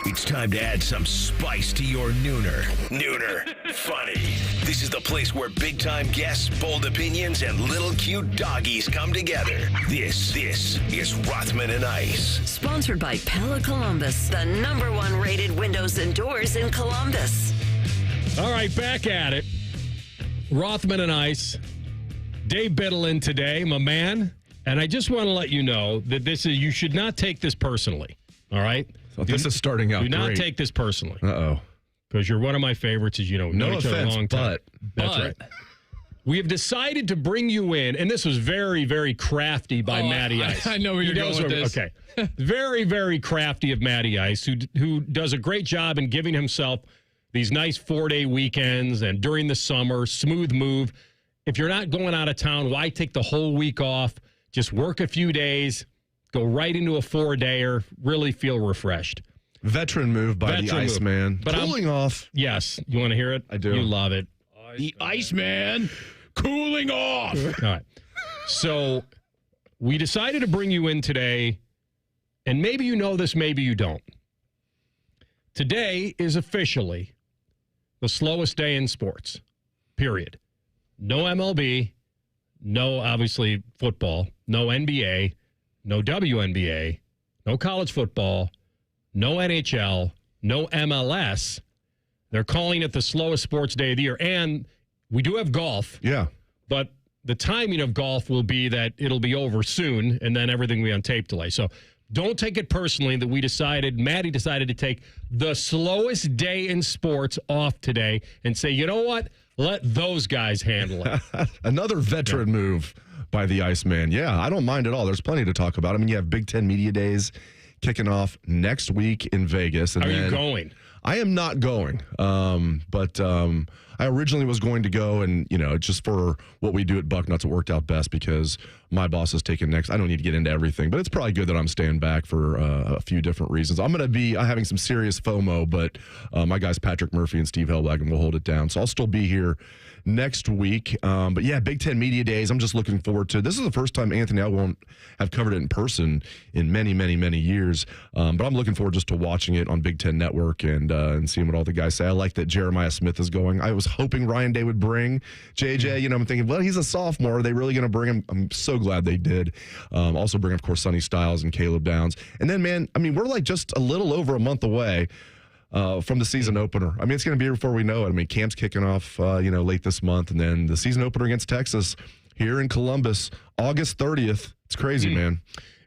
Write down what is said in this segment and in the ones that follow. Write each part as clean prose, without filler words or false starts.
It's time to add some spice to your nooner. Nooner funny. This is the place where big-time guests, bold opinions, and little cute doggies come together. This is Rothman and Ice. Sponsored by Pella Columbus, the #1 rated windows and doors in Columbus. All right, back at it. Rothman and Ice. Dave Biddle today, my man. And I just want to let you know that you should not take this personally. All right? So this is starting out great. Do not great. take this personally. Uh-oh. Because you're one of my favorites, as you know. No each other offense, a long time. but That's right. We have decided to bring you in, and this was very, very crafty by Matty Ice. I know where you're going with this. Okay. Very, very crafty of Matty Ice, who does a great job in giving himself these nice 4-day weekends and during the summer, smooth move. If you're not going out of town, why take the whole week off? Just work a few days, go right into a 4-dayer, really feel refreshed. Veteran move by the Iceman. But cooling off. Yes. You want to hear it? I do. You love it. The Iceman cooling off. All right. So we decided to bring you in today, and maybe you know this, maybe you don't. Today is officially the slowest day in sports, period. No MLB, no, obviously, football, no NBA, no WNBA, no college football, no NHL, no MLS. They're calling it the slowest sports day of the year. And we do have golf. Yeah. But the timing of golf will be that it'll be over soon, and then everything will be on tape delay. So don't take it personally that Maddie decided to take the slowest day in sports off today and say, you know what? Let those guys handle it. Another veteran move by the Iceman. Yeah, I don't mind at all. There's plenty to talk about. I mean, you have Big Ten Media Days kicking off next week in Vegas. And Are you going? I am not going, but I originally was going to go, and, just for what we do at Bucknuts, it worked out best because my boss is taking next. I don't need to get into everything, but it's probably good that I'm staying back for a few different reasons. I'm going to be having some serious FOMO, but my guys Patrick Murphy and Steve Hellwagon will hold it down, so I'll still be here next week. But yeah, Big Ten Media Days, I'm just looking forward to. This is the first time Anthony, I won't have covered it in person in many, many, many years. But I'm looking forward just to watching it on Big Ten Network and seeing what all the guys say. I like that Jeremiah Smith is going. I was hoping Ryan Day would bring JJ. I'm thinking, well, he's a sophomore. Are they really going to bring him? I'm so glad they did. Also bring, of course, Sonny Styles and Caleb Downs. And then, man, I mean, we're like just a little over a month away from the season opener. I mean, it's going to be here before we know it. I mean, camp's kicking off, late this month, and then the season opener against Texas here in Columbus, August 30th. It's crazy, man.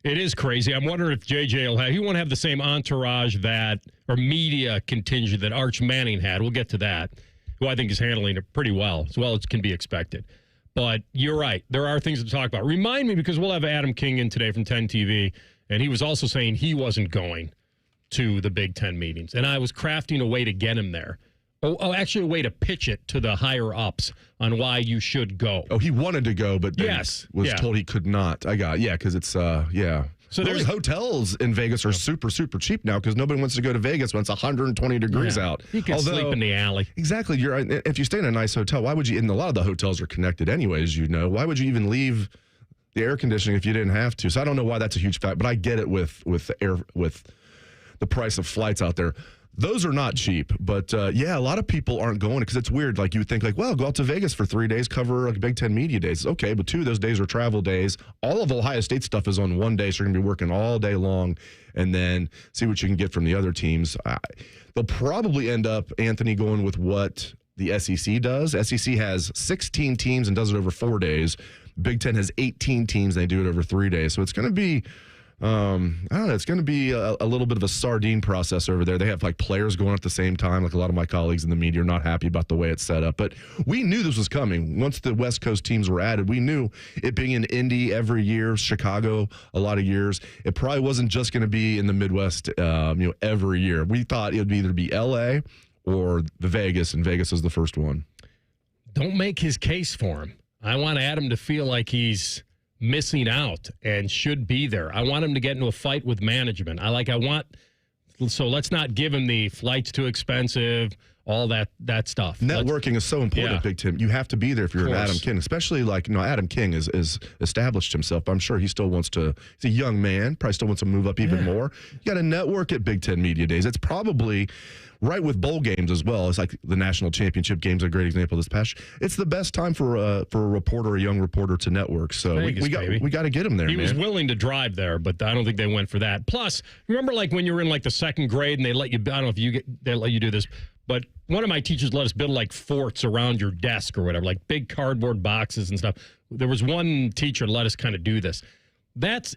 It is crazy. I'm wondering if JJ he won't have the same entourage or media contingent that Arch Manning had. We'll get to that, who I think is handling it pretty well as can be expected. But you're right. There are things to talk about. Remind me, because we'll have Adam King in today from 10 TV, and he was also saying he wasn't going to the Big Ten meetings. And I was crafting a way to get him there. Actually a way to pitch it to the higher ups on why you should go. Oh, he wanted to go, but was told he could not. Because it's, So there's hotels in Vegas are super, super cheap now because nobody wants to go to Vegas when it's 120 degrees out. You can sleep in the alley. Exactly. If you stay in a nice hotel, why would you, and a lot of the hotels are connected anyways, why would you even leave the air conditioning if you didn't have to? So I don't know why that's a huge fact, but I get it with the price of flights out there. Those are not cheap, but a lot of people aren't going because it's weird. Like you would think, go out to Vegas for 3 days, cover Big Ten Media Days. Okay, but 2 of those days are travel days. All of Ohio State stuff is on one day, so you're going to be working all day long, and then see what you can get from the other teams. They'll probably end up, Anthony, going with what the SEC does. SEC has 16 teams and does it over 4 days. Big Ten has 18 teams, and they do it over 3 days. So it's going to be I don't know. It's going to be a little bit of a sardine process over there. They have players going at the same time. Like a lot of my colleagues in the media are not happy about the way it's set up. But we knew this was coming. Once the West Coast teams were added, we knew it being in Indy every year, Chicago a lot of years. It probably wasn't just going to be in the Midwest, every year. We thought it would either be LA or the Vegas, and Vegas is the first one. Don't make his case for him. I want Adam to feel like he's missing out and should be there. I want him to get into a fight with management. So let's not give him the flight's too expensive. all that stuff. Networking is so important at Big Ten. You have to be there if you're an Adam King, especially Adam King is established himself. But I'm sure he still wants to. He's a young man, probably still wants to move up even more. You got to network at Big Ten Media Days. It's probably right with bowl games as well. It's like the national championship game's a great example this past year. It's the best time for a reporter, a young reporter, to network. So we got to get him there. He was willing to drive there, but I don't think they went for that. Plus, remember like when you were in like the second grade and they let you. I don't know if they let you do this, but one of my teachers let us build like forts around your desk or whatever, like big cardboard boxes and stuff. There was one teacher that let us kind of do this.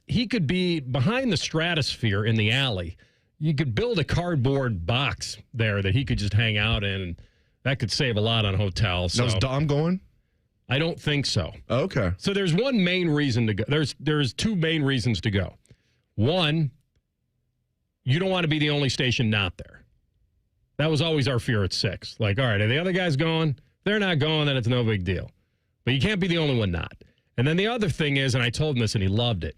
He could be behind the stratosphere in the alley. You could build a cardboard box there that he could just hang out in, and that could save a lot on hotels. Now, is Dom going? I don't think so. Okay. So there's one main reason to go. There's two main reasons to go. One, you don't want to be the only station not there. That was always our fear at 6. Like, all right, are the other guys going? If they're not going, then it's no big deal. But you can't be the only one not. And then the other thing is, and I told him this and he loved it,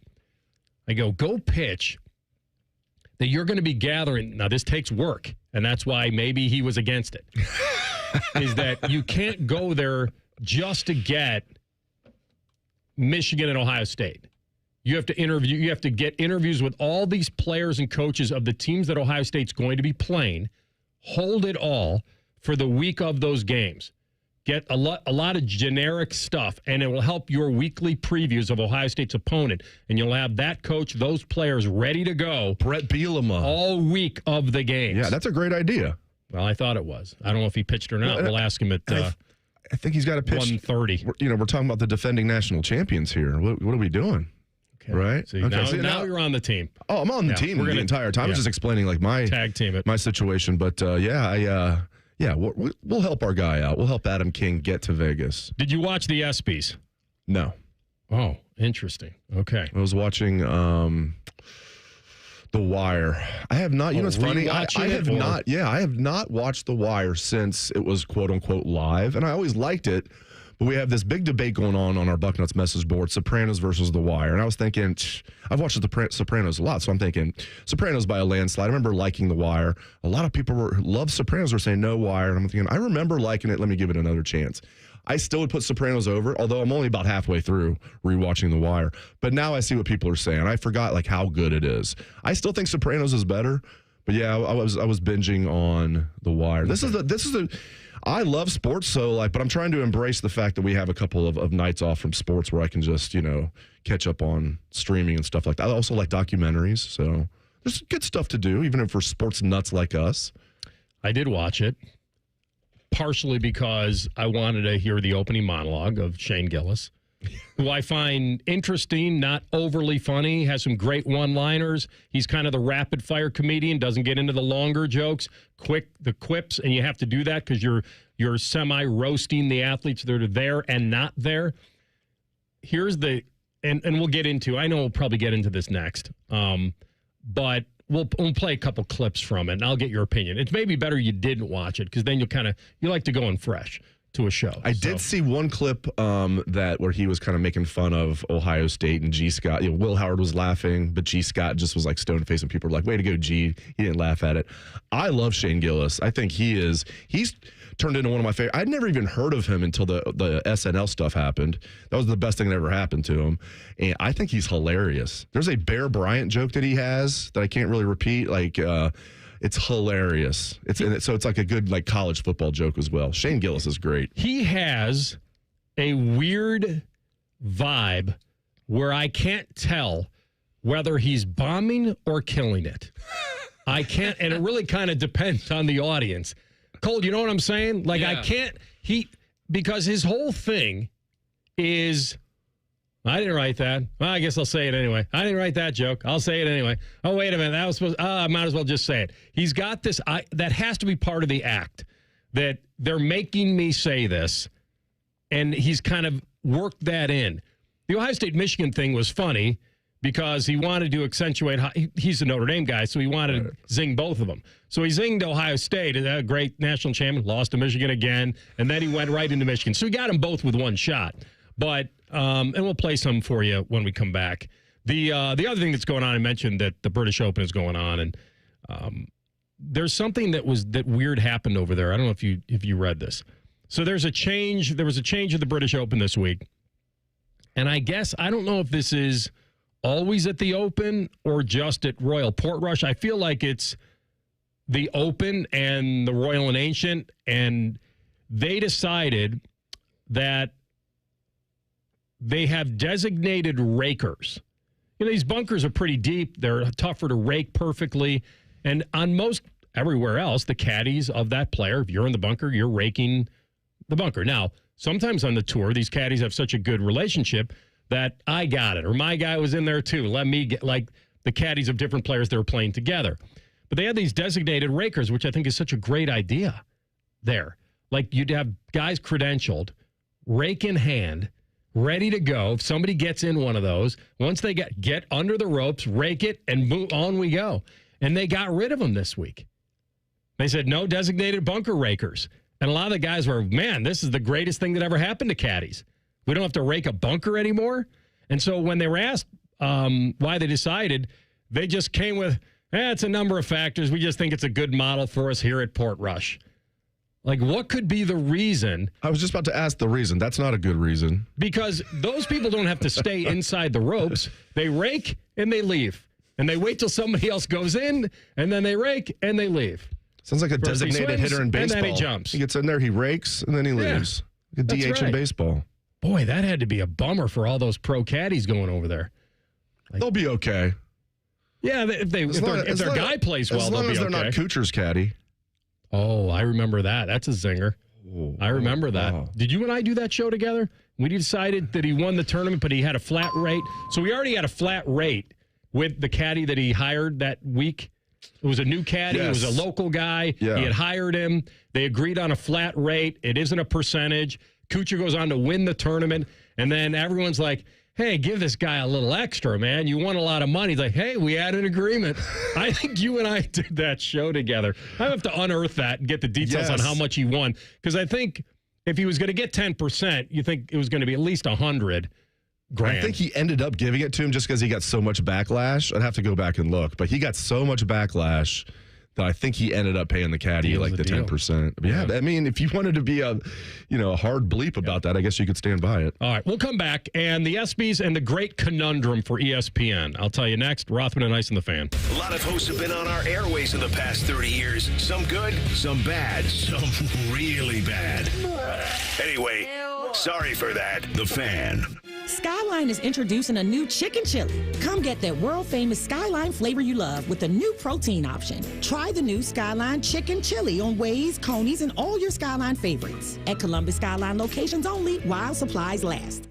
I go pitch that you're going to be gathering. Now, this takes work, and that's why maybe he was against it, is that you can't go there just to get Michigan and Ohio State. You have to interview. You have to get interviews with all these players and coaches of the teams that Ohio State's going to be playing. Hold it all for the week of those games. Get a lot of generic stuff, and it will help your weekly previews of Ohio State's opponent. And you'll have that coach, those players ready to go. Brett Bielema. All week of the games. Yeah, that's a great idea. Well, I thought it was. I don't know if he pitched or not. We'll ask him at I think he's got to pitch. 1:30. We're talking about the defending national champions here. What are we doing? Okay. Right? See, now you're on the team. Oh, I'm on the team the entire time. I was just explaining like my tag team it. My situation. But we'll help our guy out. We'll help Adam King get to Vegas. Did you watch the ESPYs? No. Oh, interesting. Okay. I was watching The Wire. I have not. You know what's funny? I have not. Yeah, I have not watched The Wire since it was quote unquote live, and I always liked it. But we have this big debate going on our Bucknuts message board: Sopranos versus The Wire. And I was thinking, I've watched the Sopranos a lot, so I'm thinking Sopranos by a landslide. I remember liking The Wire. A lot of people love Sopranos were saying no Wire, and I'm thinking I remember liking it. Let me give it another chance. I still would put Sopranos over, although I'm only about halfway through rewatching The Wire. But now I see what people are saying. I forgot like how good it is. I still think Sopranos is better, but yeah, I was binging on The Wire. This is the I love sports, but I'm trying to embrace the fact that we have a couple of nights off from sports where I can just catch up on streaming and stuff like that. I also like documentaries, so there's good stuff to do, even if we're sports nuts like us. I did watch it. Partially because I wanted to hear the opening monologue of Shane Gillis, who I find interesting, not overly funny, has some great one-liners. He's kind of the rapid-fire comedian, doesn't get into the longer jokes, the quips, and you have to do that because you're semi-roasting the athletes that are there and not there. Here's and we'll get into, I know we'll probably get into this next, but we'll play a couple clips from it, and I'll get your opinion. It's maybe better you didn't watch it, because then you like to go in fresh to a show. I did see one clip where he was kind of making fun of Ohio State and G. Scott. Will Howard was laughing, but G. Scott just was like stone-faced, and people were like, way to go, G. He didn't laugh at it. I love Shane Gillis. I think he's turned into one of my favorite. I'd never even heard of him until the SNL stuff happened. That was the best thing that ever happened to him. And I think he's hilarious. There's a Bear Bryant joke that he has that I can't really repeat. Like, it's hilarious. So it's like a good like college football joke as well. Shane Gillis is great. He has a weird vibe where I can't tell whether he's bombing or killing it. I can't, and it really kind of depends on the audience. Cole, you know what I'm saying? Like, yeah. I can't, because his whole thing is, I didn't write that. Well, I guess I'll say it anyway. I didn't write that joke. I'll say it anyway. Oh, wait a minute. That was supposed, I might as well just say it. He's got this, that has to be part of the act, that they're making me say this, and he's kind of worked that in. The Ohio State-Michigan thing was funny because he wanted to accentuate, he's a Notre Dame guy, so he wanted to zing both of them. So he zinged Ohio State, a great national champion, lost to Michigan again, and then he went right into Michigan. So he got them both with one shot. But, and we'll play some for you when we come back. The other thing that's going on, I mentioned that the British Open is going on, and there's something that weird happened over there. I don't know if you read this. So there was a change at the British Open this week. And I guess, I don't know if this is always at the Open or just at Royal Portrush. I feel like it's the Open and the Royal and Ancient, and they decided that they have designated rakers. You know, these bunkers are pretty deep. They're tougher to rake perfectly. And on most everywhere else, the caddies of that player, if you're in the bunker, you're raking the bunker. Now, sometimes on the tour, these caddies have such a good relationship that I got it, or my guy was in there too. Let me get, like the caddies of different players that are playing together. But they had these designated rakers, which I think is such a great idea there. Like you'd have guys credentialed, rake in hand, ready to go. If somebody gets in one of those, once they get under the ropes, rake it, and move on we go. And they got rid of them this week. They said no designated bunker rakers. And a lot of the guys were, man, this is the greatest thing that ever happened to caddies. We don't have to rake a bunker anymore. And so when they were asked why they decided, they just came with, it's a number of factors. We just think it's a good model for us here at Portrush. Like, what could be the reason? I was just about to ask the reason. That's not a good reason. Because those people don't have to stay inside the ropes. They rake and they leave. And they wait till somebody else goes in, and then they rake and they leave. Sounds like a First designated hitter in baseball. And then he jumps. He gets in there, he rakes, and then he leaves. Like a DH in baseball. Boy, that had to be a bummer for all those pro caddies going over there. Like, they'll be okay. Yeah, if their guy plays well, they'll be okay. As long as they're not Kuchar's caddy. Oh, I remember that. That's a zinger. Oh, I remember that. Wow. Did you and I do that show together? We decided that he won the tournament, but he had a flat rate. So we already had a flat rate with the caddy that he hired that week. It was a new caddy. Yes. It was a local guy. Yeah. He had hired him. They agreed on a flat rate. It isn't a percentage. Kuchar goes on to win the tournament, and then everyone's like, hey, give this guy a little extra, man. You won a lot of money. He's like, hey, we had an agreement. I think you and I did that show together. I have to unearth that and get the details on how much he won, because I think if he was going to get 10%, you think it was going to be at least $100,000. I think he ended up giving it to him just because he got so much backlash. I'd have to go back and look, but he got so much backlash that I think he ended up paying the caddy the 10%. But yeah, I mean, if you wanted to be a hard bleep about that, I guess you could stand by it. All right, we'll come back, and the ESPYs and the great conundrum for ESPN. I'll tell you next. Rothman and Ice and the Fan. A lot of hosts have been on our airways in the past 30 years. Some good, some bad, some really bad. Anyway, sorry for that. The Fan. Skyline is introducing a new chicken chili. Come get that world-famous Skyline flavor you love with a new protein option. Try the new Skyline chicken chili on Waze, Coney's, and all your Skyline favorites. At Columbus Skyline locations only while supplies last.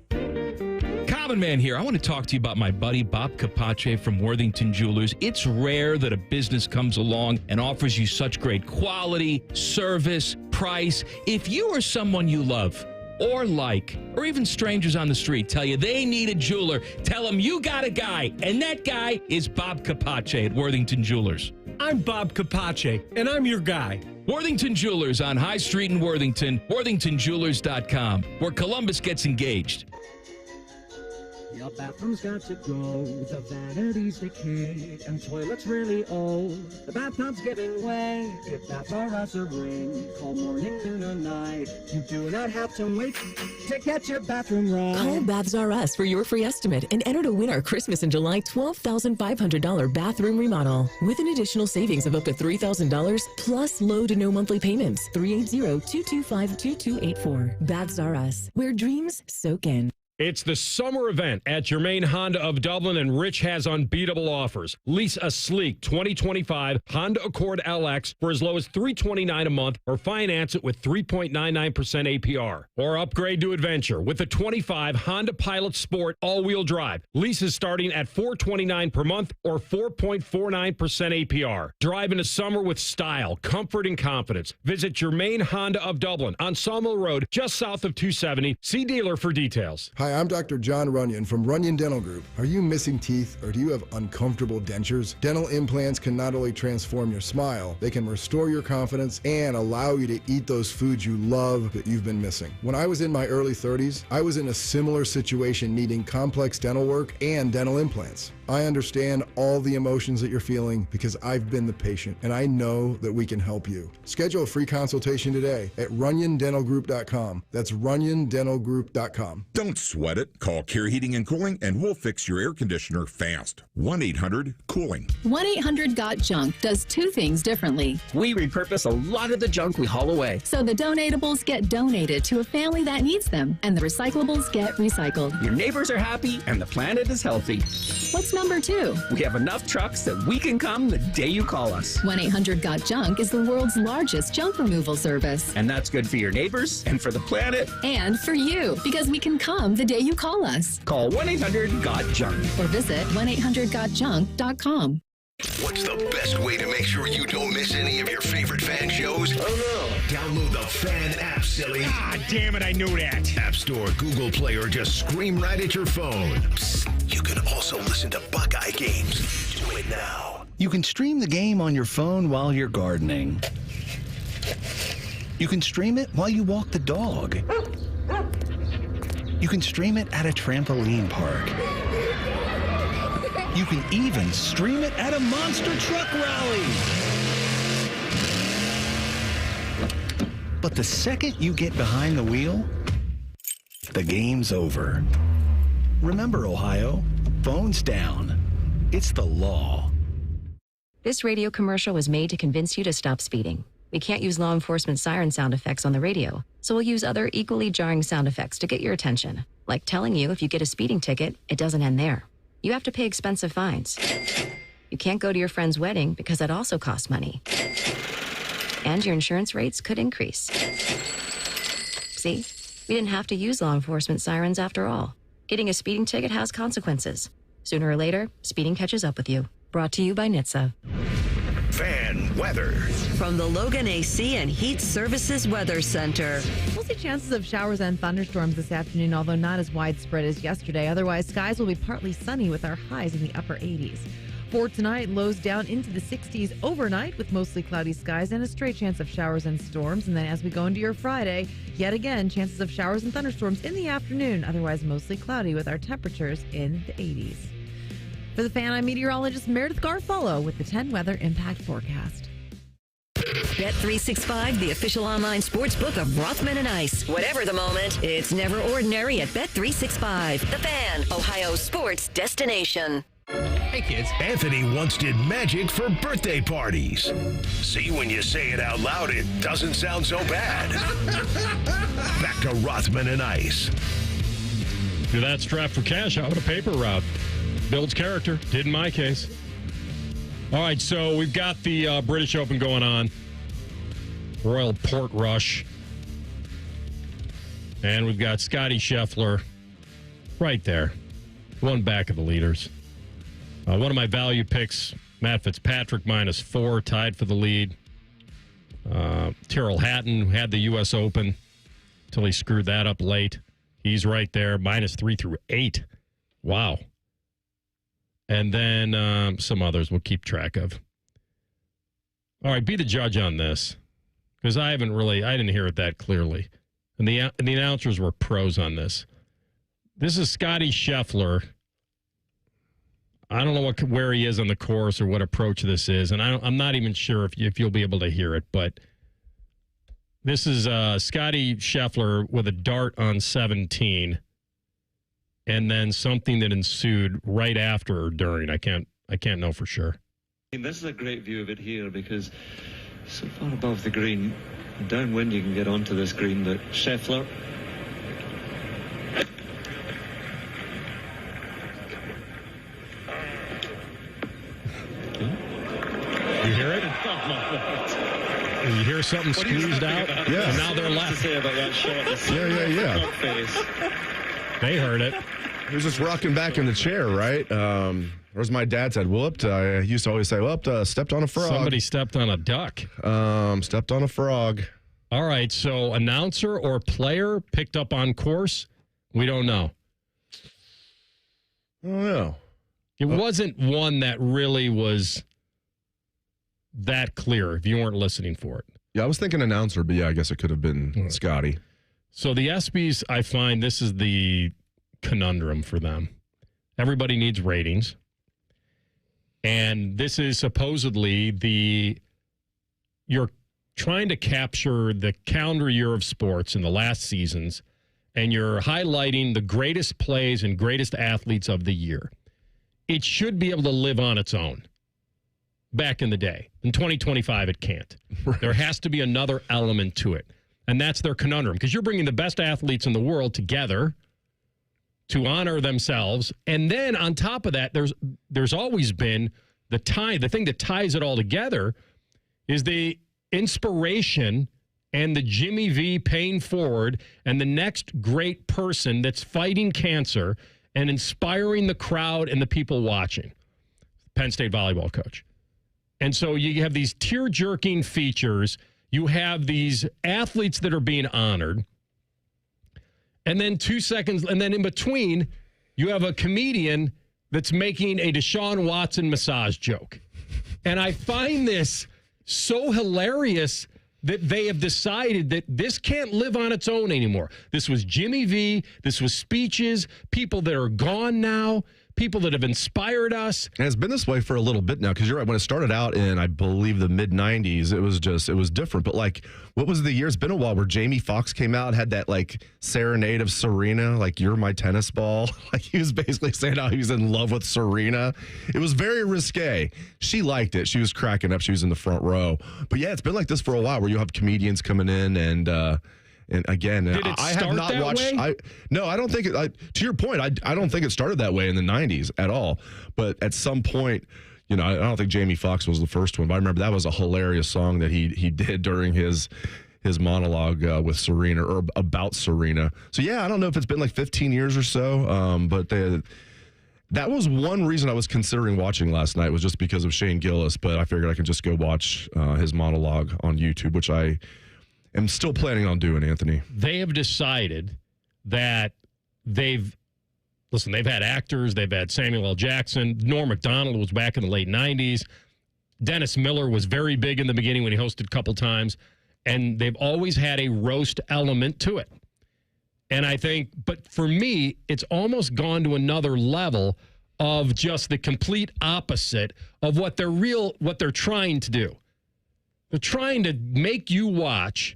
Common Man here. I want to talk to you about my buddy Bob Capace from Worthington Jewelers. It's rare that a business comes along and offers you such great quality, service, price. If you or someone you love or like, or even strangers on the street tell you they need a jeweler, tell them you got a guy, and that guy is Bob Capace at Worthington Jewelers. I'm Bob Capace, and I'm your guy. Worthington Jewelers on High Street in Worthington, worthingtonjewelers.com, where Columbus gets engaged. Your bathroom's got to go, the vanity's decayed, and toilet's really old. The bathtub's giving way. If that's our answer ring, call morning, noon, or night. You do not have to wait to get your bathroom right. Call Baths R Us for your free estimate and enter to win our Christmas in July $12,500 bathroom remodel with an additional savings of up to $3,000 plus low to no monthly payments. 380-225-2284. Baths R Us, where dreams soak in. It's the summer event at Germain Honda of Dublin, and Rich has unbeatable offers. Lease a sleek 2025 Honda Accord LX for as low as $329 a month, or finance it with 3.99% APR. Or upgrade to Adventure with the 25 Honda Pilot Sport all-wheel drive. Leases starting at $429 per month or 4.49% APR. Drive into summer with style, comfort, and confidence. Visit Germain Honda of Dublin on Sawmill Road, just south of 270. See dealer for details. Hi, I'm Dr. John Runyon from Runyon Dental Group. Are you missing teeth, or do you have uncomfortable dentures? Dental implants can not only transform your smile, they can restore your confidence and allow you to eat those foods you love that you've been missing. When I was in my early 30s, I was in a similar situation needing complex dental work and dental implants. I understand all the emotions that you're feeling because I've been the patient, and I know that we can help you. Schedule a free consultation today at runyondentalgroup.com. That's runyondentalgroup.com. Don't sweat it. Call Care Heating and Cooling, and we'll fix your air conditioner fast. 1-800-COOLING. 1-800-GOT-JUNK does two things differently. We repurpose a lot of the junk we haul away. So the donatables get donated to a family that needs them, and the recyclables get recycled. Your neighbors are happy, and the planet is healthy. What's number two? We have enough trucks that we can come the day you call us. 1-800-GOT-JUNK is the world's largest junk removal service. And that's good for your neighbors and for the planet. And for you, because we can come the day you call us. Call 1-800-GOT-JUNK. Or visit 1-800-GOT-JUNK.com. What's the best way to make sure you don't miss any of your favorite fan shows? Oh no. Download the Fan app, silly. Ah, damn it, I knew that. App Store, Google Play, or just scream right at your phone. Psst, you can also listen to Buckeye games. Do it now. You can stream the game on your phone while you're gardening. You can stream it while you walk the dog. You can stream it at a trampoline park. You can even stream it at a monster truck rally. But the second you get behind the wheel, the game's over. Remember, Ohio, phones down. It's the law. This radio commercial was made to convince you to stop speeding. We can't use law enforcement siren sound effects on the radio, so we'll use other equally jarring sound effects to get your attention, like telling you if you get a speeding ticket, it doesn't end there. You have to pay expensive fines. You can't go to your friend's wedding because that also costs money. And your insurance rates could increase. See, we didn't have to use law enforcement sirens after all. Getting a speeding ticket has consequences. Sooner or later, speeding catches up with you. Brought to you by NHTSA. Fan weather. From the Logan AC and Heat Services Weather Center. We'll see chances of showers and thunderstorms this afternoon, although not as widespread as yesterday. Otherwise, skies will be partly sunny with our highs in the upper 80s. For tonight, lows down into the 60s overnight with mostly cloudy skies and a stray chance of showers and storms. And then as we go into your Friday, yet again, chances of showers and thunderstorms in the afternoon. Otherwise, mostly cloudy with our temperatures in the 80s. For the Fan, I'm meteorologist Meredith Garfolo with the 10 Weather Impact Forecast. Bet365, the official online sports book of Rothman and Ice. Whatever the moment, it's never ordinary at Bet365. The Fan, Ohio's sports destination. Hey, kids. Anthony once did magic for birthday parties. See, when you say it out loud, it doesn't sound so bad. Back to Rothman and Ice. Do that strap for cash out with a paper route. Builds character. Did in my case. All right, so we've got the British Open going on. Royal Portrush. And we've got Scotty Scheffler right there. One back of the leaders. One of my value picks, Matt Fitzpatrick, -4, tied for the lead. Tyrrell Hatton, who had the U.S. Open until he screwed that up late. He's right there, -3 through 8. Wow. And then some others we'll keep track of. All right, be the judge on this, because I didn't hear it that clearly. And the announcers were pros on this. This is Scotty Scheffler. I don't know where he is on the course or what approach this is, and I'm not even sure if you'll be able to hear it, but this is Scotty Scheffler with a dart on 17, and then something that ensued right after or during. I can't know for sure. This is a great view of it here because so far above the green, downwind you can get onto this green, but Scheffler. You hear it? You hear something squeezed out? Yeah. And now they're laughing. Yeah. They heard it. He was just rocking back in the chair, right? Or as my dad said, whooped. I used to always say, whooped, stepped on a frog. Somebody stepped on a duck. Stepped on a frog. All right, so announcer or player picked up on course? We don't know. I don't know. It wasn't one that really was that clear if you weren't listening for it. Yeah, I was thinking announcer, but yeah, I guess it could have been Scotty. So the ESPYs, I find this is the conundrum for them. Everybody needs ratings. And this is supposedly you're trying to capture the calendar year of sports in the last seasons, and you're highlighting the greatest plays and greatest athletes of the year. It should be able to live on its own. Back in the day. In 2025, it can't. Right. There has to be another element to it. And that's their conundrum, because you're bringing the best athletes in the world together to honor themselves. And then on top of that, there's always been the thing that ties it all together is the inspiration and the Jimmy V paying forward and the next great person that's fighting cancer and inspiring the crowd and the people watching. Penn State volleyball coach. And so you have these tear-jerking features. You have these athletes that are being honored. And then 2 seconds, and then in between, you have a comedian that's making a Deshaun Watson massage joke. And I find this so hilarious that they have decided that this can't live on its own anymore. This was Jimmy V. This was speeches, people that are gone now, people that have inspired us. And it's been this way for a little bit now, because you're right. When it started out in, I believe, the mid-'90s, it was different. But, like, what was the year? It's been a while where Jamie Foxx came out, had that, like, serenade of Serena, like, you're my tennis ball. Like, he was basically saying how he was in love with Serena. It was very risque. She liked it. She was cracking up. She was in the front row. But, yeah, it's been like this for a while, where you have comedians coming in and again, I have not watched. No, I don't think it. To your point, I don't think it started that way in the '90s at all. But at some point, I don't think Jamie Foxx was the first one. But I remember that was a hilarious song that he did during his monologue with Serena, or about Serena. So yeah, I don't know if it's been like 15 years or so. But that was one reason I was considering watching last night, was just because of Shane Gillis. But I figured I could just go watch his monologue on YouTube, which I am still planning on doing, Anthony. They have decided that they've had actors, they've had Samuel L. Jackson, Norm Macdonald was back in the late 90s, Dennis Miller was very big in the beginning when he hosted a couple times, and they've always had a roast element to it. And I think, but for me, it's almost gone to another level of just the complete opposite of what they're trying to do. They're trying to make you watch,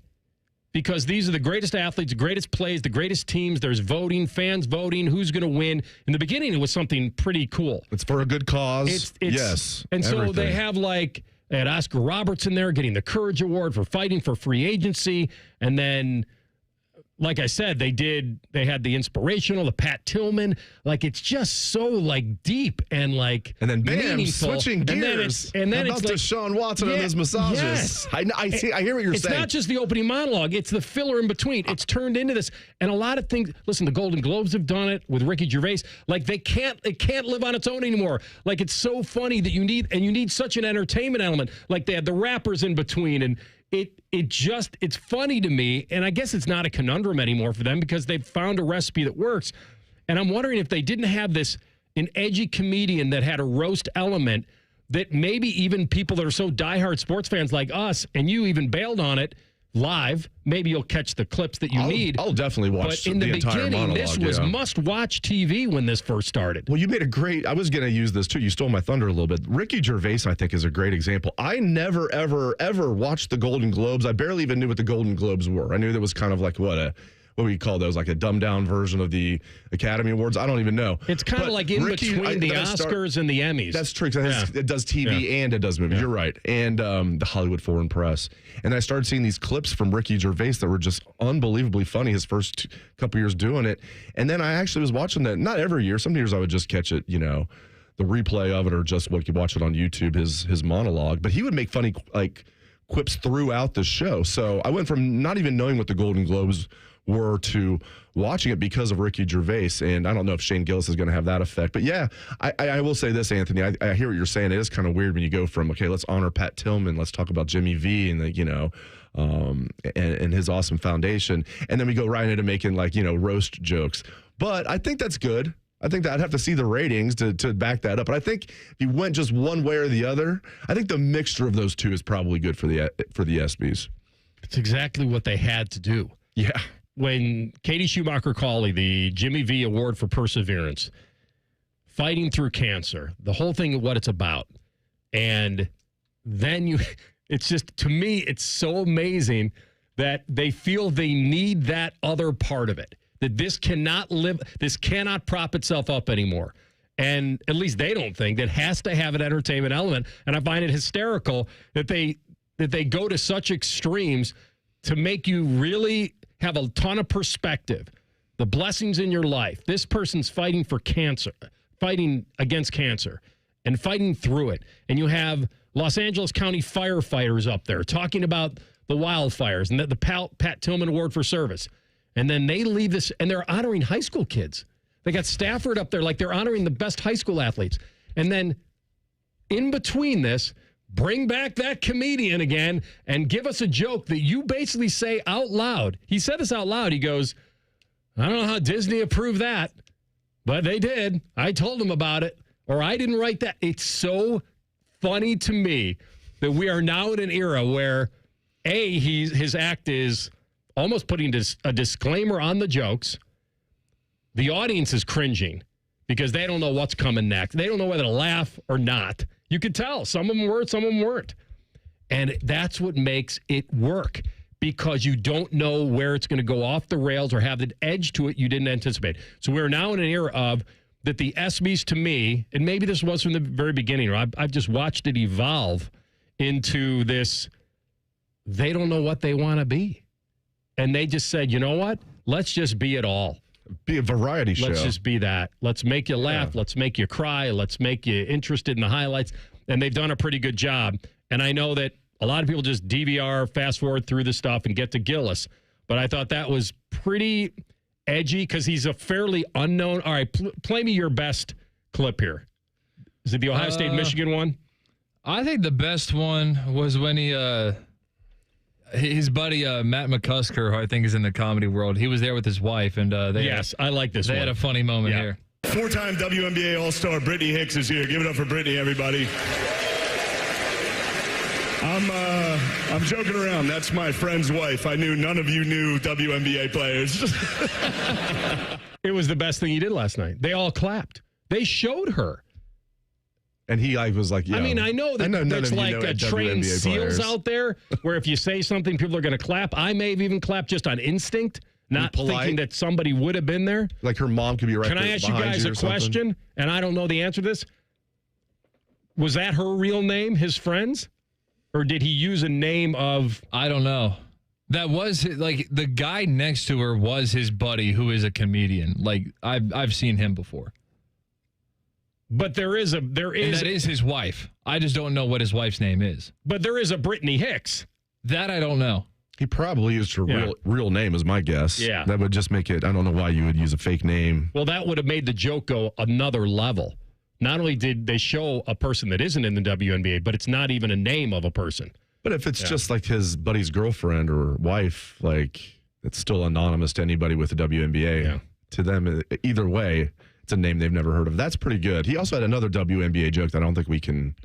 because these are the greatest athletes, the greatest plays, the greatest teams. There's voting, fans voting, who's going to win. In the beginning, it was something pretty cool. It's for a good cause. Yes. And everything. So they have they had Oscar Robertson there getting the Courage Award for fighting for free agency. And then, like I said, they had the inspirational, the Pat Tillman. Like, it's just so deep and then bam, meaningful. Switching gears. And then it's Deshaun Watson and his massages. Yes. I hear what you're saying. It's not just the opening monologue. It's the filler in between. It's turned into this. And a lot of things, listen, the Golden Globes have done it with Ricky Gervais. It can't live on its own anymore. It's so funny that you need such an entertainment element. They had the rappers in between, and it's funny to me, and I guess it's not a conundrum anymore for them, because they've found a recipe that works. And I'm wondering if they didn't have an edgy comedian that had a roast element, that maybe even people that are so diehard sports fans like us, and you even bailed on it live, maybe you'll catch the clips that you need. I'll definitely watch the entire beginning, monologue. This was must-watch TV when this first started. Well, you made I was going to use this too. You stole my thunder a little bit. Ricky Gervais, I think, is a great example. I never, ever, ever watched the Golden Globes. I barely even knew what the Golden Globes were. I knew that was kind of what we call those, a dumbed-down version of the Academy Awards. I don't even know. It's kind of in between the Oscars and the Emmys. That's true. It does TV and it does movies. Yeah. You're right. And the Hollywood Foreign Press. And I started seeing these clips from Ricky Gervais that were just unbelievably funny his first couple years doing it. And then I actually was watching that, not every year. Some years I would just catch it, the replay of it, or just you watch it on YouTube, his monologue. But he would make funny quips throughout the show. So I went from not even knowing what the Golden Globes were to watching it because of Ricky Gervais. And I don't know if Shane Gillis is going to have that effect. But yeah, I will say this, Anthony. I hear what you're saying. It is kind of weird when you go from, okay, let's honor Pat Tillman, let's talk about Jimmy V and and his awesome foundation. And then we go right into making roast jokes. But I think that's good. I think that I'd have to see the ratings to back that up. But I think if you went just one way or the other, I think the mixture of those two is probably good for the ESPYs. It's exactly what they had to do. Yeah. When Katie Schumacher-Cawley, the Jimmy V Award for Perseverance, fighting through cancer, the whole thing of what it's about, And then it's just, to me, it's so amazing that they feel they need that other part of it, that this cannot prop itself up anymore. And at least they don't think that has to have an entertainment element. And I find it hysterical that they go to such extremes to make you really have a ton of perspective. The blessings in your life. This person's fighting against cancer and fighting through it. And you have Los Angeles County firefighters up there talking about the wildfires and the Pat Tillman Award for Service. And then they leave this, and they're honoring high school kids. They got Stafford up there like they're honoring the best high school athletes. And then in between this, bring back that comedian again and give us a joke that you basically say out loud. He said this out loud. He goes, I don't know how Disney approved that, but they did. I told them about it, or I didn't write that. It's so funny to me that we are now in an era where, his act is almost putting a disclaimer on the jokes. The audience is cringing because they don't know what's coming next. They don't know whether to laugh or not. You could tell. Some of them were, some of them weren't. And that's what makes it work, because you don't know where it's going to go off the rails or have the edge to it you didn't anticipate. So we're now in an era of that the ESPYs, to me, and maybe this was from the very beginning, or I've just watched it evolve into this, they don't know what they want to be. And they just said, you know what? Let's just be it all. Be a variety show. Let's just be that. Let's make you laugh. Yeah. Let's make you cry. Let's make you interested in the highlights. And they've done a pretty good job. And I know that a lot of people just DVR, fast forward through the stuff and get to Gillis. But I thought that was pretty edgy because he's a fairly unknown. All right, play me your best clip here. Is it the Ohio State-Michigan one? I think the best one was when his buddy Matt McCusker, who I think is in the comedy world, he was there with his wife, and I like this. They had a funny moment here. 4-time WNBA All-Star Brittany Hicks is here. Give it up for Brittany, everybody. I'm joking around. That's my friend's wife. I knew none of you knew WNBA players. It was the best thing he did last night. They all clapped. They showed her. And he was like, yeah. I mean, I know that there's like trained SEALs out there where if you say something, people are going to clap. I may have even clapped just on instinct, not thinking that somebody would have been there. Like her mom could be right there. Can I ask you guys a question? And I don't know the answer to this. Was that her real name, his friend's? Or did he use a name of... I don't know. That was, like, the guy next to her was his buddy who is a comedian. Like, I've seen him before. But there is... And that is his wife. I just don't know what his wife's name is. But there is a Brittany Hicks. That I don't know. He probably used her real name, is my guess. Yeah. That would just make it... I don't know why you would use a fake name. Well, that would have made the joke go another level. Not only did they show a person that isn't in the WNBA, but it's not even a name of a person. But if it's just like his buddy's girlfriend or wife, like, it's still anonymous to anybody with the WNBA. Yeah. To them, either way, it's a name they've never heard of. That's pretty good. He also had another WNBA joke that I don't think we can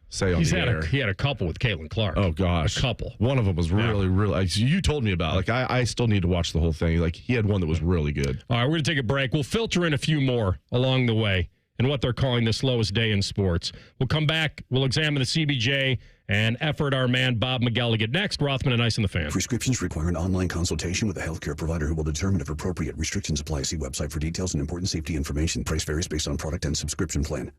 say on the air. He had a couple with Caitlin Clark. Oh, gosh. A couple. One of them was really, like, you told me about. Like, I still need to watch the whole thing. Like, he had one that was really good. All right, we're going to take a break. We'll filter in a few more along the way and what they're calling the slowest day in sports. We'll come back. We'll examine the CBJ and effort our man Bob McElligott. Next, Rothman and Ice in the Fan. Prescriptions require an online consultation with a healthcare provider who will determine if appropriate. Restrictions apply. See website for details and important safety information. Price varies based on product and subscription plan.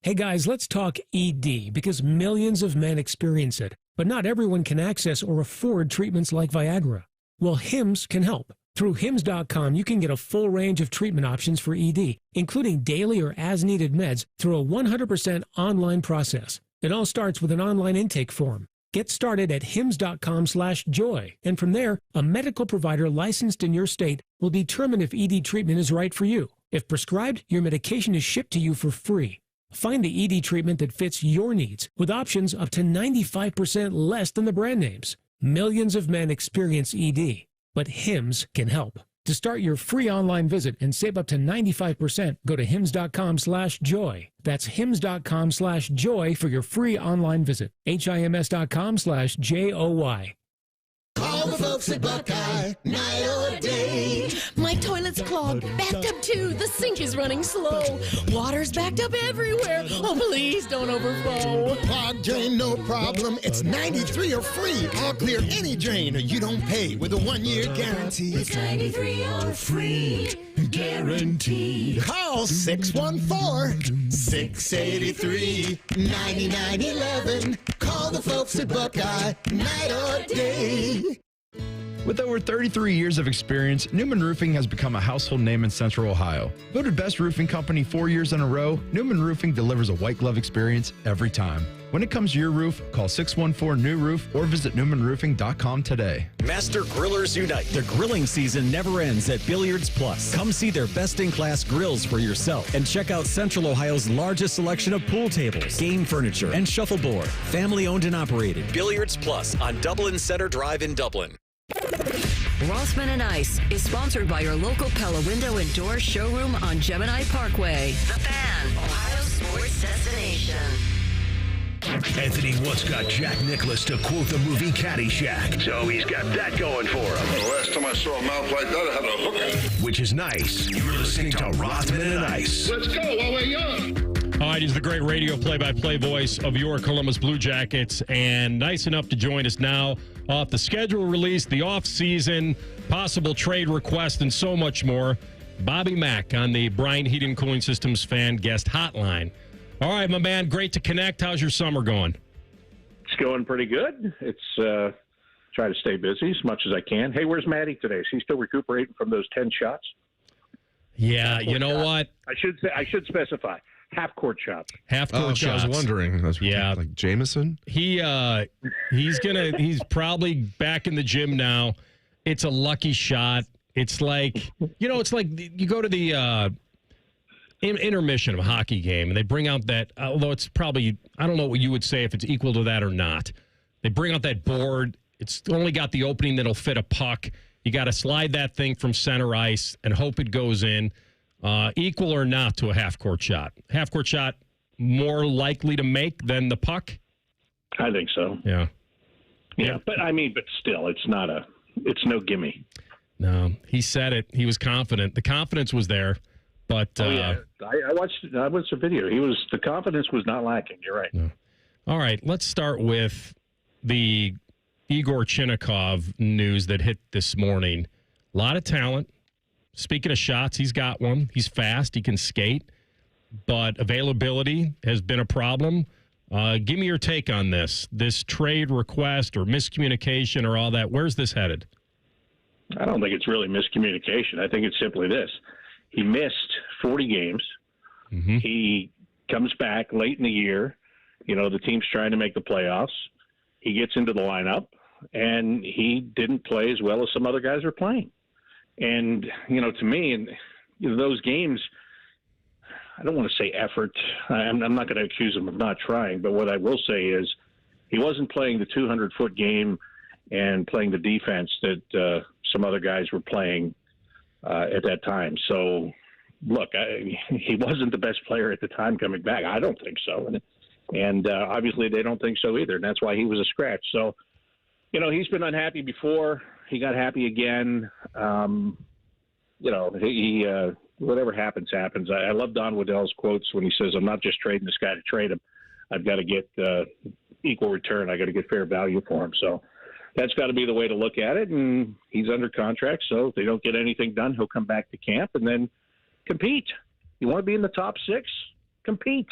Hey guys, let's talk ED because millions of men experience it, but not everyone can access or afford treatments like Viagra. Well, Hims can help. Through Hims.com, you can get a full range of treatment options for ED, including daily or as-needed meds through a 100% online process. It all starts with an online intake form. Get started at Hims.com/joy, and from there, a medical provider licensed in your state will determine if ED treatment is right for you. If prescribed, your medication is shipped to you for free. Find the ED treatment that fits your needs with options up to 95% less than the brand names. Millions of men experience ED, but Hims can help. To start your free online visit and save up to 95%, go to Hims.com/joy. That's Hims.com/joy for your free online visit. HIMS.com/JOY. Call the folks at Buckeye, night or day. My toilet's clogged, bathtub too, the sink is running slow. Water's backed up everywhere, oh please don't overflow. Clogged drain, no problem, it's 93 or free. I'll clear any drain or you don't pay with a 1-year guarantee. It's 93 or free, guaranteed. Call 614-683-9911. Call the folks at Buckeye, night or day. With over 33 years of experience, Newman Roofing has become a household name in Central Ohio. Voted best roofing company 4 years in a row, Newman Roofing delivers a white glove experience every time. When it comes to your roof, call 614-NEW-ROOF or visit newmanroofing.com today. Master Grillers Unite. The grilling season never ends at Billiards Plus. Come see their best-in-class grills for yourself and check out Central Ohio's largest selection of pool tables, game furniture, and shuffleboard. Family-owned and operated. Billiards Plus on Dublin Center Drive in Dublin. Rothman and Ice is sponsored by your local Pella Window and Door showroom on Gemini Parkway. The Fan, Ohio sports destination. Anthony once got Jack Nicklaus to quote the movie Caddyshack, so he's got that going for him. The last time I saw a mouth like that, I had a hook. Which is nice. You're listening to Rothman and Ice. Let's go while we're young. All right, he's the great radio play-by-play voice of your Columbus Blue Jackets, and nice enough to join us now off the schedule release, the offseason, possible trade request, and so much more. Bobby Mack on the Bryant Heating and Cooling Systems fan guest hotline. All right, my man, great to connect. How's your summer going? It's going pretty good. It's try to stay busy as much as I can. Hey, where's Maddie today? Is he still recuperating from those 10 shots? Yeah, you know what? I should specify. Half-court shots. Half-court shots. I was wondering. Like Jameson? He's probably back in the gym now. It's a lucky shot. It's like, it's like you go to the intermission of a hockey game and they bring out that, although it's probably, I don't know what you would say if it's equal to that or not. They bring out that board. It's only got the opening that'll fit a puck. You got to slide that thing from center ice and hope it goes in. Equal or not to a half-court shot? Half-court shot more likely to make than the puck? I think so. Yeah. Yeah, but still, it's no gimme. No, he said it. He was confident. The confidence was there, but I watched the video. The confidence was not lacking. You're right. No. All right, let's start with the Igor Chinnikov news that hit this morning. A lot of talent. Speaking of shots, he's got one. He's fast. He can skate. But availability has been a problem. Give me your take on this trade request or miscommunication or all that. Where's this headed? I don't think it's really miscommunication. I think it's simply this. He missed 40 games. Mm-hmm. He comes back late in the year. The team's trying to make the playoffs. He gets into the lineup, and he didn't play as well as some other guys are playing. And, to me, and those games, I don't want to say effort. I'm not going to accuse him of not trying, but what I will say is he wasn't playing the 200-foot game and playing the defense that some other guys were playing at that time. So, look, he wasn't the best player at the time coming back. I don't think so. And obviously they don't think so either, and that's why he was a scratch. So, he's been unhappy before. He got happy again. He whatever happens. I love Don Waddell's quotes when he says, "I'm not just trading this guy to trade him. I've got to get equal return. I got to get fair value for him." So that's got to be the way to look at it. And he's under contract, so if they don't get anything done, he'll come back to camp and then compete. You want to be in the top 6? Compete.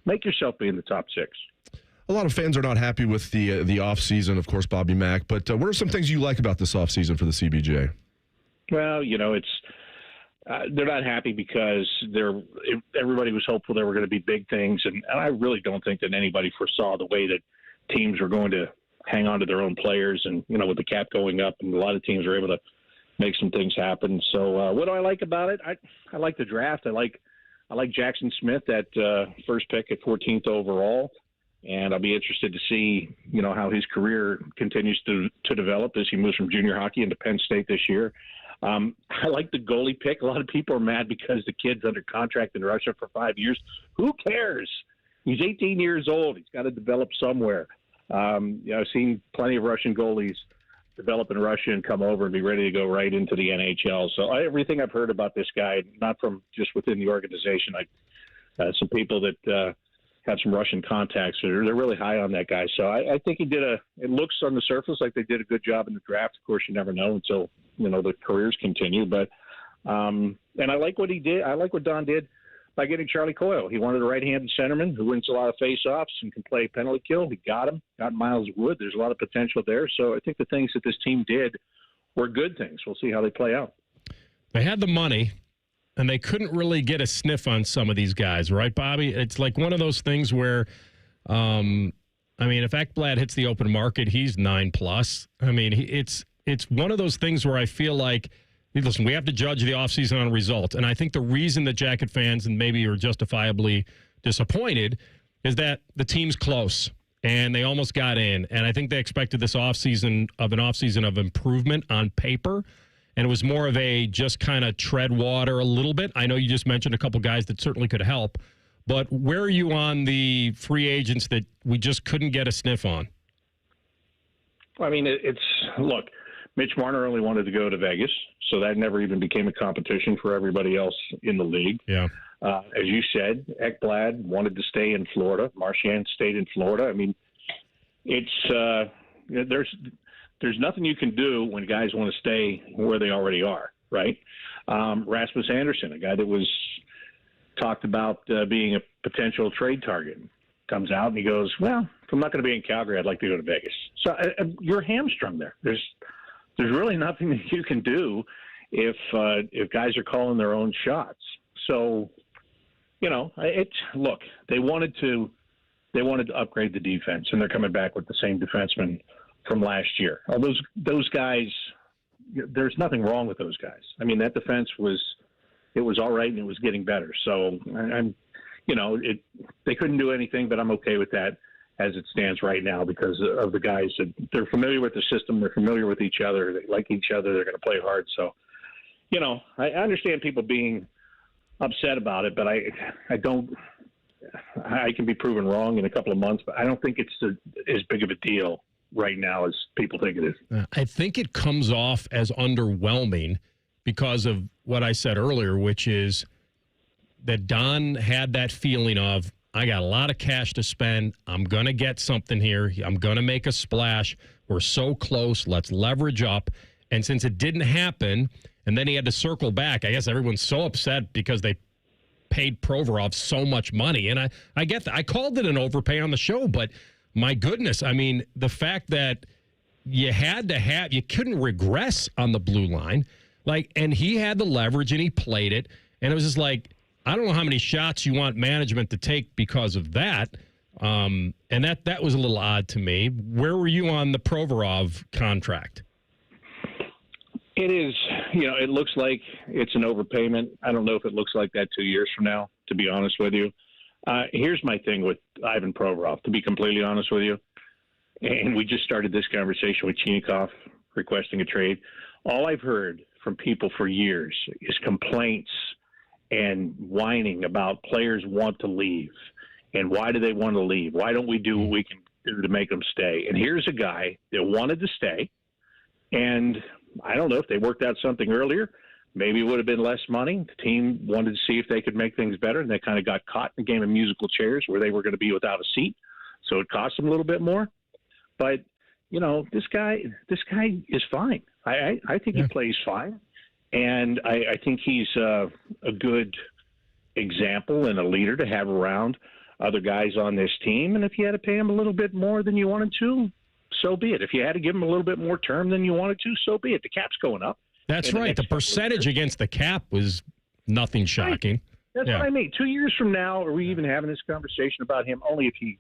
Make yourself be in the top 6. A lot of fans are not happy with the offseason, of course, Bobby Mack. But what are some things you like about this offseason for the CBJ? Well, it's they're not happy because everybody was hopeful there were going to be big things, and I really don't think that anybody foresaw the way that teams were going to hang on to their own players, and with the cap going up, and a lot of teams were able to make some things happen. So, what do I like about it? I like the draft. I like Jackson Smith at first pick at 14th overall. And I'll be interested to see, how his career continues to develop as he moves from junior hockey into Penn State this year. I like the goalie pick. A lot of people are mad because the kid's under contract in Russia for 5 years. Who cares? He's 18 years old. He's got to develop somewhere. I've seen plenty of Russian goalies develop in Russia and come over and be ready to go right into the NHL. So everything I've heard about this guy, not from just within the organization, some people that have some Russian contacts, they're really high on that guy. So I think it looks on the surface like they did a good job in the draft. Of course, you never know until, the careers continue. But and I like what he did. I like what Don did by getting Charlie Coyle. He wanted a right-handed centerman who wins a lot of face-offs and can play penalty kill. He got him, got Miles Wood. There's a lot of potential there. So I think the things that this team did were good things. We'll see how they play out. They had the money, and they couldn't really get a sniff on some of these guys, right, Bobby? It's like one of those things where, if Ekblad hits the open market, he's 9+. It's one of those things where I feel like, listen, we have to judge the offseason on results. And I think the reason that Jacket fans and maybe are justifiably disappointed is that the team's close and they almost got in. And I think they expected this offseason of improvement on paper. And it was more of a just kind of tread water a little bit. I know you just mentioned a couple guys that certainly could help. But where are you on the free agents that we just couldn't get a sniff on? Look, Mitch Marner only wanted to go to Vegas, so that never even became a competition for everybody else in the league. Yeah. As you said, Ekblad wanted to stay in Florida. Marchand stayed in Florida. There's nothing you can do when guys want to stay where they already are, right? Rasmus Anderson, a guy that was talked about being a potential trade target, comes out and he goes, well, if I'm not going to be in Calgary, I'd like to go to Vegas. So you're hamstrung there. There's really nothing that you can do if guys are calling their own shots. So, look, they wanted to upgrade the defense, and they're coming back with the same defenseman from last year. Those guys, there's nothing wrong with those guys. That defense was all right, and it was getting better. So they couldn't do anything, but I'm okay with that as it stands right now because of the guys that they're familiar with the system, they're familiar with each other, they like each other, they're going to play hard. So, I understand people being upset about it, but I can be proven wrong in a couple of months, but I don't think it's as big of a deal right now as people think it is. I think it comes off as underwhelming because of what I said earlier, which is that Don had that feeling of, I got a lot of cash to spend. I'm going to get something here. I'm going to make a splash. We're so close. Let's leverage up. And since it didn't happen, and then he had to circle back, I guess everyone's so upset because they paid Provorov so much money. And I get that. I called it an overpay on the show, but my goodness, the fact that you couldn't regress on the blue line, and he had the leverage and he played it. And it was just like, I don't know how many shots you want management to take because of that. And that was a little odd to me. Where were you on the Provorov contract? It is, it looks like it's an overpayment. I don't know if it looks like that 2 years from now, to be honest with you. Here's my thing with Ivan Provorov, to be completely honest with you. And we just started this conversation with Chinikov requesting a trade. All I've heard from people for years is complaints and whining about players want to leave. And why do they want to leave? Why don't we do what we can do to make them stay? And here's a guy that wanted to stay. And I don't know if they worked out something earlier. Maybe it would have been less money. The team wanted to see if they could make things better, and they kind of got caught in a game of musical chairs where they were going to be without a seat. So it cost them a little bit more. But, this guy is fine. I think he plays fine. And I think he's a good example and a leader to have around other guys on this team. And if you had to pay him a little bit more than you wanted to, so be it. If you had to give him a little bit more term than you wanted to, so be it. The cap's going up. That's right. The percentage against the cap was nothing shocking. Right. That's what I mean. 2 years from now, are we even having this conversation about him? Only if he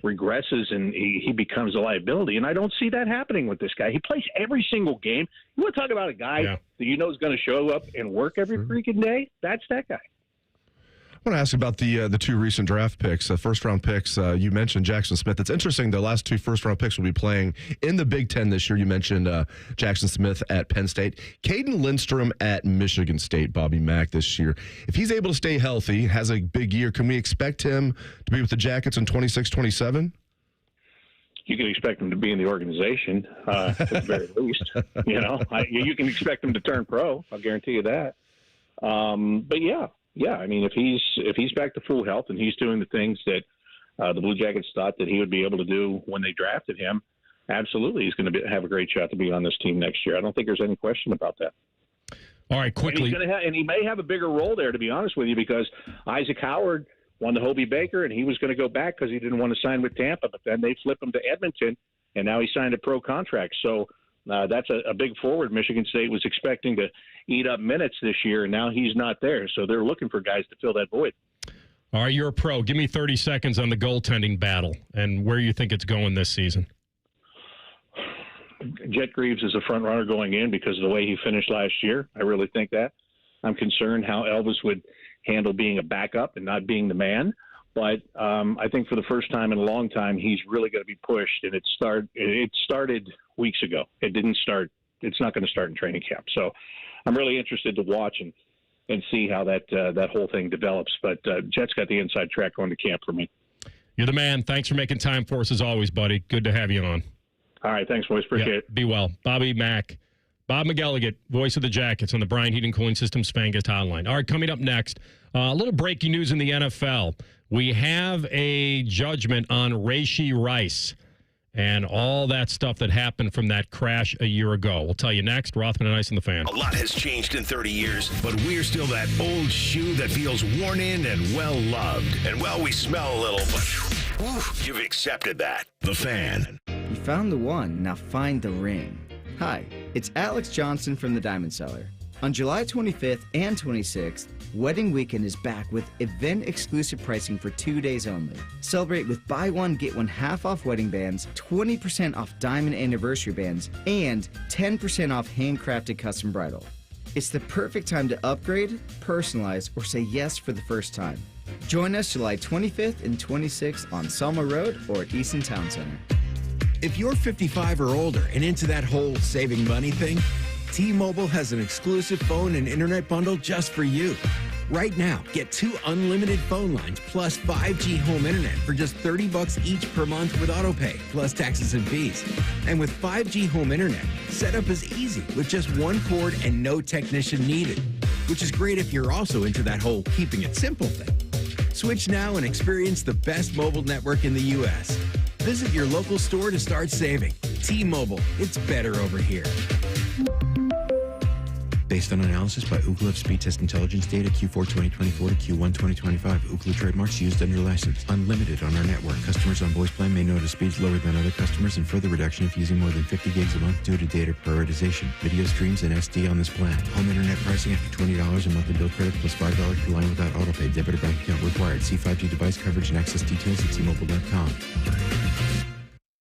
regresses and he becomes a liability. And I don't see that happening with this guy. He plays every single game. You want to talk about a guy that is going to show up and work every freaking day? That's that guy. I want to ask about the two recent draft picks, first-round picks. You mentioned Jackson Smith. It's interesting, the last two first-round picks will be playing in the Big Ten this year. You mentioned Jackson Smith at Penn State. Caden Lindstrom at Michigan State, Bobby Mack, this year. If he's able to stay healthy, has a big year, can we expect him to be with the Jackets in 26-27? you can expect him to be in the organization at the very least. You can expect him to turn pro. I'll guarantee you that. But yeah. I mean, if he's back to full health and he's doing the things that the Blue Jackets thought that he would be able to do when they drafted him, absolutely, he's going to have a great shot to be on this team next year. I don't think there's any question about that. All right, quickly. And he may have a bigger role there, to be honest with you, because Isaac Howard won the Hobie Baker, and he was going to go back because he didn't want to sign with Tampa. But then they flipped him to Edmonton, and now he signed a pro contract. So that's a big forward. Michigan State was expecting to eat up minutes this year, and now he's not there. So they're looking for guys to fill that void. All right, you're a pro. Give me 30 seconds on the goaltending battle and where you think it's going this season. Jet Greaves is a front runner going in because of the way he finished last year. I really think that. I'm concerned how Elvis would handle being a backup and not being the man. But I think for the first time in a long time, he's really going to be pushed. And it started weeks ago. It didn't start. It's not going to start in training camp. So I'm really interested to watch and see how that whole thing develops. But Jet's got the inside track going to camp for me. You're the man. Thanks for making time for us as always, buddy. Good to have you on. All right. Thanks, boys. Appreciate it. Be well. Bob McElligott, voice of the Jackets on the Bryan Heating Cooling Systems Fangast Hotline. All right, coming up next, a little breaking news in the NFL. We have a judgment on Rashee Rice and all that stuff that happened from that crash a year ago. We'll tell you next. Rothman and Ice and the Fan. A lot has changed in 30 years, but we're still that old shoe that feels worn in and well-loved. And, well, we smell a little, but you've accepted that. The Fan. You found the one, now find the ring. Hi, it's Alex Johnson from the Diamond Cellar. On July 25th and 26th, Wedding Weekend is back with event-exclusive pricing for 2 days only. Celebrate with buy one, get one half off wedding bands, 20% off diamond anniversary bands, and 10% off handcrafted custom bridal. It's the perfect time to upgrade, personalize, or say yes for the first time. Join us July 25th and 26th on Selma Road or at Easton Town Center. If you're 55 or older and into that whole saving money thing, T-Mobile has an exclusive phone and internet bundle just for you. Right now, get 2 unlimited phone lines plus 5G home internet for just $30 each per month with autopay, plus taxes and fees. And with 5G home internet, setup is easy with just one cord and no technician needed, which is great if you're also into that whole keeping it simple thing. Switch now and experience the best mobile network in the U.S. Visit your local store to start saving. T-Mobile, it's better over here. Based on analysis by Ookla of speed test intelligence data Q4 2024 to Q1 2025. Ookla trademarks used under license. Unlimited on our network. Customers on voice plan may notice speeds lower than other customers and further reduction if using more than 50 gigs a month due to data prioritization. Video streams and SD on this plan. Home internet pricing after $20 a monthly bill credit plus $5 per line without autopay. Debit or bank account required. See 5G device coverage and access details at T-Mobile.com.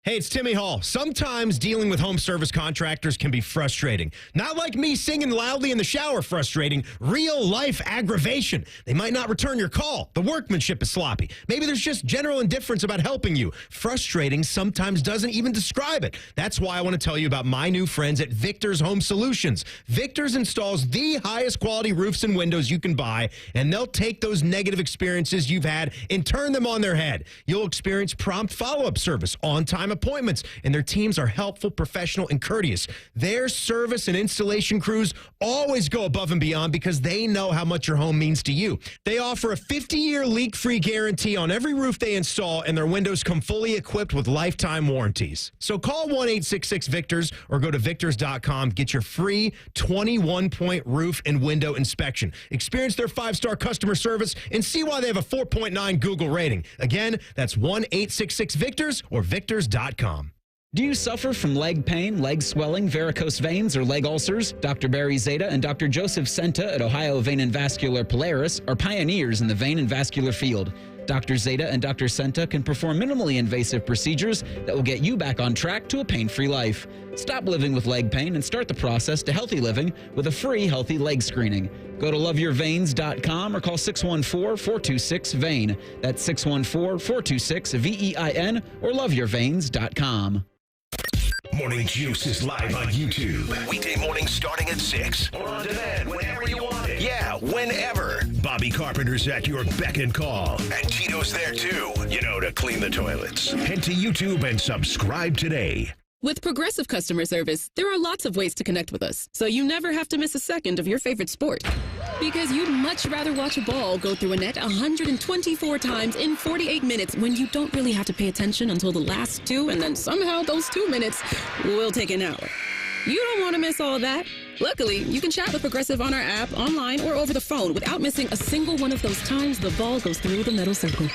Hey, it's Timmy Hall. Sometimes dealing with home service contractors can be frustrating. Not like me singing loudly in the shower frustrating. Real life aggravation. They might not return your call. The workmanship is sloppy. Maybe there's just general indifference about helping you. Frustrating sometimes doesn't even describe it. That's why I want to tell you about my new friends at Victor's Home Solutions. Victor's installs the highest quality roofs and windows you can buy, and they'll take those negative experiences you've had and turn them on their head. You'll experience prompt follow-up service, on-time appointments, and their teams are helpful, professional, and courteous. Their service and installation crews always go above and beyond because they know how much your home means to you. They offer a 50-year leak-free guarantee on every roof they install, and their windows come fully equipped with lifetime warranties. So call 1-866-VICTORS or go to victors.com. Get your free 21-point roof and window inspection. Experience their 5-star customer service and see why they have a 4.9 Google rating. Again, that's 1-866-VICTORS or victors.com. Do you suffer from leg pain, leg swelling, varicose veins, or leg ulcers? Dr. Barry Zeta and Dr. Joseph Senta at Ohio Vein and Vascular Polaris are pioneers in the vein and vascular field. Dr. Zeta and Dr. Senta can perform minimally invasive procedures that will get you back on track to a pain-free life. Stop living with leg pain and start the process to healthy living with a free healthy leg screening. Go to loveyourveins.com or call 614-426-VEIN. That's 614-426-VEIN or loveyourveins.com. Morning Juice is live on YouTube. Weekday mornings starting at 6 or on demand whenever you want it. Yeah. whenever. Bobby Carpenter's at your beck and call. And Tito's there too, to clean the toilets. Head to YouTube and subscribe today. With Progressive customer service, there are lots of ways to connect with us, so you never have to miss a second of your favorite sport. Because you'd much rather watch a ball go through a net 124 times in 48 minutes when you don't really have to pay attention until the last 2, and then somehow those 2 minutes will take an hour. You don't want to miss all of that. Luckily, you can chat with Progressive on our app, online, or over the phone without missing a single one of those times the ball goes through the metal circle.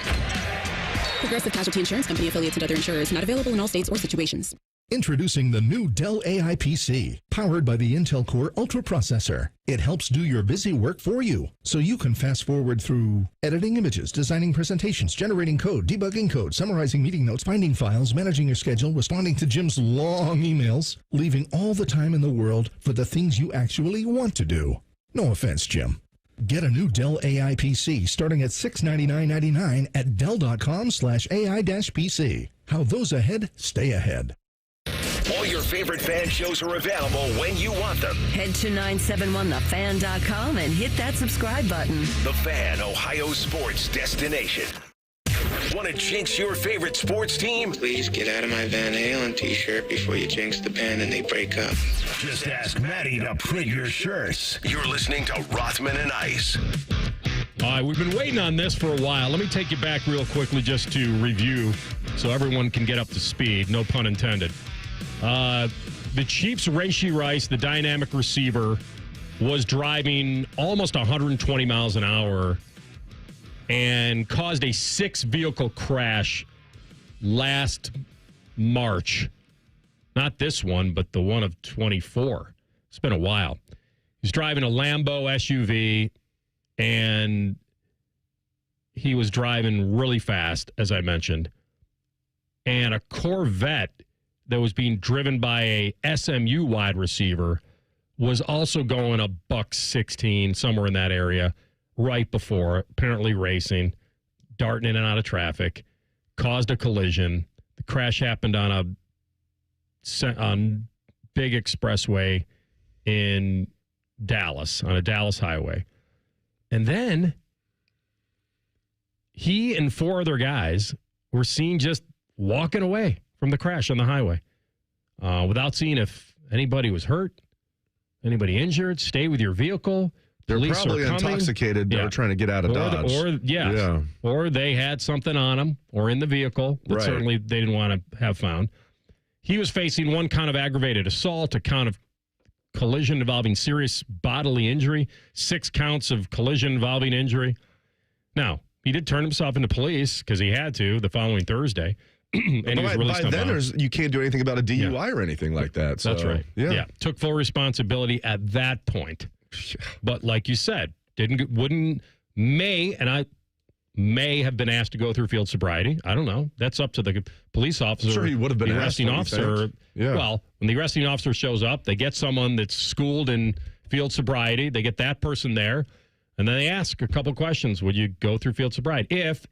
Progressive Casualty Insurance Company, affiliates, and other insurers. Not available in all states or situations. Introducing the new Dell AI PC, powered by the Intel Core Ultra processor. It helps do your busy work for you, so you can fast forward through editing images, designing presentations, generating code, debugging code, summarizing meeting notes, finding files, managing your schedule, responding to Jim's long emails, leaving all the time in the world for the things you actually want to do. No offense, Jim. Get a new Dell AI PC starting at $699.99 at Dell.com/AI-PC. How those ahead stay ahead. All your favorite fan shows are available when you want them. Head to 971thefan.com and hit that subscribe button. The Fan, Ohio sports destination. Want to jinx your favorite sports team? Please get out of my Van Halen t-shirt before you jinx the band and they break up. Just ask Maddie to print your shirts. You're listening to Rothman and Ice. All right, we've been waiting on this for a while. Let me take you back real quickly just to review so everyone can get up to speed. No pun intended. The Chiefs' Rashee Rice, the dynamic receiver, was driving almost 120 miles an hour and caused a 6-vehicle crash last March. Not this one, but the one of 24. It's been a while. He's driving a Lambo SUV, and he was driving really fast, as I mentioned. And a Corvette that was being driven by a SMU wide receiver was also going a $116, somewhere in that area, right before, apparently racing, darting in and out of traffic, caused a collision. The crash happened on a big expressway in Dallas, on a Dallas highway. And then he and 4 other guys were seen just walking away from the crash on the highway without seeing if anybody was hurt, anybody injured. Stay with your vehicle. They're Police probably are coming. intoxicated. They're trying to get out of Dodge. Or they had something on them or in the vehicle that certainly they didn't want to have found. He was facing one count of aggravated assault, a count of collision involving serious bodily injury, 6 counts of collision involving injury. Now, he did turn himself into police because he had to the following Thursday. And he was released by on then, bond. you can't do anything about a DUI or anything like that. So, That's right. Yeah. Took full responsibility at that point. But like you said, may have been asked to go through field sobriety. I don't know. That's up to the police officer. I'm sure he would have been the asked, arresting don't you officer. think? Yeah. Well, when the arresting officer shows up, they get someone that's schooled in field sobriety. They get that person there, and then they ask a couple questions. Would you go through field sobriety? If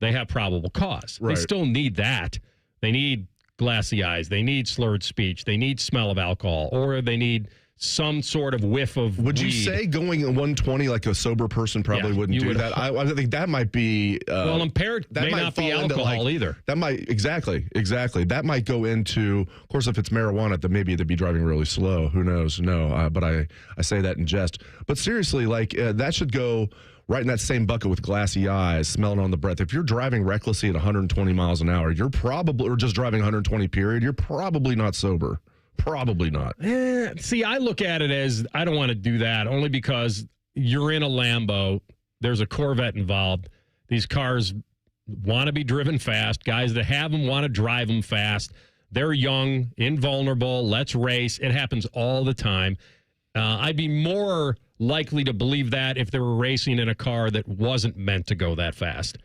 they have probable cause. Right. They still need that. They need glassy eyes. They need slurred speech. They need smell of alcohol, or they need some sort of whiff of Would you weed. say going at 120 like a sober person probably wouldn't do that? I think that might be well, impaired that may might not be fall into, alcohol either. That might exactly. That might go into, of course, if it's marijuana, then maybe they'd be driving really slow. Who knows? No, but I say that in jest. But seriously, that should go right in that same bucket with glassy eyes, smelling on the breath. If you're driving recklessly at 120 miles an hour, you're probably, or just driving 120 period, you're probably not sober. Probably not. See, I look at it as I don't want to do that only because you're in a Lambo. There's a Corvette involved. These cars want to be driven fast. Guys that have them want to drive them fast. They're young, invulnerable. Let's race. It happens all the time. I'd be more likely to believe that if they were racing in a car that wasn't meant to go that fast.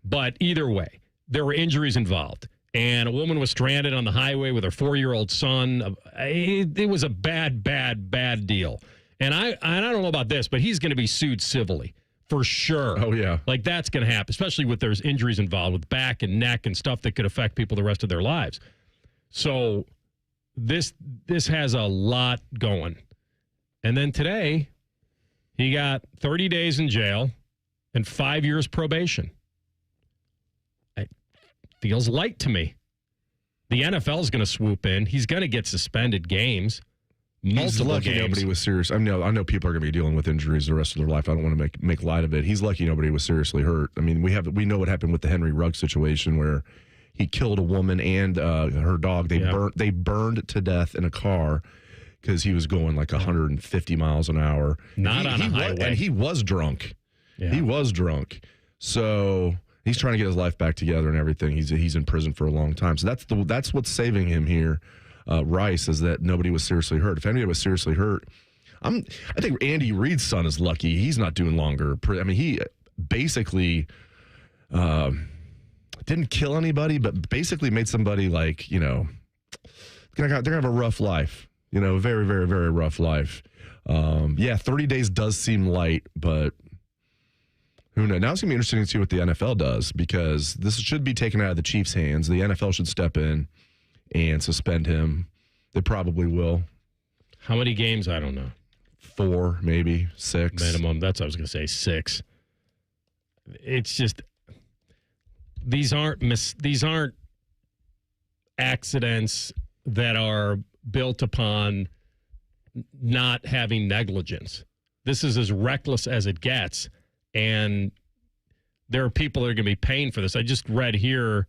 But either way, there were injuries involved. And a woman was stranded on the highway with her 4-year-old son. It was a bad, bad, bad deal. And I don't know about this, but he's going to be sued civilly for sure. Oh, yeah. Like, that's going to happen, especially with there's injuries involved with back and neck and stuff that could affect people the rest of their lives. So this has a lot going. And then today, He got 30 days in jail and 5 years probation. It feels light to me. The NFL is going to swoop in. He's going to get suspended games. He's lucky games. nobody was serious. I know people are going to be dealing with injuries the rest of their life. I don't want to make light of it. He's lucky nobody was seriously hurt. I mean, we know what happened with the Henry Ruggs situation where he killed a woman and her dog. They burned to death in a car because he was going like 150 miles an hour. Not on a highway. And he was drunk. Yeah. He was drunk. So he's trying to get his life back together and everything. He's in prison for a long time. So that's what's saving him here. Rice, is that nobody was seriously hurt. If anybody was seriously hurt, I think Andy Reid's son is lucky. He's not doing longer. I mean, he basically didn't kill anybody, but basically made somebody like, they're going to have a rough life. Very, very, very rough life. 30 days does seem light, but who knows? Now it's going to be interesting to see what the NFL does, because this should be taken out of the Chiefs' hands. The NFL should step in and suspend him. They probably will. How many games? I don't know. 4, maybe 6. Minimum. That's what I was going to say, 6. It's just, these aren't accidents that are built upon not having negligence. This is as reckless as it gets, and there are people that are going to be paying for this. I just read here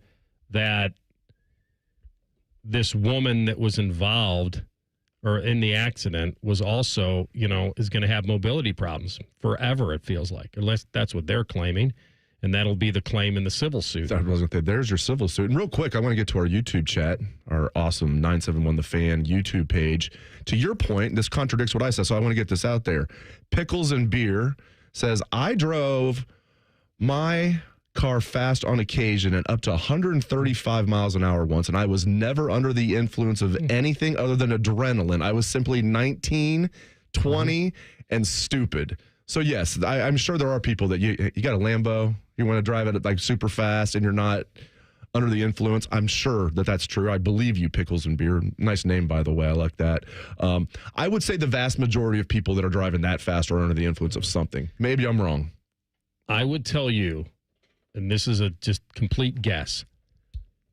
that this woman that was involved or in the accident was also, is going to have mobility problems forever, it feels like. Unless that's what they're claiming, and that'll be the claim in the civil suit. There's your civil suit. And real quick, I want to get to our YouTube chat, our awesome 971 The Fan YouTube page. To your point, this contradicts what I said, so I want to get this out there. Pickles and Beer says, I drove my car fast on occasion and up to 135 miles an hour once, and I was never under the influence of anything other than adrenaline. I was simply 19, 20, and stupid. So yes, I'm sure there are people that you got a Lambo, you want to drive it like super fast, and you're not under the influence. I'm sure that's true. I believe you, Pickles and Beer. Nice name, by the way. I like that. I would say the vast majority of people that are driving that fast are under the influence of something. Maybe I'm wrong. I would tell you, and this is a just complete guess,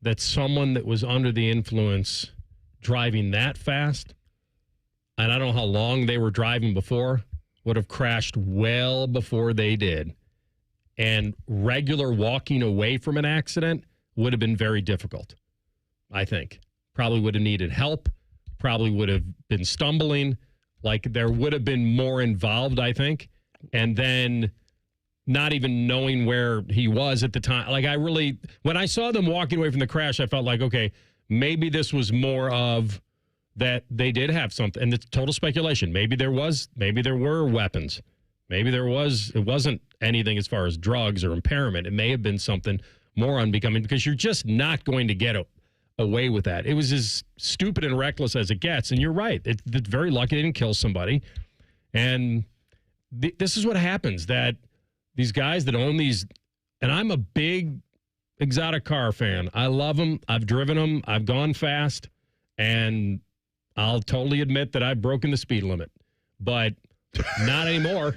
that someone that was under the influence driving that fast, and I don't know how long they were driving before, would have crashed well before they did. And regular walking away from an accident would have been very difficult, I think. Probably would have needed help, probably would have been stumbling. Like, there would have been more involved, I think. And then not even knowing where he was at the time. Like, when I saw them walking away from the crash, I felt like, okay, maybe this was more of that they did have something. And it's total speculation. Maybe there were weapons. Maybe it wasn't anything as far as drugs or impairment. It may have been something more unbecoming, because you're just not going to get away with that. It was as stupid and reckless as it gets. And you're right. It's very lucky they didn't kill somebody. And this is what happens, that these guys that own these, and I'm a big exotic car fan. I love them. I've driven them. I've gone fast. And I'll totally admit that I've broken the speed limit. But not anymore.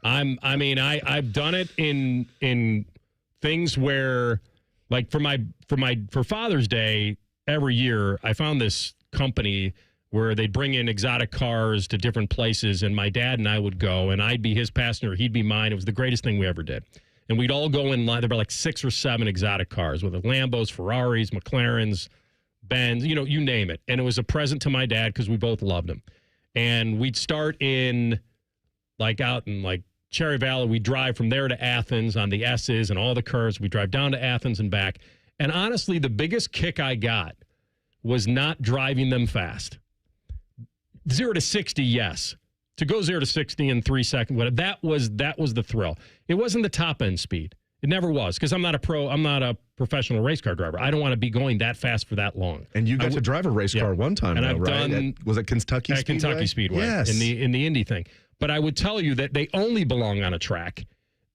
I've done it in things where, like, for Father's Day every year, I found this company where they'd bring in exotic cars to different places, and my dad and I would go, and I'd be his passenger, he'd be mine. It was the greatest thing we ever did. And we'd all go in line. There were like 6 or 7 exotic cars, with Lambos, Ferraris, McLarens, Benz, you name it. And it was a present to my dad because we both loved him. And we'd start out in Cherry Valley. We'd drive from there to Athens on the S's and all the curves. We'd drive down to Athens and back. And honestly, the biggest kick I got was not driving them fast. 0 to 60, yes. To go 0 to 60 in 3 seconds, that was the thrill. It wasn't the top end speed. It never was, because I'm not a professional race car driver. I don't want to be going that fast for that long. And you got to drive a race car one time, and though, I've right? done was it Kentucky Speedway? Kentucky Speedway, yes, in the Indy thing. But I would tell you that they only belong on a track,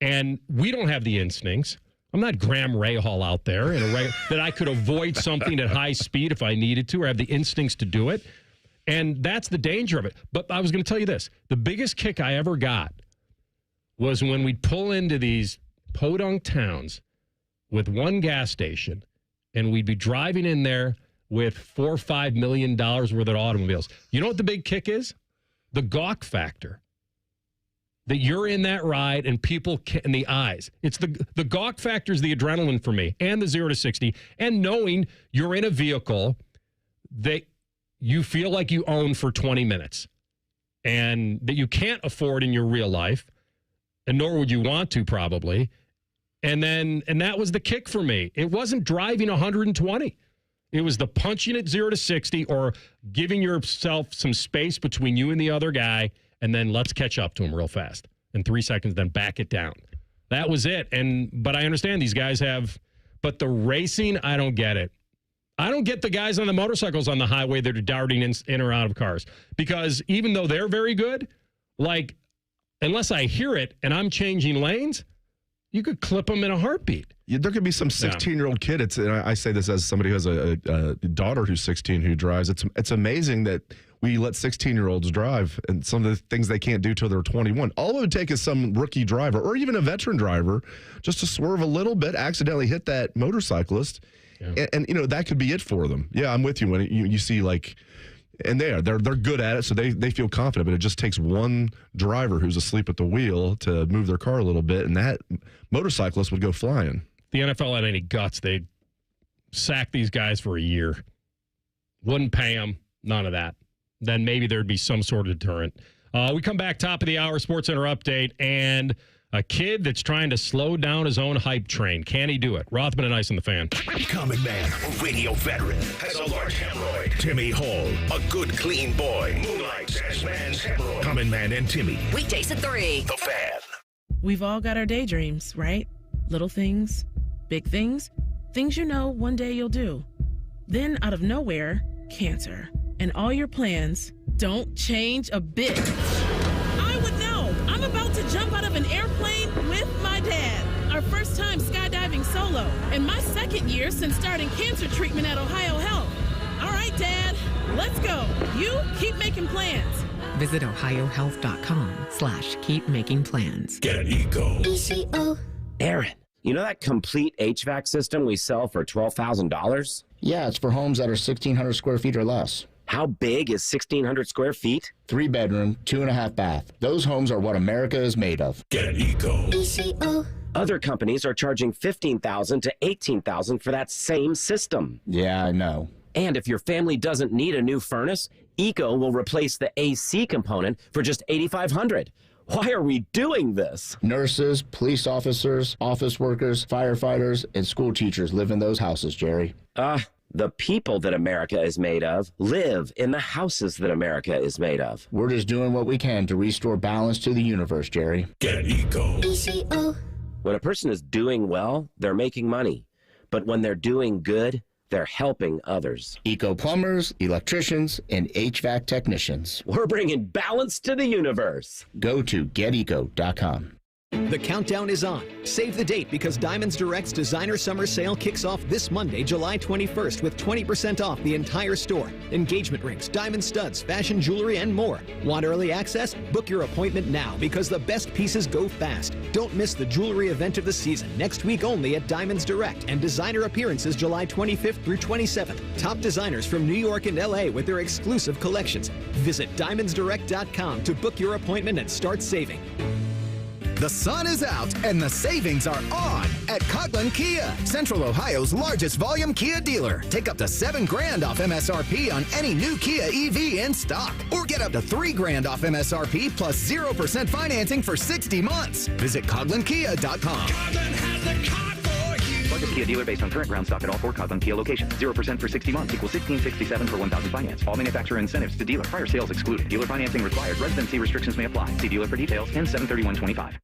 and we don't have the instincts. I'm not Graham Rahal out there that I could avoid something at high speed if I needed to, or have the instincts to do it. And that's the danger of it. But I was going to tell you this. The biggest kick I ever got was when we'd pull into these podunk towns with one gas station, and we'd be driving in there with $4 or $5 million worth of automobiles. You know what the big kick is? The gawk factor. That you're in that ride and people in the eyes. It's the gawk factor is the adrenaline for me, and the 0 to 60, and knowing you're in a vehicle that you feel like you own for 20 minutes and that you can't afford in your real life, and nor would you want to probably. And that was the kick for me. It wasn't driving 120. It was the punching at 0 to 60 or giving yourself some space between you and the other guy, and then let's catch up to him real fast. In 3 seconds, then back it down. That was it. But I understand these guys have, but the racing, I don't get it. I don't get the guys on the motorcycles on the highway that are darting in or out of cars. Because even though they're very good, like, unless I hear it and I'm changing lanes, you could clip them in a heartbeat. Yeah, there could be some 16-year-old kid. And I say this as somebody who has a daughter who's 16 who drives. It's amazing that we let 16-year-olds drive and some of the things they can't do till they're 21. All it would take is some rookie driver or even a veteran driver just to swerve a little bit, accidentally hit that motorcyclist, and that could be it for them. Yeah, I'm with you when you see like. And they're good at it, so they feel confident. But it just takes one driver who's asleep at the wheel to move their car a little bit, and that motorcyclist would go flying. The NFL had any guts, they'd sack these guys for a year. Wouldn't pay them, none of that. Then maybe there'd be some sort of deterrent. We come back, top of the hour, Sports Center update, and a kid that's trying to slow down his own hype train. Can he do it? Rothman and Ice on the Fan. Common man, radio veteran, has a large hemorrhoid. Timmy Hall, a good, clean boy. Moonlights as man's hemorrhoid. Common man and Timmy. Weekdays at 3. The Fan. We've all got our daydreams, right? Little things, big things, things you know one day you'll do. Then, out of nowhere, cancer. And all your plans don't change a bit. I would know. I'm about to jump out of an airplane with my dad. Our first time skydiving solo. And my second year since starting cancer treatment at Ohio Health. All right, Dad, let's go. You keep making plans. Visit ohiohealth.com/keepmakingplans. Get Eco. ECO. Aaron, you know that complete HVAC system we sell for $12,000? Yeah, it's for homes that are 1,600 square feet or less. How big is 1,600 square feet? 3 bedroom, 2.5 bath. Those homes are what America is made of. Get Eco. ECO. Other companies are charging $15,000 to $18,000 for that same system. Yeah, I know. And if your family doesn't need a new furnace, Eco will replace the AC component for just $8,500. Why are we doing this? Nurses, police officers, office workers, firefighters, and school teachers live in those houses, Jerry. The people that America is made of live in the houses that America is made of. We're just doing what we can to restore balance to the universe, Jerry. Get Eco. ECO. When a person is doing well, they're making money. But when they're doing good, they're helping others. Eco plumbers, electricians, and HVAC technicians. We're bringing balance to the universe. Go to geteco.com. The countdown is on. Save the date because Diamonds Direct's Designer Summer Sale kicks off this Monday, July 21st with 20% off the entire store. Engagement rings, diamond studs, fashion jewelry, and more. Want early access? Book your appointment now because the best pieces go fast. Don't miss the jewelry event of the season next week only at Diamonds Direct and designer appearances July 25th through 27th. Top designers from New York and LA with their exclusive collections. Visit diamondsdirect.com to book your appointment and start saving. The sun is out and the savings are on at Coghlan Kia, Central Ohio's largest volume Kia dealer. Take up to $7,000 off MSRP on any new Kia EV in stock, or get up to $3,000 off MSRP plus 0% financing for 60 months. Visit CoghlanKia.com. Largest Kia dealer based on current ground stock at all 4 Coghlan Kia locations. 0% for 60 months equals $1,667 per 1,000 finance. All manufacturer incentives to dealer. Prior sales excluded. Dealer financing required. Residency restrictions may apply. See dealer for details. N73125.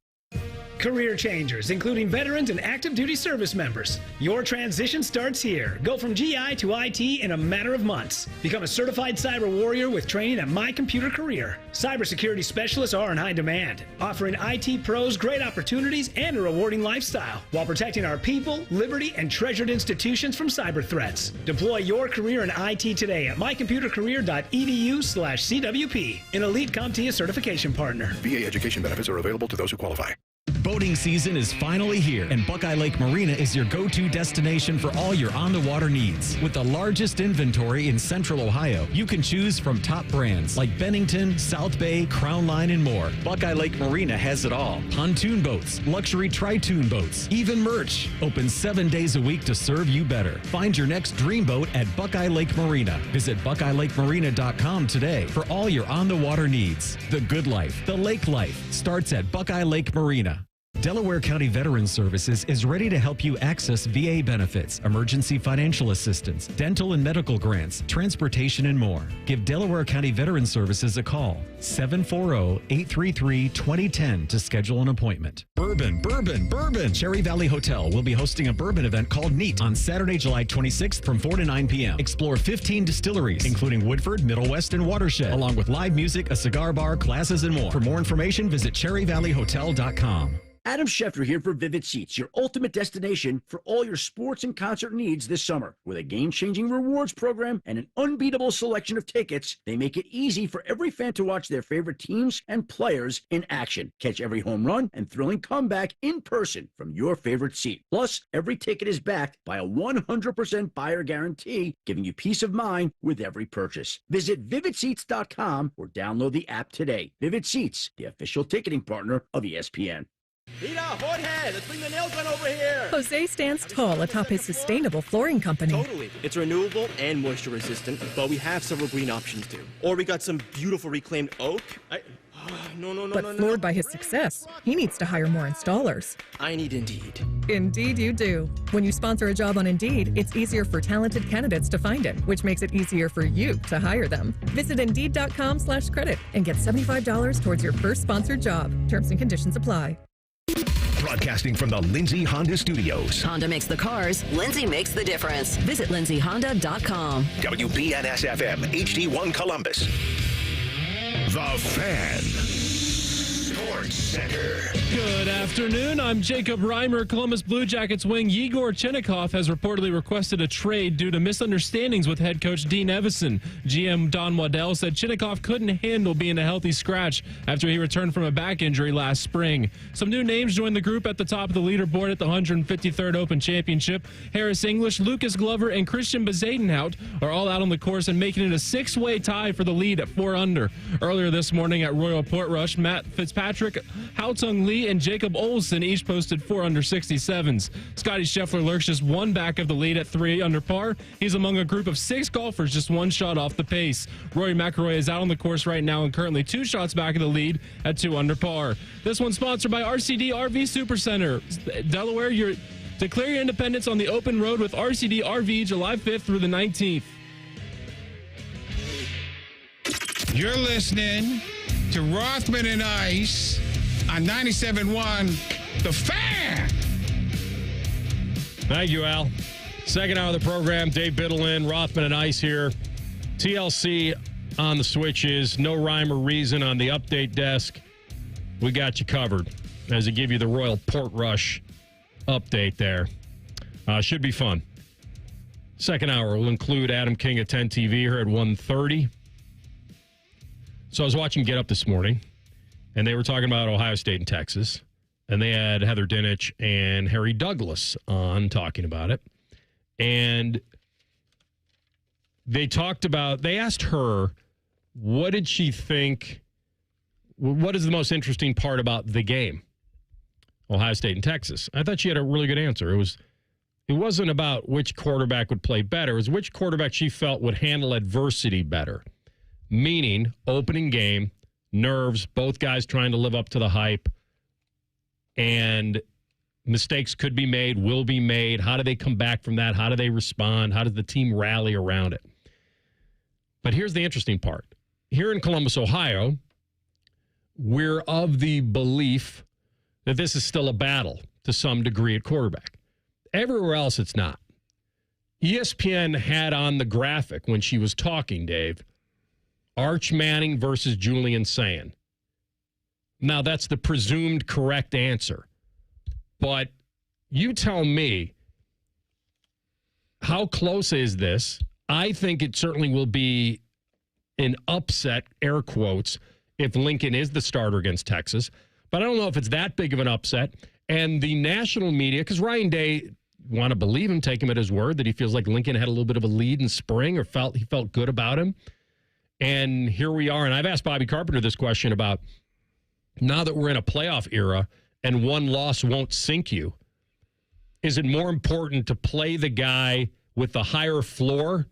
career changers, including veterans and active duty service members. Your transition starts here. Go from GI to IT in a matter of months. Become a certified cyber warrior with training at My Computer Career. Cybersecurity specialists are in high demand, offering IT pros great opportunities and a rewarding lifestyle while protecting our people, liberty, and treasured institutions from cyber threats. Deploy your career in IT today at mycomputercareer.edu/CWP, an elite CompTIA certification partner. VA education benefits are available to those who qualify. Boating season is finally here, and Buckeye Lake Marina is your go-to destination for all your on-the-water needs. With the largest inventory in Central Ohio, you can choose from top brands like Bennington, South Bay, Crown Line, and more. Buckeye Lake Marina has it all. Pontoon boats, luxury tri-toon boats, even merch. Open 7 days a week to serve you better. Find your next dream boat at Buckeye Lake Marina. Visit BuckeyeLakeMarina.com today for all your on-the-water needs. The good life, the lake life, starts at Buckeye Lake Marina. Delaware County Veterans Services is ready to help you access VA benefits, emergency financial assistance, dental and medical grants, transportation, and more. Give Delaware County Veterans Services a call, 740-833-2010 to schedule an appointment. Bourbon. Cherry Valley Hotel will be hosting a bourbon event called Neat on Saturday, July 26th from 4 to 9 p.m. Explore 15 distilleries, including Woodford, Middle West, and Watershed, along with live music, a cigar bar, classes, and more. For more information, visit cherryvalleyhotel.com. Adam Schefter here for Vivid Seats, your ultimate destination for all your sports and concert needs this summer. With a game-changing rewards program and an unbeatable selection of tickets, they make it easy for every fan to watch their favorite teams and players in action. Catch every home run and thrilling comeback in person from your favorite seat. Plus, every ticket is backed by a 100% buyer guarantee, giving you peace of mind with every purchase. Visit VividSeats.com or download the app today. Vivid Seats, the official ticketing partner of ESPN. Rita, Jorge, let's bring the nail gun over here. Jose stands tall atop his sustainable flooring company. Totally. It's renewable and moisture resistant, but we have several green options too. Or we got some beautiful reclaimed oak. No. But floored by his success, he needs to hire more installers. I need Indeed. Indeed you do. When you sponsor a job on Indeed, it's easier for talented candidates to find it, which makes it easier for you to hire them. Visit Indeed.com/credit and get $75 towards your first sponsored job. Terms and conditions apply. Broadcasting from the Lindsay Honda Studios. Honda makes the cars. Lindsay makes the difference. Visit lindsayhonda.com. WBNS-FM, HD1 Columbus. The Fan. Sports Center. Good afternoon. I'm Jacob Reimer. Columbus Blue Jackets wing Yegor Chinnikov has reportedly requested a trade due to misunderstandings with head coach Dean Evison. GM Don Waddell said Chinnikov couldn't handle being a healthy scratch after he returned from a back injury last spring. Some new names joined the group at the top of the leaderboard at the 153rd Open Championship. Harris English, Lucas Glover, and Christian Bezadenhout are all out on the course and making it a six-way tie for the lead at 4 under. Earlier this morning at Royal Portrush, Matt Fitzpatrick, Hao-Tung Lee, and Jacob Olsen each posted 4 under 67s. Scotty Scheffler lurks just one back of the lead at 3 under par. He's among a group of 6 golfers just one shot off the pace. Rory McIlroy is out on the course right now and currently 2 shots back of the lead at 2 under par. This one's sponsored by RCD RV Supercenter. Delaware, declare your independence on the open road with RCD RV July 5th through the 19th. You're listening to Rothman and Ice on 97.1, The Fan. Thank you, Al. Second hour of the program, Dave Biddle, Rothman and Ice here. TLC on the switches, no rhyme or reason on the update desk. We got you covered as we give you the Royal Portrush update there. Should be fun. Second hour will include Adam King at 10 TV here at 1:30. So I was watching Get Up this morning, and they were talking about Ohio State and Texas, and they had Heather Dinich and Harry Douglas on talking about it. And they asked her, what did she think, what is the most interesting part about the game, Ohio State and Texas? I thought she had a really good answer. It wasn't about which quarterback would play better. It was which quarterback she felt would handle adversity better. Meaning, opening game, nerves, both guys trying to live up to the hype, and mistakes could be made, will be made. How do they come back from that? How do they respond? How does the team rally around it? But here's the interesting part. Here in Columbus, Ohio, we're of the belief that this is still a battle to some degree at quarterback. Everywhere else, it's not. ESPN had on the graphic when she was talking, Dave, Arch Manning versus Julian Sayin. Now, that's the presumed correct answer. But you tell me, how close is this? I think it certainly will be an upset, air quotes, if Lincoln is the starter against Texas. But I don't know if it's that big of an upset. And the national media, because Ryan Day, want to believe him, take him at his word that he feels like Lincoln had a little bit of a lead in spring or he felt good about him. And here we are. And I've asked Bobby Carpenter this question about now that we're in a playoff era and one loss won't sink you, is it more important to play the guy with the higher floor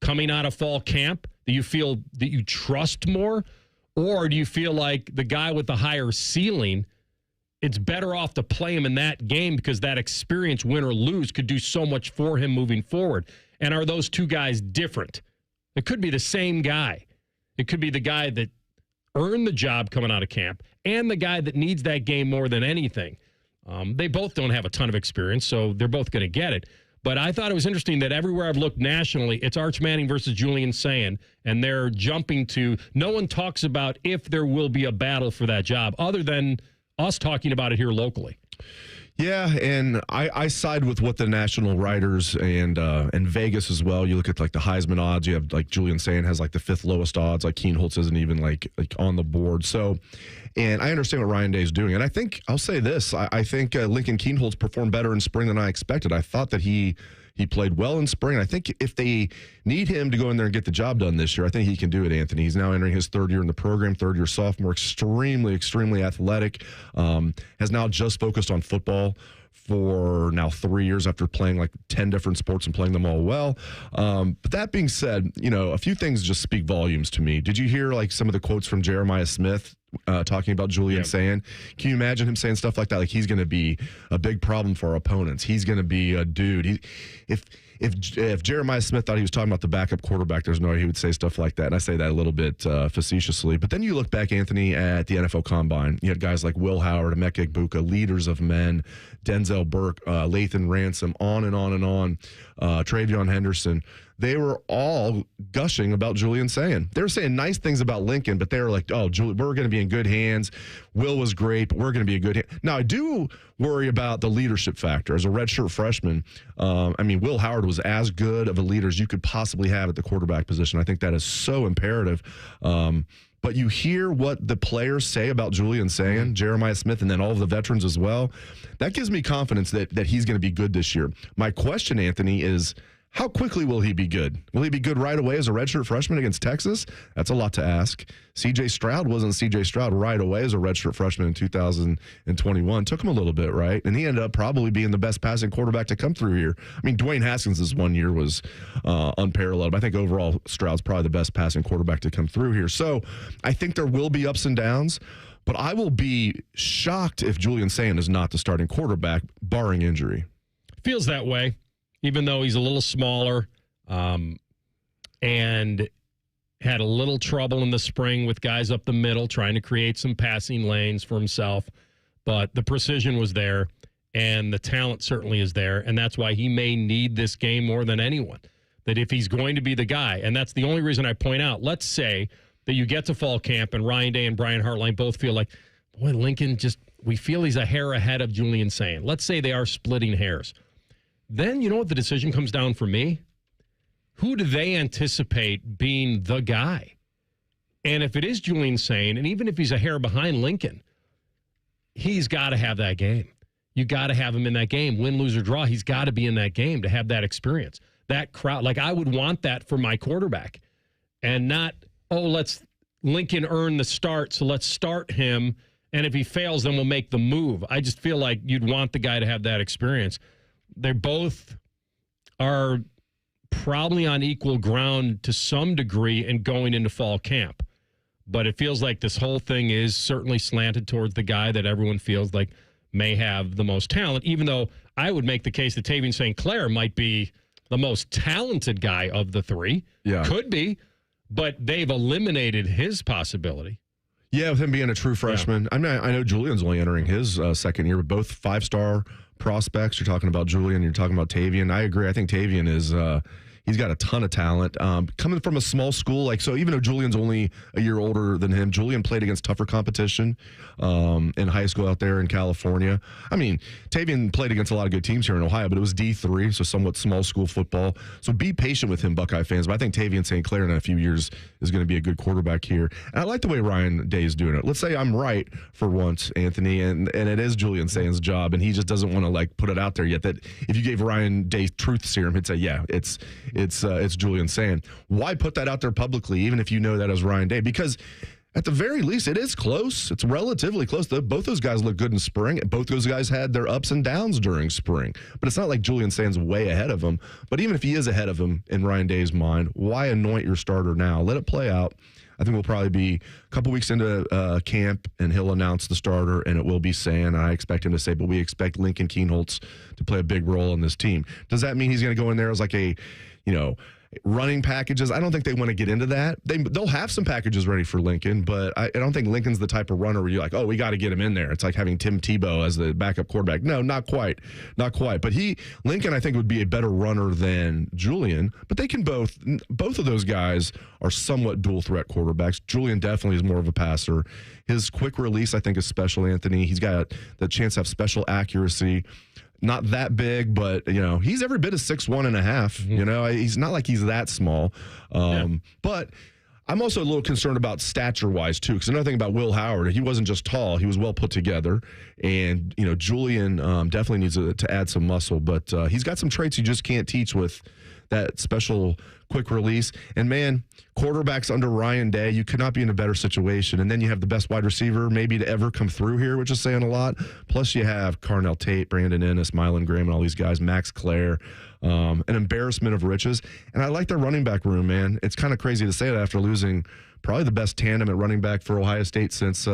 coming out of fall camp that you feel that you trust more? Or do you feel like the guy with the higher ceiling, it's better off to play him in that game because that experience, win or lose, could do so much for him moving forward? And are those two guys different? It could be the same guy. It could be the guy that earned the job coming out of camp and the guy that needs that game more than anything. They both don't have a ton of experience, so they're both going to get it. But I thought it was interesting that everywhere I've looked nationally, it's Arch Manning versus Julian Sayin, and they're jumping to, no one talks about if there will be a battle for that job other than us talking about it here locally. Yeah, and I side with what the national writers and Vegas as well. You look at like the Heisman odds. You have like Julian Sayin has like the 5th lowest odds. Like Keenholz isn't even like on the board. So, and I understand what Ryan Day is doing. And I think I'll say this: I think Lincoln Keenholz performed better in spring than I expected. I thought that he played well in spring. I think if they need him to go in there and get the job done this year, I think he can do it, Anthony. He's now entering his 3rd year in the program, 3rd-year sophomore, extremely athletic, has now just focused on football for now 3 years after playing like 10 different sports and playing them all well. But that being said, a few things just speak volumes to me. Did you hear like some of the quotes from Jeremiah Smith talking about Julian Sayin? Can you imagine him saying stuff like that? Like he's going to be a big problem for our opponents. He's going to be a dude. If Jeremiah Smith thought he was talking about the backup quarterback, there's no way he would say stuff like that. And I say that a little bit facetiously. But then you look back, Anthony, at the NFL Combine. You had guys like Will Howard, Emeka Egbuka, leaders of men, Denzel Burke, Lathan Ransom, on and on and on, Travion Henderson. They were all gushing about Julian Sayin. They were saying nice things about Lincoln, but they were like, we're going to be in good hands. Will was great, but we're going to be in good hands. Now, I do worry about the leadership factor. As a redshirt freshman, Will Howard was as good of a leader as you could possibly have at the quarterback position. I think that is so imperative. But you hear what the players say about Julian Sayin, Jeremiah Smith, and then all of the veterans as well. That gives me confidence that he's going to be good this year. My question, Anthony, is how quickly will he be good? Will he be good right away as a redshirt freshman against Texas? That's a lot to ask. C.J. Stroud wasn't C.J. Stroud right away as a redshirt freshman in 2021. Took him a little bit, right? And he ended up probably being the best passing quarterback to come through here. Dwayne Haskins' 1 year was unparalleled. But I think overall Stroud's probably the best passing quarterback to come through here. So I think there will be ups and downs. But I will be shocked if Julian Sayin is not the starting quarterback, barring injury. Feels that way. Even though he's a little smaller and had a little trouble in the spring with guys up the middle trying to create some passing lanes for himself. But the precision was there, and the talent certainly is there, and that's why he may need this game more than anyone. That if he's going to be the guy, and that's the only reason I point out, let's say that you get to fall camp and Ryan Day and Brian Hartline both feel like, boy, Lincoln we feel he's a hair ahead of Julian Sayin. Let's say they are splitting hairs. Then you know what the decision comes down for me? Who do they anticipate being the guy? And if it is Julian Sayin, and even if he's a hair behind Lincoln, he's got to have that game. You got to have him in that game. Win, lose, or draw, he's got to be in that game to have that experience. That crowd, like I would want that for my quarterback. And not, let's Lincoln earn the start, so let's start him. And if he fails, then we'll make the move. I just feel like you'd want the guy to have that experience. They both are probably on equal ground to some degree in going into fall camp. But it feels like this whole thing is certainly slanted towards the guy that everyone feels like may have the most talent, even though I would make the case that Tavian St. Clair might be the most talented guy of the three. Yeah. Could be, but they've eliminated his possibility. Yeah, with him being a true freshman. Yeah. I mean, I know Julian's only entering his second year, but both 5-star prospects. You're talking about Julian, you're talking about Tavian. I agree. I think Tavian is he's got a ton of talent. Coming from a small school, so even though Julian's only a year older than him, Julian played against tougher competition in high school out there in California. I mean, Tavian played against a lot of good teams here in Ohio, but it was D3, so somewhat small school football. So be patient with him, Buckeye fans. But I think Tavian St. Clair in a few years is going to be a good quarterback here. And I like the way Ryan Day is doing it. Let's say I'm right for once, Anthony, and it is Julian Sayin's job, and he just doesn't want to put it out there yet that if you gave Ryan Day truth serum, he'd say, yeah, it's Julian Sayin. Why put that out there publicly, even if you know that as Ryan Day? Because at the very least, it is close. It's relatively close. Both those guys look good in spring. Both those guys had their ups and downs during spring. But it's not like Julian Sayin's way ahead of him. But even if he is ahead of him in Ryan Day's mind, why anoint your starter now? Let it play out. I think we'll probably be a couple weeks into camp, and he'll announce the starter, and it will be Sayin. I expect him to say, but we expect Lincoln Kienholz to play a big role in this team. Does that mean he's going to go in there as running packages? I don't think they want to get into that. They'll have some packages ready for Lincoln, but I don't think Lincoln's the type of runner where you're like, oh, we got to get him in there. It's like having Tim Tebow as the backup quarterback. No, not quite. But Lincoln, I think, would be a better runner than Julian, but they can both of those guys are somewhat dual threat quarterbacks. Julian definitely is more of a passer. His quick release, I think, is special, Anthony. He's got the chance to have special accuracy. Not that big, but, he's every bit of 6'1.5". Mm-hmm. He's not like he's that small. But I'm also a little concerned about stature-wise, too, because another thing about Will Howard, he wasn't just tall. He was well put together. And, Julian definitely needs to add some muscle. But he's got some traits you just can't teach with that special quick release. And, man, quarterbacks under Ryan Day, you could not be in a better situation. And then you have the best wide receiver maybe to ever come through here, which is saying a lot. Plus you have Carnell Tate, Brandon Ennis, Mylan Graham, and all these guys, Max Clare. An embarrassment of riches. And I like their running back room, man. It's kind of crazy to say that after losing probably the best tandem at running back for Ohio State since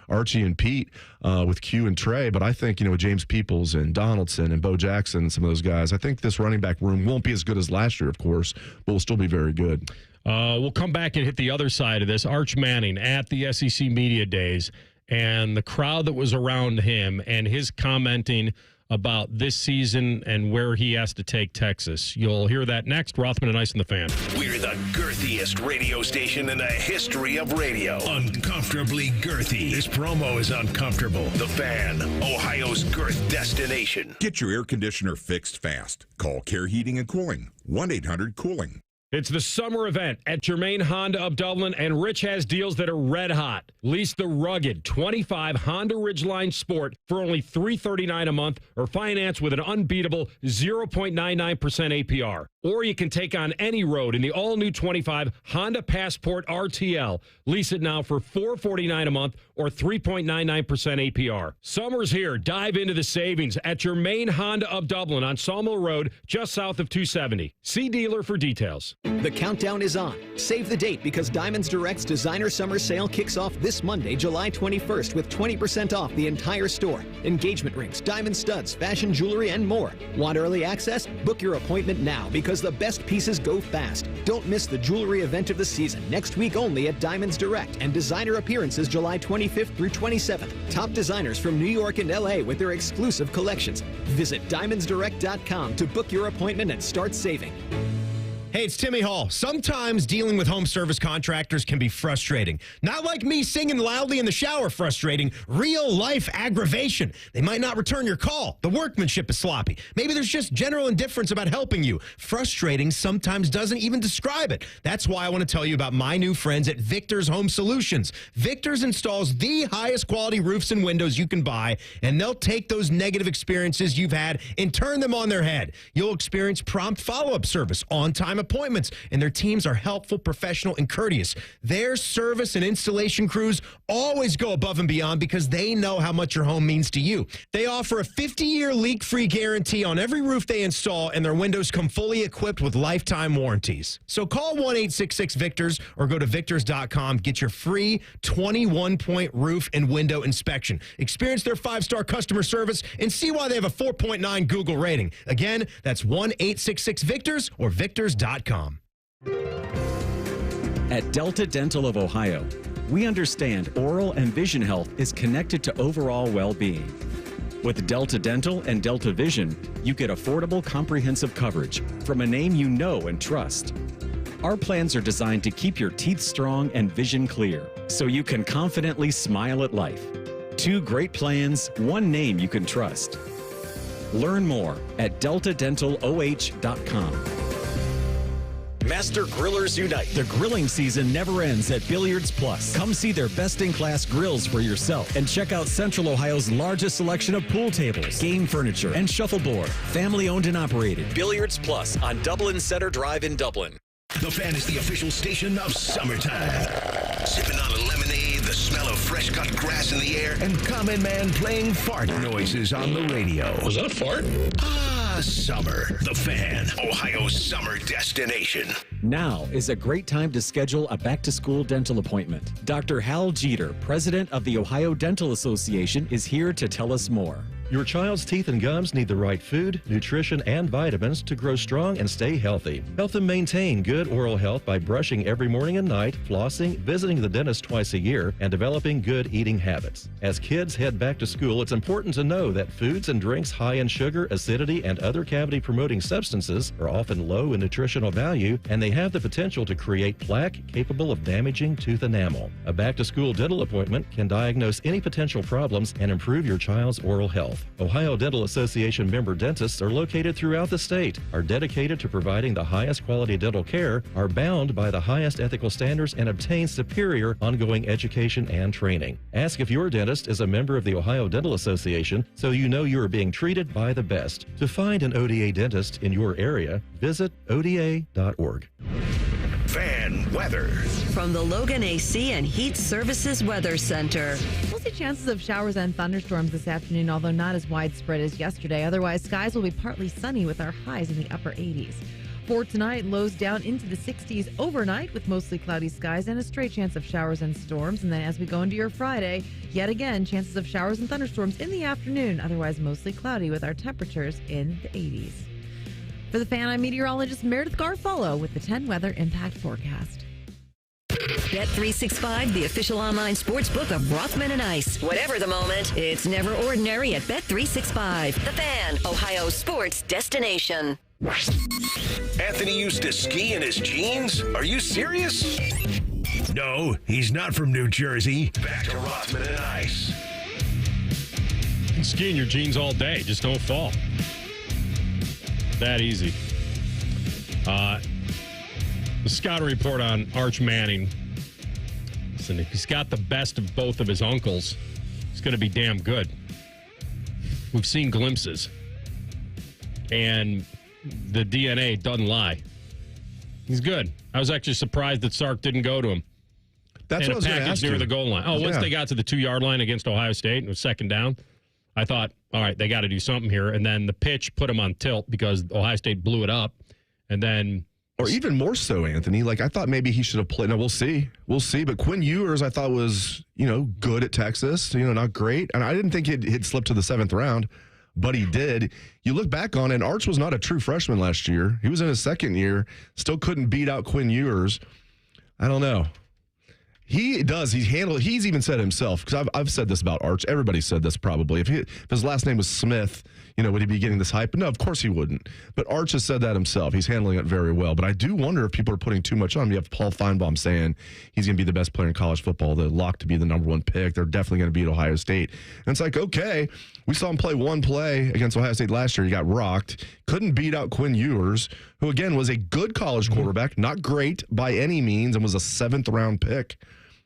Archie and Pete with Q and Trey. But I think, James Peoples and Donaldson and Bo Jackson and some of those guys, I think this running back room won't be as good as last year, of course, but will still be very good. We'll come back and hit the other side of this. Arch Manning at the SEC Media Days and the crowd that was around him and his commenting about this season and where he has to take Texas. You'll hear that next. Rothman and Ice and the Fan. We're the girthiest radio station in the history of radio. Uncomfortably girthy. This promo is uncomfortable. The Fan, Ohio's girth destination. Get your air conditioner fixed fast. Call Care Heating and Cooling. 1-800-COOLING. It's the summer event at Germain Honda of Dublin, and Rich has deals that are red hot. Lease the rugged 25 Honda Ridgeline Sport for only $339 a month, or finance with an unbeatable 0.99% APR. Or you can take on any road in the all-new 25 Honda Passport RTL. Lease it now for $449 a month or 3.99% APR. Summer's here. Dive into the savings at Germain Honda of Dublin on Sawmill Road, just south of 270. See dealer for details. The countdown is on. Save the date because Diamonds Direct's designer summer sale kicks off this Monday, July 21st with 20% off the entire store. Engagement rings, diamond studs, fashion jewelry, and more. Want early access? Book your appointment now because the best pieces go fast. Don't miss the jewelry event of the season next week only at Diamonds Direct, and designer appearances July 25th through 27th. Top designers from New York and LA with their exclusive collections. Visit diamondsdirect.com to book your appointment and start saving. Hey, it's Timmy Hall. Sometimes dealing with home service contractors can be frustrating. Not like me singing loudly in the shower frustrating. Real life aggravation. They might not return your call. The workmanship is sloppy. Maybe there's just general indifference about helping you. Frustrating sometimes doesn't even describe it. That's why I want to tell you about my new friends at Victor's Home Solutions. Victor's installs the highest quality roofs and windows you can buy, and they'll take those negative experiences you've had and turn them on their head. You'll experience prompt follow-up service, on-time appointments, and their teams are helpful, professional, and courteous. Their service and installation crews always go above and beyond because they know how much your home means to you. They offer a 50-year leak-free guarantee on every roof they install, and their windows come fully equipped with lifetime warranties. So call 1-866-VICTORS or go to victors.com. Get your free 21-point roof and window inspection. Experience their 5-star customer service and see why they have a 4.9 Google rating. Again, that's 1-866-VICTORS or victors.com. At Delta Dental of Ohio, we understand oral and vision health is connected to overall well-being. With Delta Dental and Delta Vision, you get affordable, comprehensive coverage from a name you know and trust. Our plans are designed to keep your teeth strong and vision clear, so you can confidently smile at life. 2 great plans, 1 name you can trust. Learn more at deltadentaloh.com. Master Grillers Unite. The grilling season never ends at Billiards Plus. Come see their best-in-class grills for yourself and check out Central Ohio's largest selection of pool tables, game furniture, and shuffleboard. Family-owned and operated. Billiards Plus on Dublin Center Drive in Dublin. The Fan is the official station of summertime. Sipping on a lemonade, the smell of fresh-cut grass in the air, and Common Man playing fart noises on the radio. Was that a fart? Summer. The Fan, Ohio's summer destination. Now is a great time to schedule a back-to-school dental appointment. Dr. Hal Jeter, president of the Ohio Dental Association, is here to tell us more. Your child's teeth and gums need the right food, nutrition, and vitamins to grow strong and stay healthy. Help them maintain good oral health by brushing every morning and night, flossing, visiting the dentist twice a year, and developing good eating habits. As kids head back to school, it's important to know that foods and drinks high in sugar, acidity, and other cavity-promoting substances are often low in nutritional value, and they have the potential to create plaque capable of damaging tooth enamel. A back-to-school dental appointment can diagnose any potential problems and improve your child's oral health. Ohio Dental Association member dentists are located throughout the state, are dedicated to providing the highest quality dental care, are bound by the highest ethical standards, and obtain superior ongoing education and training. Ask if your dentist is a member of the Ohio Dental Association so you know you are being treated by the best. To find an ODA dentist in your area, visit oda.org. Fan weather. From the Logan AC and Heat Services Weather Center. We'll see chances of showers and thunderstorms this afternoon, although not as widespread as yesterday. Otherwise, skies will be partly sunny with our highs in the upper 80s. For tonight, lows down into the 60s overnight with mostly cloudy skies and a stray chance of showers and storms. And then as we go into your Friday, yet again, chances of showers and thunderstorms in the afternoon. Otherwise, mostly cloudy with our temperatures in the 80s. For the Fan, I'm meteorologist Meredith Garfolo with the 10 Weather Impact Forecast. Bet365, the official online sports book of Rothman and Ice. Whatever the moment, it's never ordinary at Bet365. The Fan, Ohio's sports destination. Anthony used to ski in his jeans? Are you serious? No, he's not from New Jersey. Back to Rothman and Ice. You can ski in your jeans all day, just don't fall. That easy. The scouting report on Arch Manning. Listen, if he's got the best of both of his uncles, he's going to be damn good. We've seen glimpses. And the DNA doesn't lie. He's good. I was actually surprised that Sark didn't go to him. That's what I was going to ask near you. the goal line. Once they got to the 2-yard line against Ohio State and it was second down, I thought, all right, they got to do something here. And then the pitch put him on tilt because Ohio State blew it up. And then... Or even more so, Anthony. Like, I thought maybe he should have played. No, we'll see. We'll see. But Quinn Ewers, I thought, was, good at Texas. Not great. And I didn't think he'd slip to the 7th round, but he did. You look back on it, and Arch was not a true freshman last year. He was in his second year. Still couldn't beat out Quinn Ewers. I don't know. He does. He's even said himself, because I've said this about Arch. Everybody said this probably. If his last name was Smith, would he be getting this hype? But no, of course he wouldn't. But Arch has said that himself. He's handling it very well. But I do wonder if people are putting too much on him. You have Paul Feinbaum saying he's going to be the best player in college football, the lock to be the number 1 pick. They're definitely going to beat Ohio State. And it's like, okay, we saw him play one play against Ohio State last year. He got rocked. Couldn't beat out Quinn Ewers, who, again, was a good college quarterback. Not great by any means, and was a 7th-round pick.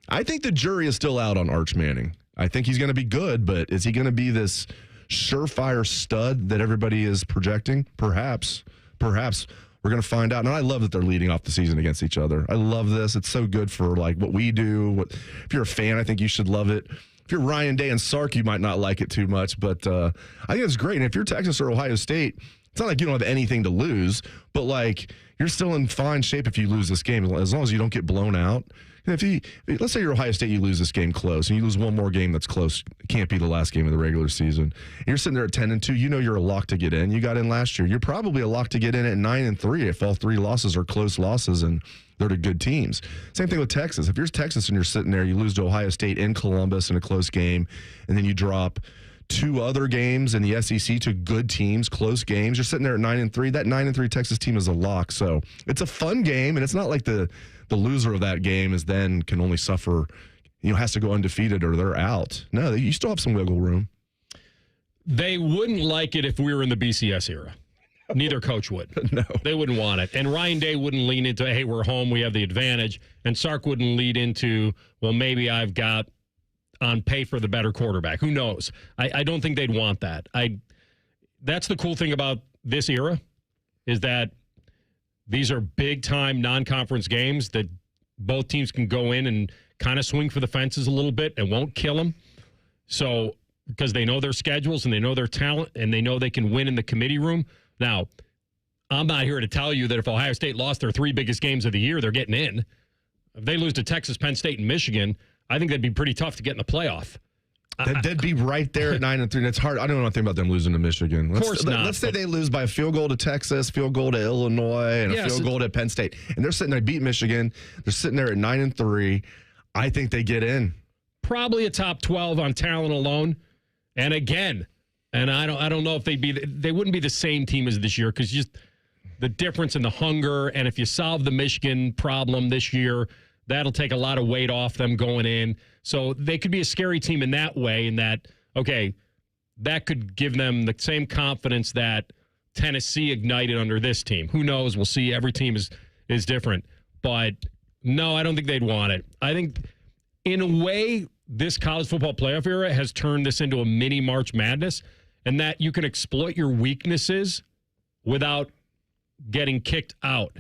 I think the jury is still out on Arch Manning. I think he's going to be good, but is he going to be this surefire stud that everybody is projecting? Perhaps. We're going to find out. And I love that they're leading off the season against each other. I love this. It's so good for what we do. If you're a fan, I think you should love it. If you're Ryan Day and Sark, you might not like it too much, but I think it's great. And if you're Texas or Ohio State, it's not like you don't have anything to lose, but you're still in fine shape if you lose this game, as long as you don't get blown out. Let's say you're Ohio State, you lose this game close, and you lose one more game that's close. It can't be the last game of the regular season. And you're sitting there at 10-2. You know you're a lock to get in. You got in last year. You're probably a lock to get in at 9-3 if all 3 losses are close losses and they're to good teams. Same thing with Texas. If you're Texas and you're sitting there, you lose to Ohio State in Columbus in a close game, and then you drop 2 other games in the SEC to good teams, close games. You're sitting there at 9-3. That 9-3 Texas team is a lock. So it's a fun game, and it's not like the loser of that game is then can only suffer, has to go undefeated or they're out. No, you still have some wiggle room. They wouldn't like it if we were in the BCS era. Neither coach would. No. They wouldn't want it. And Ryan Day wouldn't lean into, hey, we're home, we have the advantage. And Sark wouldn't lead into, well, maybe I've got on paper the better quarterback. Who knows? I don't think they'd want that. That's the cool thing about this era is that these are big-time non-conference games that both teams can go in and kind of swing for the fences a little bit and won't kill them. So, because they know their schedules and they know their talent and they know they can win in the committee room. Now, I'm not here to tell you that if Ohio State lost their 3 biggest games of the year, they're getting in. If they lose to Texas, Penn State, and Michigan, I think that'd be pretty tough to get in the playoff. They'd be right there at 9-3. It's hard. I don't know anything about them losing to Michigan. Of course not. Let's say they lose by a field goal to Texas, field goal to Illinois, and a field goal to Penn State. And they're sitting there, beat Michigan. They're sitting there at 9-3. I think they get in. Probably a top 12 on talent alone. And again, and I don't know if they wouldn't be the same team as this year because just the difference in the hunger. And if you solve the Michigan problem this year, that'll take a lot of weight off them going in. So they could be a scary team in that way, in that, okay, that could give them the same confidence that Tennessee ignited under this team. Who knows? We'll see. Every team is different. But no, I don't think they'd want it. I think in a way, this college football playoff era has turned this into a mini March Madness, and that you can exploit your weaknesses without getting kicked out.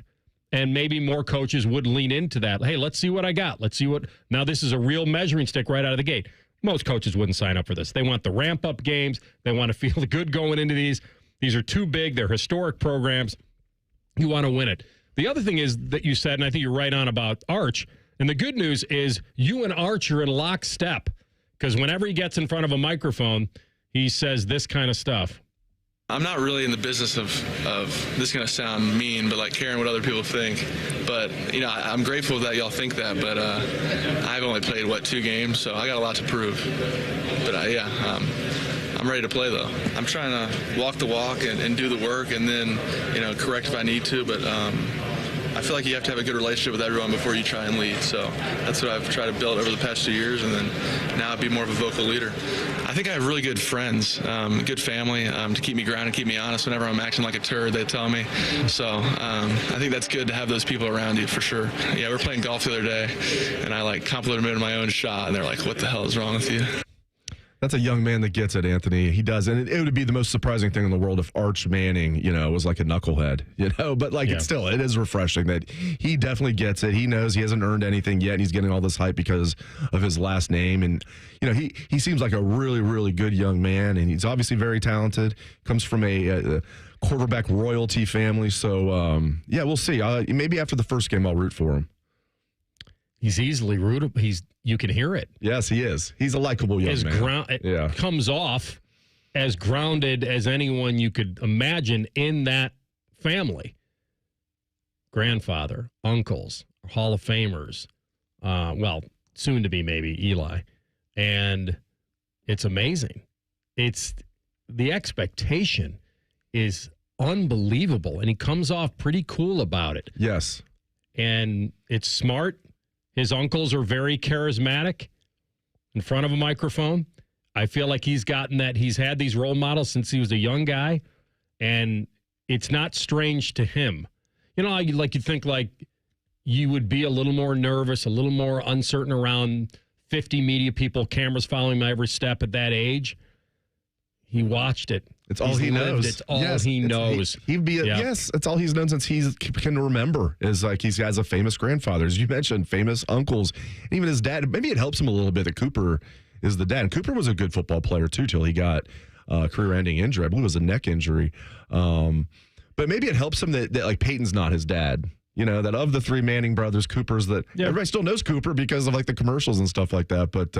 And maybe more coaches would lean into that. Hey, let's see what I got. Let's see what. Now, this is a real measuring stick right out of the gate. Most coaches wouldn't sign up for this. They want the ramp-up games. They want to feel good going into these. These are too big. They're historic programs. You want to win it. The other thing is that you said, and I think you're right on about Arch, and the good news is you and Arch are in lockstep because whenever he gets in front of a microphone, he says this kind of stuff. I'm not really in the business of this is going to sound mean, but like caring what other people think. But, I'm grateful that y'all think that. But I've only played, 2 games, so I got a lot to prove. But, I'm ready to play, though. I'm trying to walk the walk and do the work and then, correct if I need to. But I feel like you have to have a good relationship with everyone before you try and lead. So that's what I've tried to build over the past 2 years, and then now be more of a vocal leader. I think I have really good friends, good family to keep me grounded, keep me honest. Whenever I'm acting like a turd, they tell me. So I think that's good to have those people around you for sure. Yeah, we were playing golf the other day, and I complimented my own shot, and they're like, "What the hell is wrong with you?" That's a young man that gets it, Anthony. He does. And it would be the most surprising thing in the world if Arch Manning, was like a knucklehead, But it is refreshing that he definitely gets it. He knows he hasn't earned anything yet, and he's getting all this hype because of his last name. And, he seems like a really, really good young man, and he's obviously very talented. Comes from a quarterback royalty family. So, we'll see. Maybe after the first game, I'll root for him. He's easily rootable. You can hear it. Yes, he is. He's a likable young man. It comes off as grounded as anyone you could imagine in that family. Grandfather, uncles, Hall of Famers. Soon to be maybe Eli. And it's amazing. The expectation is unbelievable. And he comes off pretty cool about it. Yes. And it's smart. His uncles are very charismatic in front of a microphone. I feel like he's had these role models since he was a young guy, and it's not strange to him. You think you would be a little more nervous, a little more uncertain around 50 media people, cameras following my every step at that age. He watched it. It's all he knows. It's all he knows. Yes, it's all he's known since he can remember. Is like he has a famous grandfather, as you mentioned, famous uncles, even his dad. Maybe it helps him a little bit that Cooper is the dad. And Cooper was a good football player too till he got career-ending injury. I believe it was a neck injury. But maybe it helps him that like Peyton's not his dad. You know, that of the three Manning brothers, Cooper's that everybody still knows Cooper because of like the commercials and stuff like that. But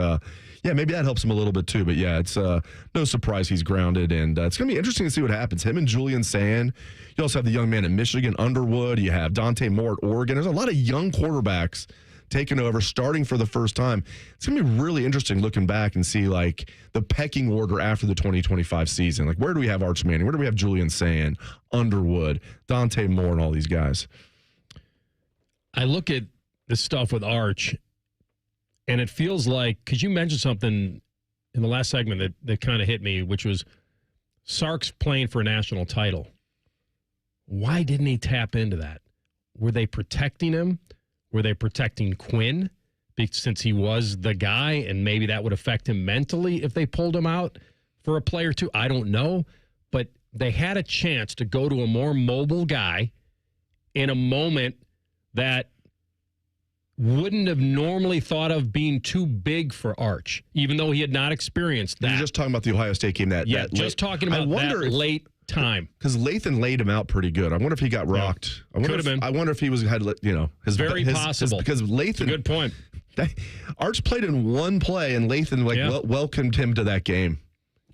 yeah, maybe that helps him a little bit too. But yeah, it's no surprise he's grounded, and it's going to be interesting to see what happens. Him and Julian Sayin. You also have the young man at Michigan, Underwood. You have Dante Moore at Oregon. There's a lot of young quarterbacks taking over, starting for the first time. It's going to be really interesting looking back and see like the pecking order after the 2025 season. Like, where do we have Arch Manning? Where do we have Julian Sayin, Underwood, Dante Moore, and all these guys? I look at the stuff with Arch, and it feels like, because you mentioned something in the last segment that kind of hit me, which was Sark's playing for a national title. Why didn't he tap into that? Were they protecting him? Were they protecting Quinn since he was the guy, and maybe that would affect him mentally if they pulled him out for a play or two? I don't know. But they had a chance to go to a more mobile guy in a moment that wouldn't have normally thought of being too big for Arch, even though he had not experienced that. You're just talking about the Ohio State game. Talking about that late time. Because Lathan laid him out pretty good. I wonder if he got rocked. Could have been. I wonder if he had very possible. Because Lathan, good point. Arch played in one play, and Lathan welcomed him to that game.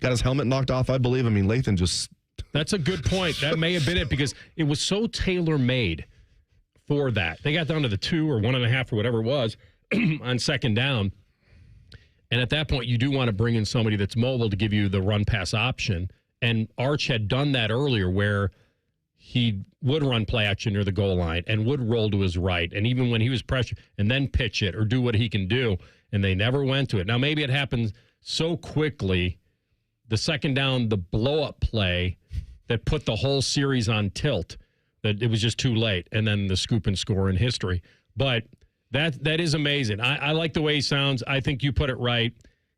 Got his helmet knocked off, I believe. I mean, Lathan just. That's a good point. That may have been it, because it was so tailor-made for that. They got down to the 2 or 1.5 or whatever it was on second down. And at that point, you do want to bring in somebody that's mobile to give you the run-pass option. And Arch had done that earlier, where he would run play action near the goal line and would roll to his right. And even when he was pressured, and then pitch it or do what he can do. And they never went to it. Now, maybe it happened so quickly, the second down, the blow-up play that put the whole series on tilt, that it was just too late, and then the scoop and score in history. But that is amazing. I like the way he sounds. I think you put it right.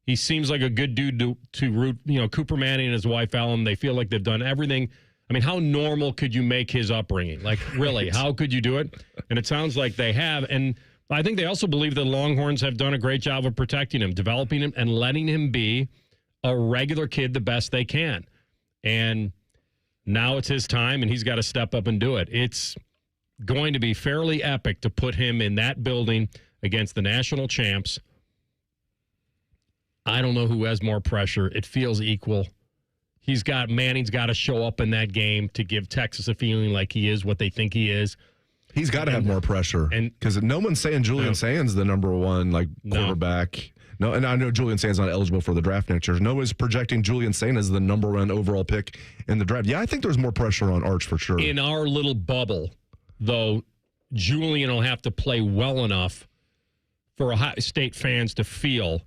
He seems like a good dude to root. You know, Cooper Manning and his wife Ellen, they feel like they've done everything. I mean, how normal could you make his upbringing? Like, really, how could you do it? And it sounds like they have. And I think they also believe the Longhorns have done a great job of protecting him, developing him, and letting him be a regular kid the best they can. And now it's his time, and he's got to step up and do it. It's going to be fairly epic to put him in that building against the national champs. I don't know who has more pressure. It feels equal. Manning's got to show up in that game to give Texas a feeling like he is what they think he is. He's got to have more pressure, because no one's saying Julian Sayin's the number one quarterback. No, and I know Julian Sayin's not eligible for the draft next year. No one's projecting Julian Sayin as the number one overall pick in the draft. Yeah, I think there's more pressure on Arch for sure. In our little bubble, though, Julian will have to play well enough for Ohio State fans to feel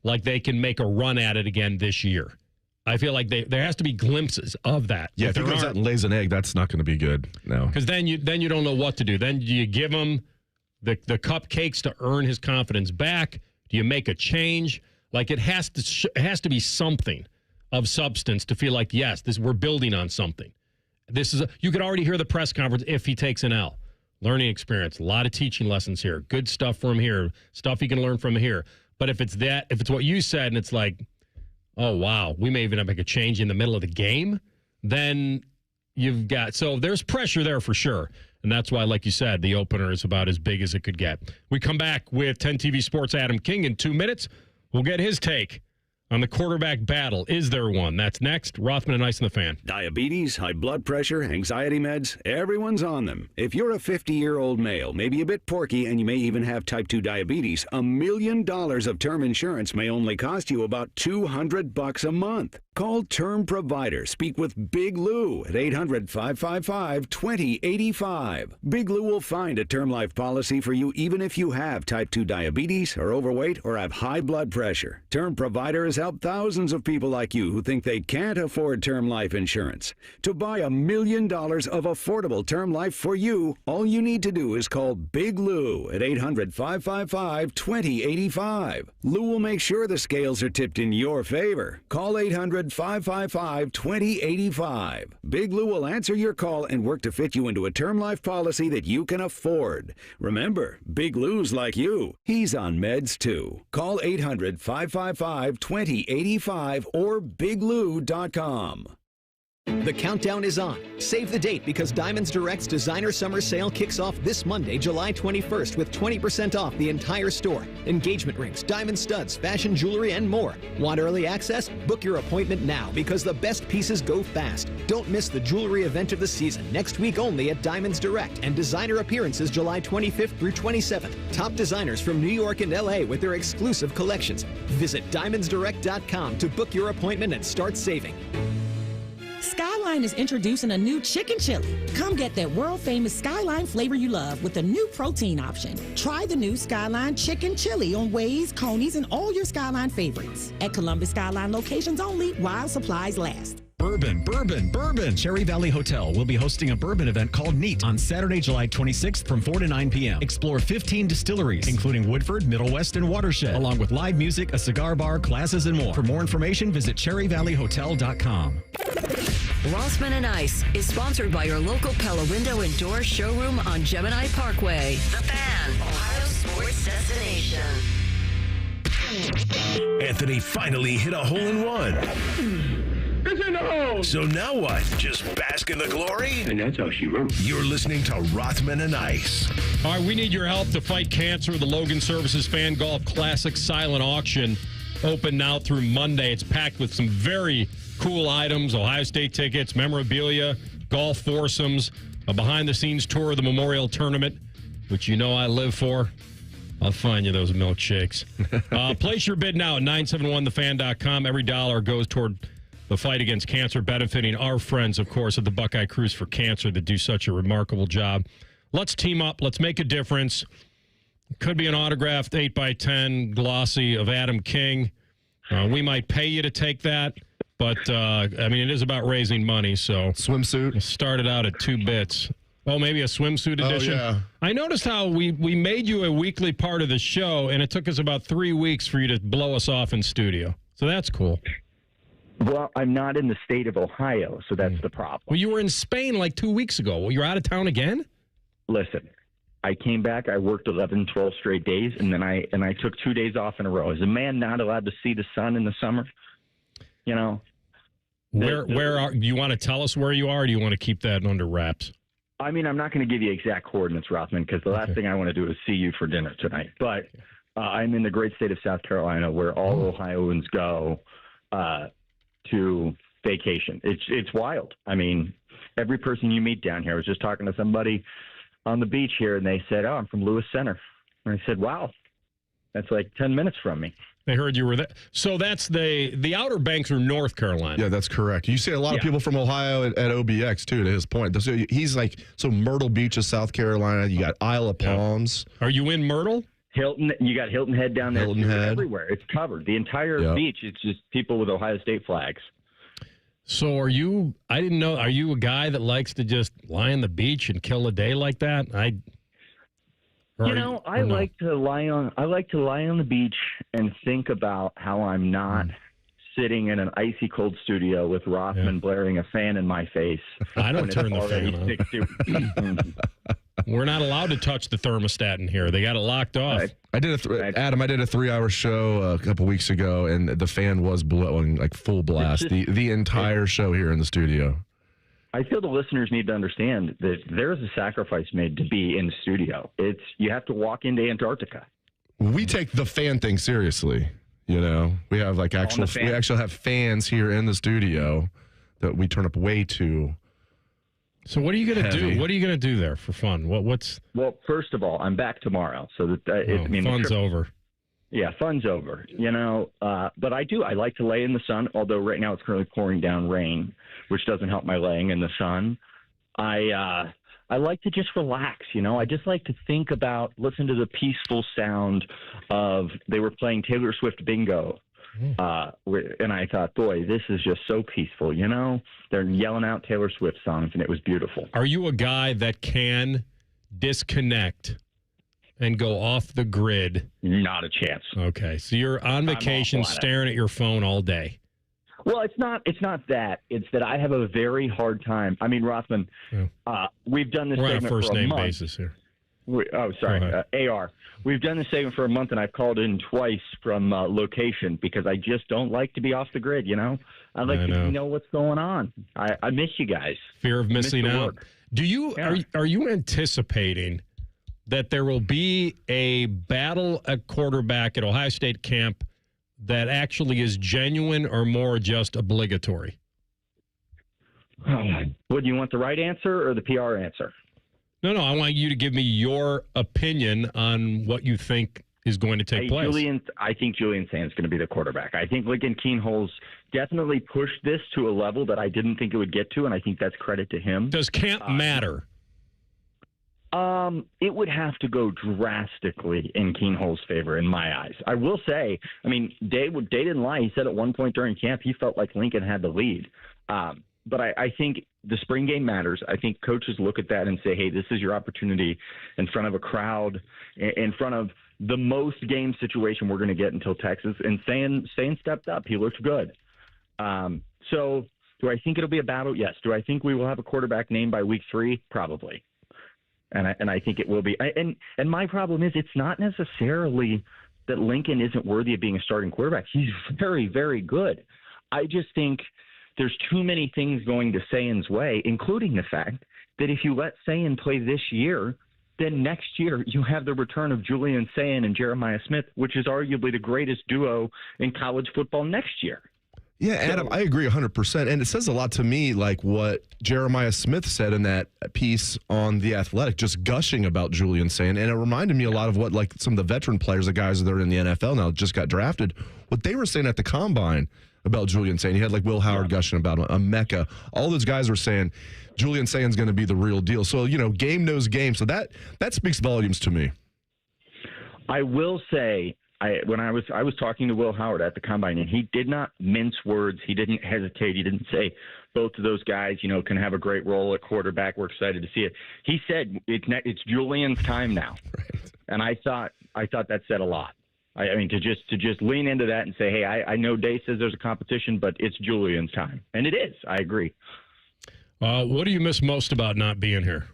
like they can make a run at it again this year. I feel like there has to be glimpses of that. Yeah, if he goes out and lays an egg, that's not going to be good. No, because then you don't know what to do. Then do you give him the cupcakes to earn his confidence back? Do you make a change? Like, it has to be something of substance to feel like, yes, we're building on something. You could already hear the press conference if he takes an L. Learning experience, a lot of teaching lessons here, good stuff from here, stuff he can learn from here. But if it's what you said, and it's like, oh, wow, we may even have to make a change in the middle of the game, then so there's pressure there for sure. And that's why, like you said, the opener is about as big as it could get. We come back with 10 TV Sports' Adam King in 2 minutes. We'll get his take on the quarterback battle. Is there one? That's next. Rothman and Ice and the Fan. Diabetes, high blood pressure, anxiety meds, everyone's on them. If you're a 50-year-old male, maybe a bit porky, and you may even have type 2 diabetes, $1 million of term insurance may only cost you about $200 a month. Call Term Provider. Speak with Big Lou at 800-555-2085. Big Lou will find a term life policy for you even if you have type 2 diabetes, are overweight, or have high blood pressure. Term Provider has helped thousands of people like you who think they can't afford term life insurance. To buy $1 million of affordable term life for you, all you need to do is call Big Lou at 800-555-2085. Lou will make sure the scales are tipped in your favor. Call 800-555-2085. Big Lou will answer your call and work to fit you into a term life policy that you can afford. Remember, Big Lou's like you. He's on meds too. Call 800-555-2085 or biglou.com. The countdown is on. Save the date because Diamonds Direct's designer summer sale kicks off this Monday, July 21st with 20% off the entire store. Engagement rings, diamond studs, fashion jewelry, and more. Want early access? Book your appointment now because the best pieces go fast. Don't miss the jewelry event of the season next week only at Diamonds Direct and designer appearances July 25th through 27th. Top designers from New York and LA with their exclusive collections. Visit diamondsdirect.com to book your appointment and start saving. Skyline is introducing a new chicken chili. Come get that world-famous Skyline flavor you love with a new protein option. Try the new Skyline chicken chili on Waze, Coney's, and all your Skyline favorites. At Columbus Skyline locations only while supplies last. Bourbon, bourbon, bourbon. Cherry Valley Hotel will be hosting a bourbon event called Neat on Saturday, July 26th from 4 to 9 p.m. Explore 15 distilleries, including Woodford, Middle West, and Watershed, along with live music, a cigar bar, classes, and more. For more information, visit cherryvalleyhotel.com. Rothman and Ice is sponsored by your local Pella Window and Door showroom on Gemini Parkway. The Fan, Ohio sports destination. Anthony finally hit a hole-in-one. It's in the hole. So now what? Just bask in the glory? And that's how she wrote. You're listening to Rothman and Ice. All right, we need your help to fight cancer. The Logan Services Fan Golf Classic silent auction open now through Monday. It's packed with some very cool items, Ohio State tickets, memorabilia, golf foursomes, a behind-the-scenes tour of the Memorial Tournament, which you know I live for. I'll find you those milkshakes. Place your bid now at 971thefan.com. Every dollar goes toward the fight against cancer, benefiting our friends, of course, at the Buckeye Cruise for Cancer that do such a remarkable job. Let's team up. Let's make a difference. Could be an autographed 8x10 glossy of Adam King. We might pay you to take that. But, I mean, it is about raising money, so. Swimsuit? It started out at 2 bits. Oh, maybe a swimsuit edition? Oh, yeah. I noticed how we made you a weekly part of the show, and it took us about 3 weeks for you to blow us off in studio. So that's cool. Well, I'm not in the state of Ohio, so that's the problem. Well, you were in Spain like 2 weeks ago. Well, you're out of town again? Listen, I came back, I worked 11, 12 straight days, and then I took 2 days off in a row. Is a man not allowed to see the sun in the summer? You know, where are you? Want to tell us where you are, or do you want to keep that under wraps? I mean, I'm not going to give you exact coordinates, Rothman, because the last thing I want to do is see you for dinner tonight. But I'm in the great state of South Carolina, where all Ohioans go to vacation. It's wild. I mean, every person you meet down here. I was just talking to somebody on the beach here, and they said, "Oh, I'm from Lewis Center," and I said, "Wow, that's like 10 minutes from me." They heard you were there. So that's the Outer Banks are North Carolina. Yeah, that's correct. You see a lot of people from Ohio at OBX, too, to his point. So he's like, so Myrtle Beach is South Carolina. You got Isle of Palms. Are you in Myrtle? Hilton. You got Hilton Head down there. Hilton Head. Everywhere. It's covered. The entire beach, it's just people with Ohio State flags. So are you, I didn't know, are you a guy that likes to just lie on the beach and kill a day like that? I like to lie on the beach and think about how I'm not sitting in an icy cold studio with Rothman blaring a fan in my face. I don't turn the fan on. We're not allowed to touch the thermostat in here. They got it locked off. I did Adam, I did a 3-hour show a couple weeks ago, and the fan was blowing like full blast the entire show here in the studio. I feel the listeners need to understand that there is a sacrifice made to be in the studio. You have to walk into Antarctica. We take the fan thing seriously. You know, we have like we actually have fans here in the studio that we turn up way too. So what are you going to do? What are you going to do there for fun? Well, first of all, I'm back tomorrow, so that fun's over. Yeah, fun's over. You know, but I like to lay in the sun. Although right now it's currently pouring down rain, which doesn't help my laying in the sun. I like to just relax. You know, I just like to think about, listen to the peaceful sound of. They were playing Taylor Swift Bingo. And I thought, boy, this is just so peaceful, you know? They're yelling out Taylor Swift songs, and it was beautiful. Are you a guy that can disconnect and go off the grid? Not a chance. Okay, so you're on vacation staring at your phone all day. Well, it's not that. It's that I have a very hard time. I mean, Rothman, we've done this We're on segment a first for a name month. basis here. AR. We've done the segment for a month, and I've called in twice from location because I just don't like to be off the grid, I like to know what's going on. I miss you guys. Fear of missing out. Work. Do you are you anticipating that there will be a battle at quarterback at Ohio State camp that actually is genuine or more just obligatory? What, do you want the right answer or the PR answer? No, I want you to give me your opinion on what you think is going to take place. I think Julian Sayin's going to be the quarterback. I think Lincoln Keenholz definitely pushed this to a level that I didn't think it would get to, and I think that's credit to him. Does camp matter? It would have to go drastically in Keenholz's favor in my eyes. I will say, Dave didn't lie. He said at one point during camp he felt like Lincoln had the lead. But I think the spring game matters. I think coaches look at that and say, hey, this is your opportunity in front of a crowd, in front of the most game situation we're going to get until Texas. And Sayin stepped up. He looked good. So do I think it'll be a battle? Yes. Do I think we will have a quarterback named by week 3? Probably. And I think it will be. And my problem is it's not necessarily that Lincoln isn't worthy of being a starting quarterback. He's very, very good. I just think there's too many things going to Sayin's way, including the fact that if you let Sayin play this year, then next year you have the return of Julian Sayin and Jeremiah Smith, which is arguably the greatest duo in college football next year. Yeah, Adam, I agree 100%. And it says a lot to me, like what Jeremiah Smith said in that piece on The Athletic, just gushing about Julian Sayin. And it reminded me a lot of what, like, some of the veteran players, the guys that are in the NFL now, just got drafted, what they were saying at the Combine about Julian Sayin. You had, like, Will Howard gushing about him, Mecca. All those guys were saying Julian Sayin's going to be the real deal. So, game knows game. So that speaks volumes to me. I will say, I was talking to Will Howard at the Combine, and he did not mince words. He didn't hesitate. He didn't say both of those guys, can have a great role at quarterback. We're excited to see it. He said it's Julian's time now, right. And I thought that said a lot. I mean, to just lean into that and say, hey, I know Dave says there's a competition, but it's Julian's time, and it is. I agree. What do you miss most about not being here?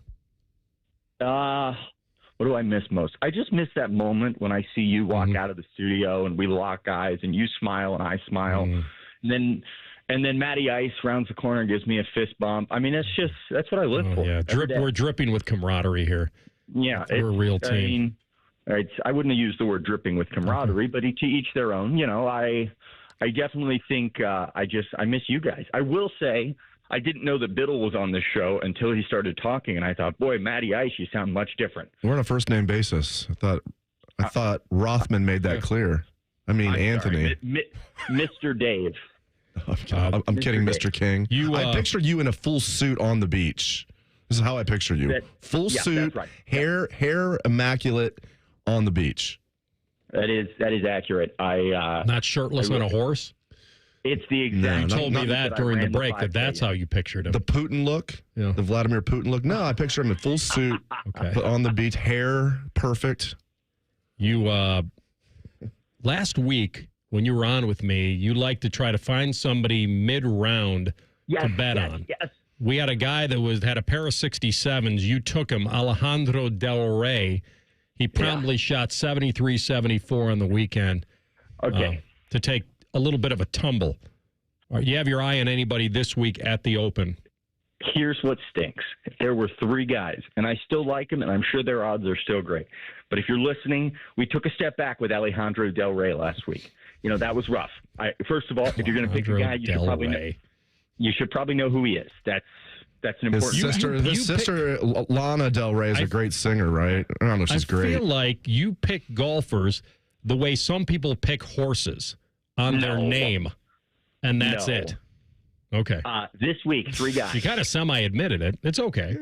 What do I miss most? I just miss that moment when I see you walk out of the studio and we lock eyes and you smile and I smile. And then Matty Ice rounds the corner and gives me a fist bump. I mean, that's what I live for. Yeah, we're dripping with camaraderie here. Yeah. We're a real team. I wouldn't have used the word dripping with camaraderie, but to each their own. I definitely think I miss you guys. I will say, I didn't know that Biddle was on this show until he started talking, and I thought, boy, Matty Ice, you sound much different. We're on a first name basis. I thought Rothman made that clear. I mean, Anthony. Mr. Dave. I'm kidding, Mr. King. I picture you in a full suit on the beach. This is how I picture you. Full suit, right. hair immaculate on the beach. That is accurate. Not shirtless on a horse? It's the exact. You told me that during the break that's how you pictured him. The Putin look, the Vladimir Putin look. No, I picture him in full suit, on the beach, hair perfect. You last week when you were on with me, you like to try to find somebody mid-round to bet on. Yes. We had a guy that had a pair of 67s. You took him, Alejandro Del Rey. He promptly shot 73-74 on the weekend. Okay. To take a little bit of a tumble. You have your eye on anybody this week at the Open? Here's what stinks. There were 3 guys, and I still like them, and I'm sure their odds are still great. But if you're listening, we took a step back with Alejandro Del Rey last week. That was rough. First of all, if you're going to pick a guy, you should probably know who he is. That's an important. His sister Lana Del Rey is a great singer, right? I don't know if she's great. I feel like you pick golfers the way some people pick horses. On their name, and that's it. Okay. This week, 3 guys. You kind of semi-admitted it. It's okay.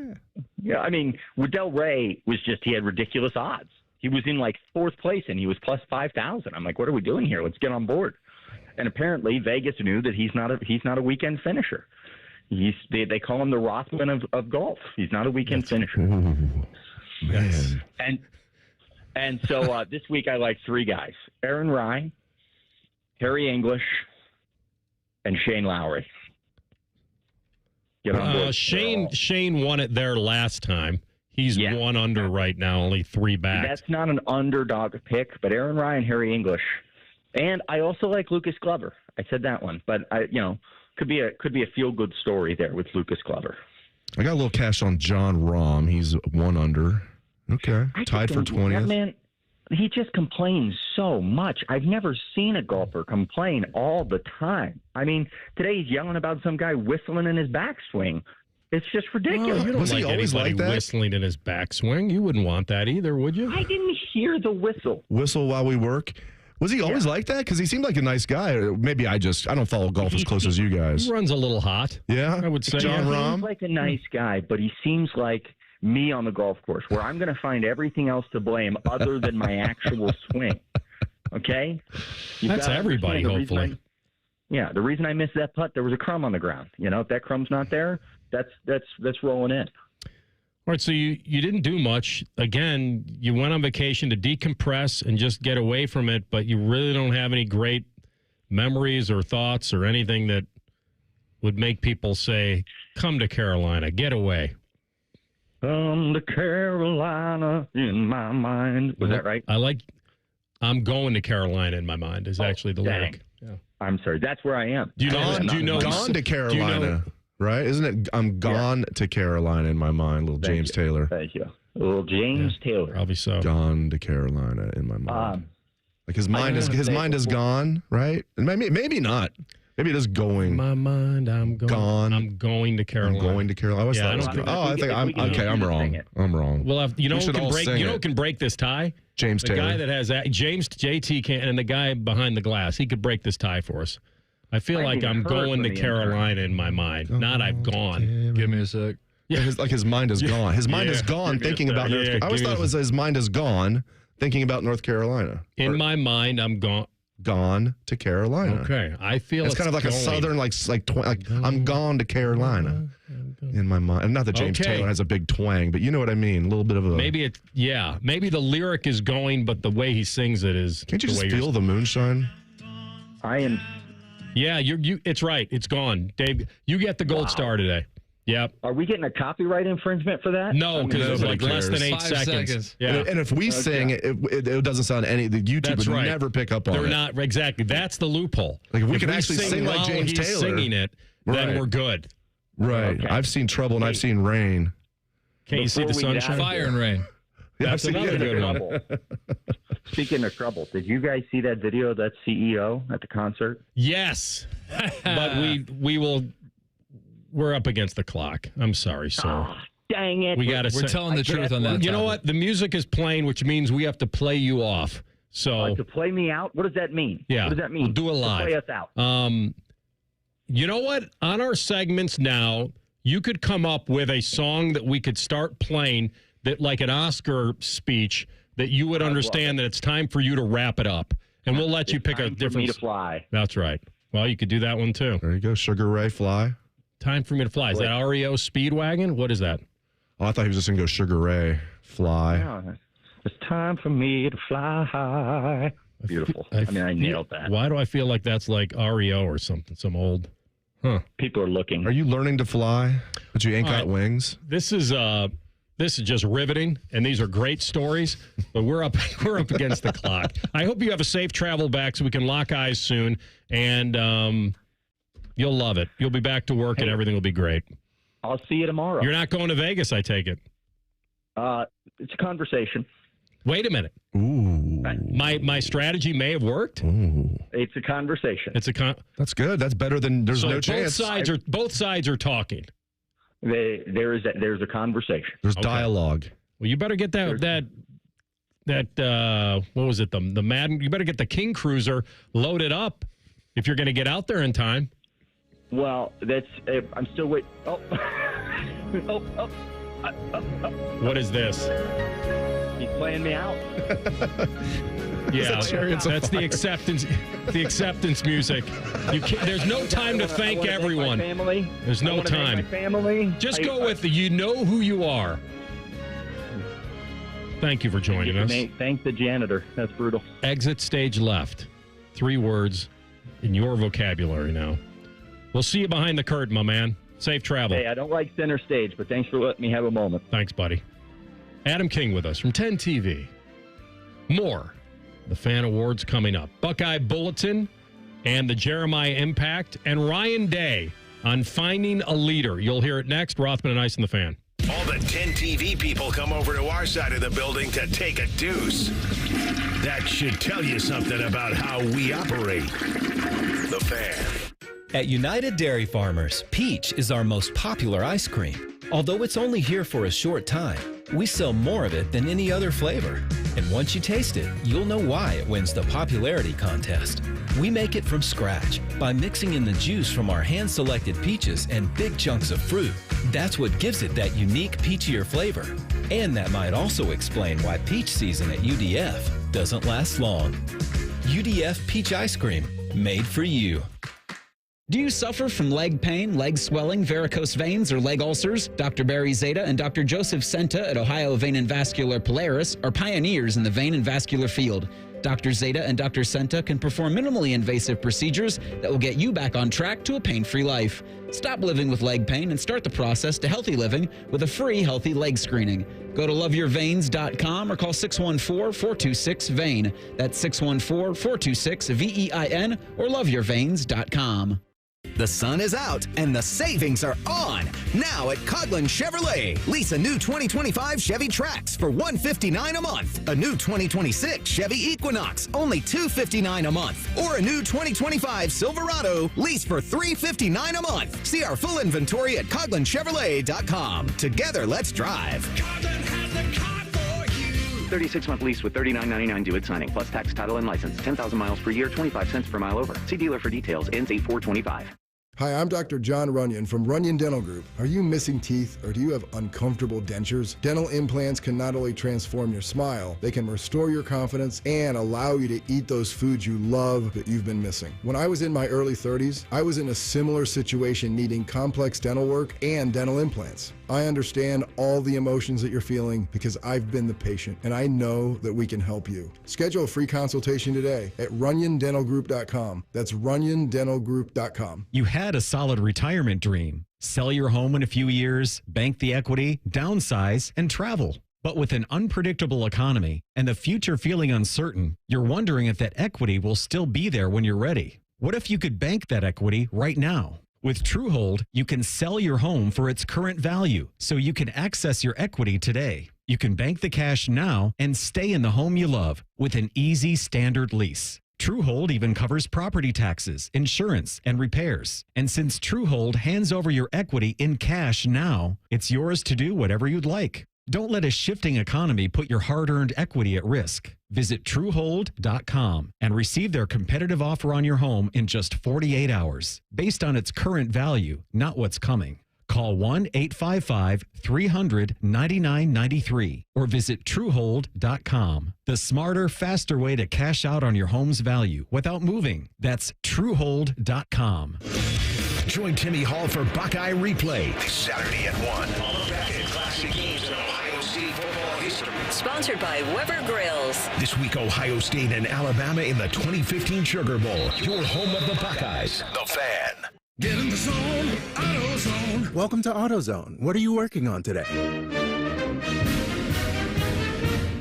Yeah, I mean, Del Rey was he had ridiculous odds. He was in like 4th place, and he was plus 5,000. I'm like, what are we doing here? Let's get on board. And apparently, Vegas knew that he's not a weekend finisher. They call him the Rothman of golf. He's not a weekend finisher. Ooh, man. And so this week, I like 3 guys: Aaron Rye, Harry English, and Shane Lowry. Get on board. Shane won it there last time. He's one under right now, only 3 back. That's not an underdog pick, but Aaron Ryan, Harry English. And I also like Lucas Glover. I said that one, but could be a feel-good story there with Lucas Glover. I got a little cash on John Rahm. He's 1 under. Okay. Tied for 20th. That man, he just complains so much. I've never seen a golfer complain all the time. I mean, today he's yelling about some guy whistling in his backswing. It's just ridiculous. You don't like anybody whistling in his backswing. You wouldn't want that either, would you? I didn't hear the whistle. Whistle while we work. Was he always like that? Because he seemed like a nice guy. Maybe I don't follow golf as close as you guys. He runs a little hot. Yeah, I would say. John Rahm. He seems like a nice guy, but he seems like me on the golf course, where I'm going to find everything else to blame other than my actual swing. Okay? That's everybody, hopefully. The reason I missed that putt, there was a crumb on the ground. If that crumb's not there, that's rolling in. All right, so you didn't do much. Again, you went on vacation to decompress and just get away from it, but you really don't have any great memories or thoughts or anything that would make people say, come to Carolina, get away. Come to Carolina in my mind. Was that right? I'm going to Carolina in my mind is actually the lyric. Yeah. I'm sorry. That's where I am. Do you know Gone to Carolina, right? Isn't it? I'm gone to Carolina in my mind, little James Taylor. Thank you. Little James Taylor. Probably so. Gone to Carolina in my mind. Like his mind is gone, right? And maybe not. Maybe it is going. In my mind, I'm gone. I'm going to Carolina. I'm going to Carolina. I always thought it was. I'm wrong. I'm wrong. Well, who can break this tie? James Taylor. The guy that has that. James JT can, and the guy behind the glass. He could break this tie for us. I feel like I'm going to Carolina in my mind. Not I've gone. Give me a sec. Yeah, his mind is gone. His mind is gone thinking about North Carolina. I always thought it was his mind is gone thinking about North Carolina. In my mind, I'm gone. Gone to Carolina. Okay, I feel it's kind of like a southern, like I'm gone to Carolina in my mind. And not that James Taylor has a big twang, but you know what I mean. A little bit of a maybe the lyric is going, but the way he sings it is. Can't you just feel the moonshine? I am. Yeah, you. It's right. It's gone, Dave. You get the gold star today. Yep. Are we getting a copyright infringement for that? No, because it's like less than 8 seconds. Yeah. And if we sing, it doesn't sound any. The YouTube would never pick up on it. They're not exactly. That's the loophole. Like if we can actually sing like James Taylor, singing it, then we're good. Right. Okay. I've seen Trouble and I've seen Rain. Can't you see the sunshine? Fire and Rain. That's another good one. Speaking of trouble, did you guys see that video of that CEO at the concert? Yes, but we will. We're up against the clock. I'm sorry, sir. Oh, dang it. We're telling the truth on that. You know what? The music is playing, which means we have to play you off. So to play me out? What does that mean? Yeah. What does that mean? We'll do it live. Play us out. You know what? On our segments now, you could come up with a song that we could start playing that, like an Oscar speech, that you would understand that it's time for you to wrap it up. And we'll let you pick a different. Time for me to fly. That's right. Well, you could do that one too. There you go. Sugar Ray, Fly. Time for me to fly. Is that REO Speedwagon? What is that? Oh, I thought he was just going to go Sugar Ray, Fly. Yeah, it's time for me to fly. Beautiful. I nailed that. Why do I feel like that's like REO or something? Some old. People are looking. Are you learning to fly, but you ain't got wings? This is just riveting, and these are great stories. But we're up against the clock. I hope you have a safe travel back so we can lock eyes soon, and you'll love it. You'll be back to work, and everything will be great. I'll see you tomorrow. You're not going to Vegas, I take it. It's a conversation. Wait a minute. Ooh. My strategy may have worked. Ooh. It's a conversation. That's good. That's better than there's no chance. Both sides are talking. There's a conversation. There's dialogue. Well, you better get that what was it? The Madden. You better get the King Cruiser loaded up if you're going to get out there in time. Well, I'm still waiting. Oh. What is this? He's playing me out. Yeah, that's the acceptance. The acceptance music. There's no time to thank everyone. There's no time. My family. Just go with you know who you are. Thank you for joining us. Thank the janitor. That's brutal. Exit stage left. 3 words in your vocabulary now. We'll see you behind the curtain, my man. Safe travel. Hey, I don't like center stage, but thanks for letting me have a moment. Thanks, buddy. Adam King with us from 10 TV. More. The Fan Awards coming up. Buckeye Bulletin and the Jeremiah Impact and Ryan Day on finding a leader. You'll hear it next. Rothman and Ice and the Fan. All the 10 TV people come over to our side of the building to take a deuce. That should tell you something about how we operate. The Fan. At United Dairy Farmers, peach is our most popular ice cream. Although it's only here for a short time, we sell more of it than any other flavor. And once you taste it, you'll know why it wins the popularity contest. We make it from scratch by mixing in the juice from our hand-selected peaches and big chunks of fruit. That's what gives it that unique peachier flavor. And that might also explain why peach season at UDF doesn't last long. UDF Peach Ice Cream, made for you. Do you suffer from leg pain, leg swelling, varicose veins, or leg ulcers? Dr. Barry Zeta and Dr. Joseph Senta at Ohio Vein and Vascular Polaris are pioneers in the vein and vascular field. Dr. Zeta and Dr. Senta can perform minimally invasive procedures that will get you back on track to a pain-free life. Stop living with leg pain and start the process to healthy living with a free healthy leg screening. Go to loveyourveins.com or call 614-426-VEIN. That's 614-426-VEIN or loveyourveins.com. The sun is out and the savings are on. Now at Coghlan Chevrolet. Lease a new 2025 Chevy Trax for $159 a month. A new 2026 Chevy Equinox, only $259 a month. Or a new 2025 Silverado, lease for $359 a month. See our full inventory at CoglanChevrolet.com. Together, let's drive. 36-month lease with $39.99 due at signing, plus tax, title, and license. 10,000 miles per year, 25 cents per mile over. See dealer for details. Ends 8/4/25. Hi, I'm Dr. John Runyon from Runyon Dental Group. Are you missing teeth or do you have uncomfortable dentures? Dental implants can not only transform your smile, they can restore your confidence and allow you to eat those foods you love that you've been missing. When I was in my early 30s, I was in a similar situation needing complex dental work and dental implants. I understand all the emotions that you're feeling because I've been the patient and I know that we can help you. Schedule a free consultation today at RunyonDentalGroup.com. That's RunyonDentalGroup.com. You had a solid retirement dream. Sell your home in a few years, bank the equity, downsize, and travel. But with an unpredictable economy and the future feeling uncertain, you're wondering if that equity will still be there when you're ready. What if you could bank that equity right now? With Truehold, you can sell your home for its current value, so you can access your equity today. You can bank the cash now and stay in the home you love with an easy standard lease. Truehold even covers property taxes, insurance, and repairs. And since Truehold hands over your equity in cash now, it's yours to do whatever you'd like. Don't let a shifting economy put your hard-earned equity at risk. Visit Truehold.com and receive their competitive offer on your home in just 48 hours, based on its current value, not what's coming. Call 1-855-300-9993 or visit Truehold.com. The smarter, faster way to cash out on your home's value without moving. That's Truehold.com. Join Timmy Hall for Buckeye Replay Saturday at 1. All the best classic games in Ohio State football history. Sponsored by Weber Grills. This week, Ohio State and Alabama in the 2015 Sugar Bowl. Your home of the Buckeyes. The Fan. Get in the zone, AutoZone. Welcome to AutoZone. What are you working on today?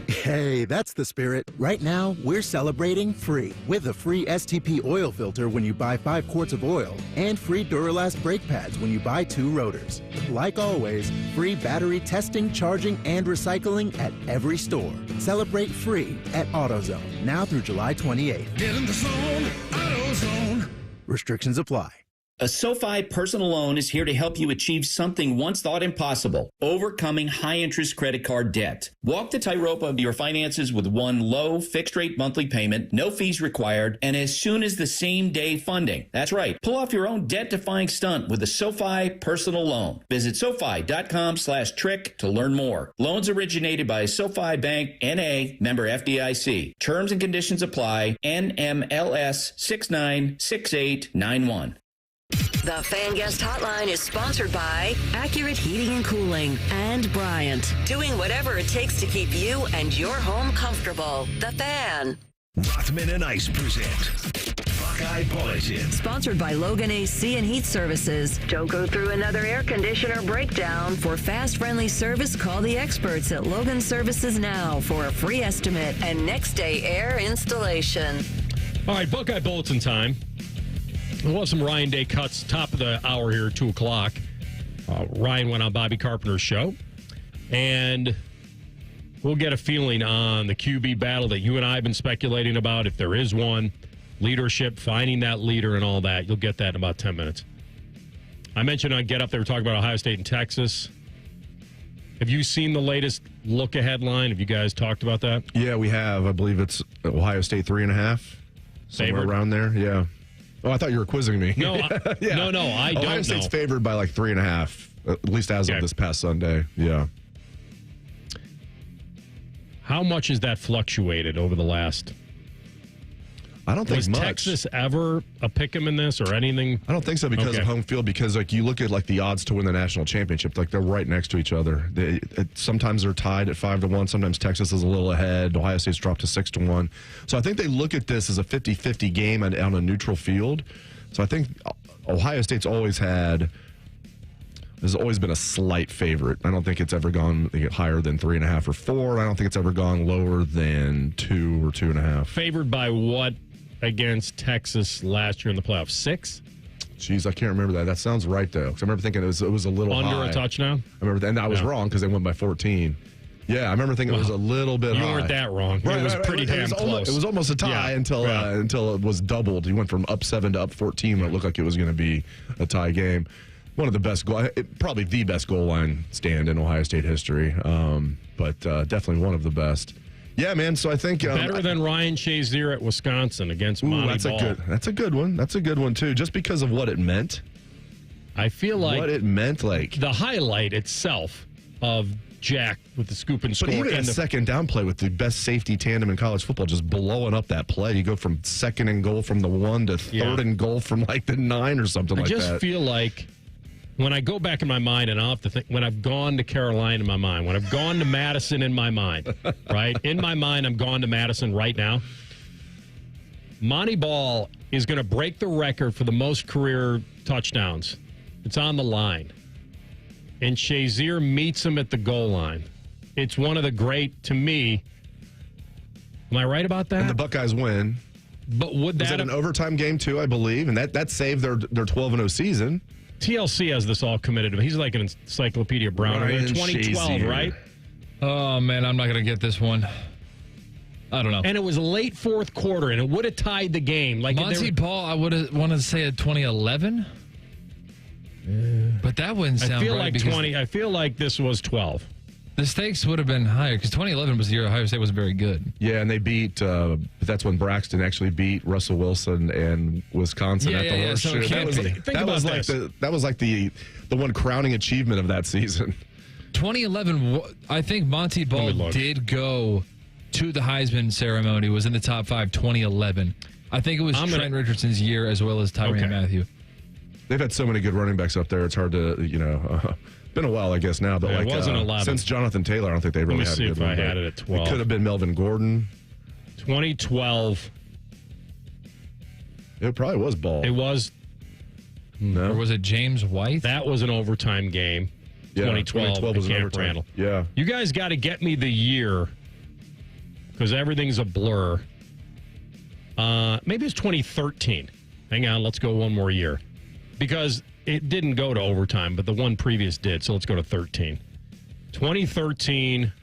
Hey, that's the spirit. Right now, we're celebrating free with a free STP oil filter when you buy 5 quarts of oil and free Duralast brake pads when you buy 2 rotors. Like always, free battery testing, charging, and recycling at every store. Celebrate free at AutoZone, now through July 28th. Get in the zone, AutoZone. Restrictions apply. A SoFi personal loan is here to help you achieve something once thought impossible, overcoming high-interest credit card debt. Walk the tightrope of your finances with one low, fixed-rate monthly payment, no fees required, and as soon as the same-day funding. That's right. Pull off your own debt-defying stunt with a SoFi personal loan. Visit SoFi.com/trick to learn more. Loans originated by SoFi Bank, N.A., member FDIC. Terms and conditions apply. NMLS 696891. The Fan Guest Hotline is sponsored by Accurate Heating and Cooling and Bryant, doing whatever it takes to keep you and your home comfortable. The Fan. Rothman and Ice present Buckeye Sky Bulletin. Sponsored by Logan AC and Heat Services. Don't go through another air conditioner breakdown. For fast, friendly service, call the experts at Logan Services now for a free estimate and next day air installation. All right, Buckeye Bulletin time. We'll have some Ryan Day cuts, top of the hour here, 2 o'clock. Ryan went on Bobby Carpenter's show. And we'll get a feeling on the QB battle that you and I have been speculating about, if there is one. Leadership, finding that leader and all that. You'll get that in about 10 minutes. I mentioned on Get Up, they were talking about Ohio State and Texas. Have you seen the latest look-ahead line? Have you guys talked about that? Yeah, we have. I believe it's Ohio State 3.5. Somewhere around there, yeah. Oh, I thought you were quizzing me. No, yeah. no, I don't know. Ohio State's favored by like 3.5, at least as of this past Sunday. Yeah. How much has that fluctuated over the last? I don't think was much. Texas ever a pick'em in this or anything? I don't think so because of home field. Because like you look at like the odds to win the national championship, like they're right next to each other. Sometimes they're tied at 5-1. Sometimes Texas is a little ahead. Ohio State's dropped to 6-1. So I think they look at this as a 50-50 game on a neutral field. So I think Ohio State's has always been a slight favorite. I don't think it's ever gone higher than 3.5 or 4. I don't think it's ever gone lower than 2 or 2.5. Favored by what against Texas last year in the playoffs? 6? Jeez, I can't remember that. That sounds right, though. Because I remember thinking it was a little under high. A touchdown? I remember, and I was wrong because they won by 14. Yeah, I remember thinking it was a little bit high. You weren't that wrong. Right, it was pretty damn close. It was almost a tie until it was doubled. You went from up 7 to up 14 when it looked like it was going to be a tie game. One of the best probably the best goal line stand in Ohio State history, but definitely one of the best. Yeah, man. So I think better than Ryan Shazier at Wisconsin against Monty Ball. That's a good one. That's a good one too. Just because of what it meant. I feel like what it meant, like the highlight itself of Jack with the scoop and score. But even a second down play with the best safety tandem in college football, just blowing up that play. You go from second and goal from the 1 to third and goal from like the 9 or something like that. I just feel like when I go back in my mind, and I'll have to think, when I've gone to Carolina in my mind, when I've gone to Madison in my mind, right? In my mind, I'm gone to Madison right now. Monty Ball is going to break the record for the most career touchdowns. It's on the line. And Shazier meets him at the goal line. It's one of the great, to me. Am I right about that? And the Buckeyes win. But would that was it an overtime game too, I believe? And that saved their 12-0 season. TLC has this all committed. He's like an Encyclopedia Brown. 2012, right? Oh, man, I'm not going to get this one. I don't know. And it was late fourth quarter, and it would have tied the game. Like Monty Ball, I would have wanted to say at 2011. But that wouldn't sound right. I feel like this was 12. The stakes would have been higher because 2011 was the year Ohio State was very good. Yeah, and they beat. That's when Braxton actually beat Russell Wilson and Wisconsin at the horseshoe. That was like the one crowning achievement of that season. 2011, I think Monty Ball did go to the Heisman ceremony. Was in the top 5. 2011. I think it was Trent Richardson's year as well as Tyrann Mathieu. They've had so many good running backs up there. It's hard to been a while, I guess, now. But it wasn't 11. Since Jonathan Taylor, I don't think they really had a good one. Let me see if I had it at 12. It could have been Melvin Gordon. 2012. It probably was Ball. It was. No. Or was it James White? That was an overtime game. Yeah, 2012 was Camp overtime. Randall. Yeah. You guys got to get me the year because everything's a blur. Maybe it's 2013. Hang on, let's go one more year. Because it didn't go to overtime, but the one previous did. So let's go to 13. 2013,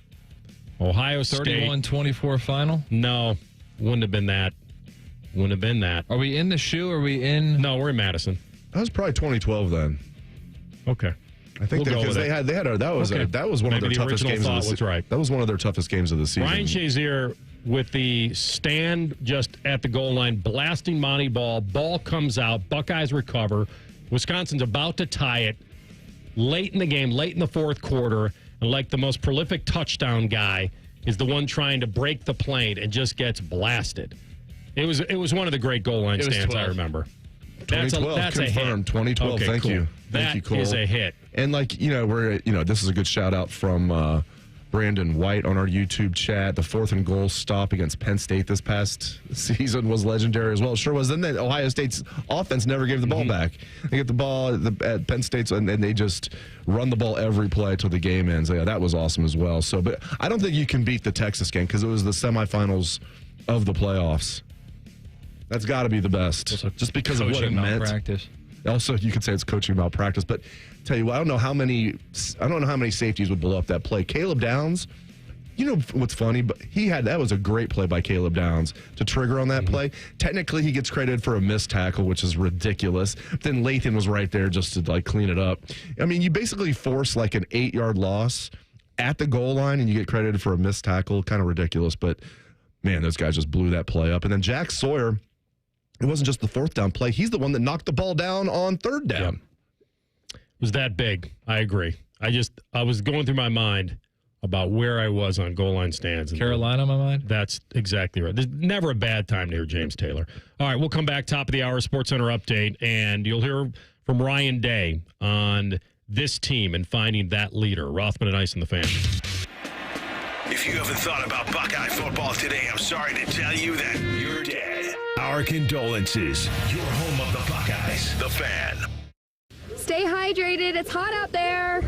Ohio State. 31-24 final? No, wouldn't have been that. Wouldn't have been that. Are we in the shoe? Are we in? No, we're in Madison. That was probably 2012 then. Okay. I think that was one of their toughest games of the season. Right. That was one of their toughest games of the season. Ryan Shazier with the stand just at the goal line, blasting Monty Ball. Ball comes out. Buckeyes recover. Wisconsin's about to tie it late in the game, late in the fourth quarter. And like the most prolific touchdown guy is the one trying to break the plane and just gets blasted. It was one of the great goal line stands 12. I remember. 2012 that's confirmed. 2012. Okay, Thank cool. you. That Thank you, Cole. is a hit. And this is a good shout out from Brandon White on our YouTube chat. The 4th and goal stop against Penn State this past season was legendary as well. It sure was. Then Ohio State's offense never gave the ball back. They get the ball at Penn State's, and they just run the ball every play till the game ends. Yeah, that was awesome as well. So, but I don't think you can beat the Texas game because it was the semifinals of the playoffs. That's got to be the best, just because of what it meant. Malpractice. Also, you could say it's coaching malpractice, but tell you what, I don't know how many safeties would blow up that play. Caleb Downs, you know what's funny, but that was a great play by Caleb Downs to trigger on that play. Technically, he gets credited for a missed tackle, which is ridiculous. But then Latham was right there just to clean it up. I mean, you basically force an 8-yard loss at the goal line, and you get credited for a missed tackle. Kind of ridiculous, but man, those guys just blew that play up. And then Jack Sawyer. It wasn't just the 4th down play. He's the one that knocked the ball down on 3rd down. It was that big. I agree. I was going through my mind about where I was on goal line stands. Carolina on my mind? That's exactly right. There's never a bad time to hear James Taylor. All right, we'll come back, top of the hour, SportsCenter update, and you'll hear from Ryan Day on this team and finding that leader. Rothman and Ice and the Fan. If you haven't thought about Buckeye football today, I'm sorry to tell you that you're dead. Our condolences. Your home of the Buckeyes, the Fan. Stay hydrated. It's hot out there.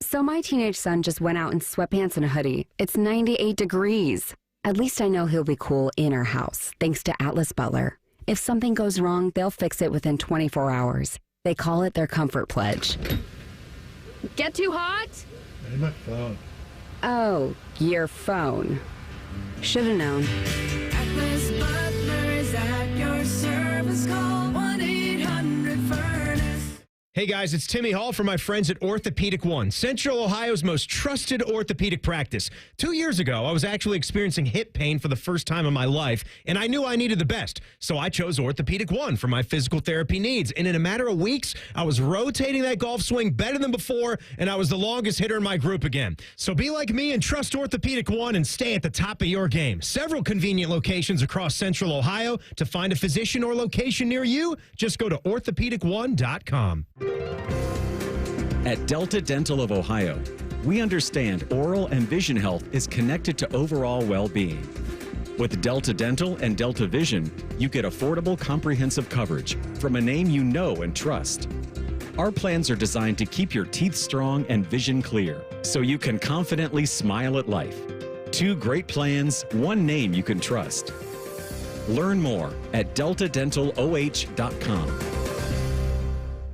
So my teenage son just went out in sweatpants and a hoodie. It's 98 degrees. At least I know he'll be cool in our house, thanks to Atlas Butler. If something goes wrong, they'll fix it within 24 hours. They call it their comfort pledge. Get too hot? Hey, my phone. Oh, your phone. Should have known. Atlas Butler is at your service. Call 1-800-FURNACE. Hey guys, it's Timmy Hall from my friends at Orthopedic One, Central Ohio's most trusted orthopedic practice. 2 years ago, I was actually experiencing hip pain for the first time in my life, and I knew I needed the best. So I chose Orthopedic One for my physical therapy needs. And in a matter of weeks, I was rotating that golf swing better than before, and I was the longest hitter in my group again. So be like me and trust Orthopedic One and stay at the top of your game. Several convenient locations across Central Ohio. To find a physician or location near you, just go to orthopedic1.com. At Delta Dental of Ohio, we understand oral and vision health is connected to overall well-being. With Delta Dental and Delta Vision, you get affordable, comprehensive coverage from a name you know and trust. Our plans are designed to keep your teeth strong and vision clear, so you can confidently smile at life. 2 great plans, 1 name you can trust. Learn more at deltadentaloh.com.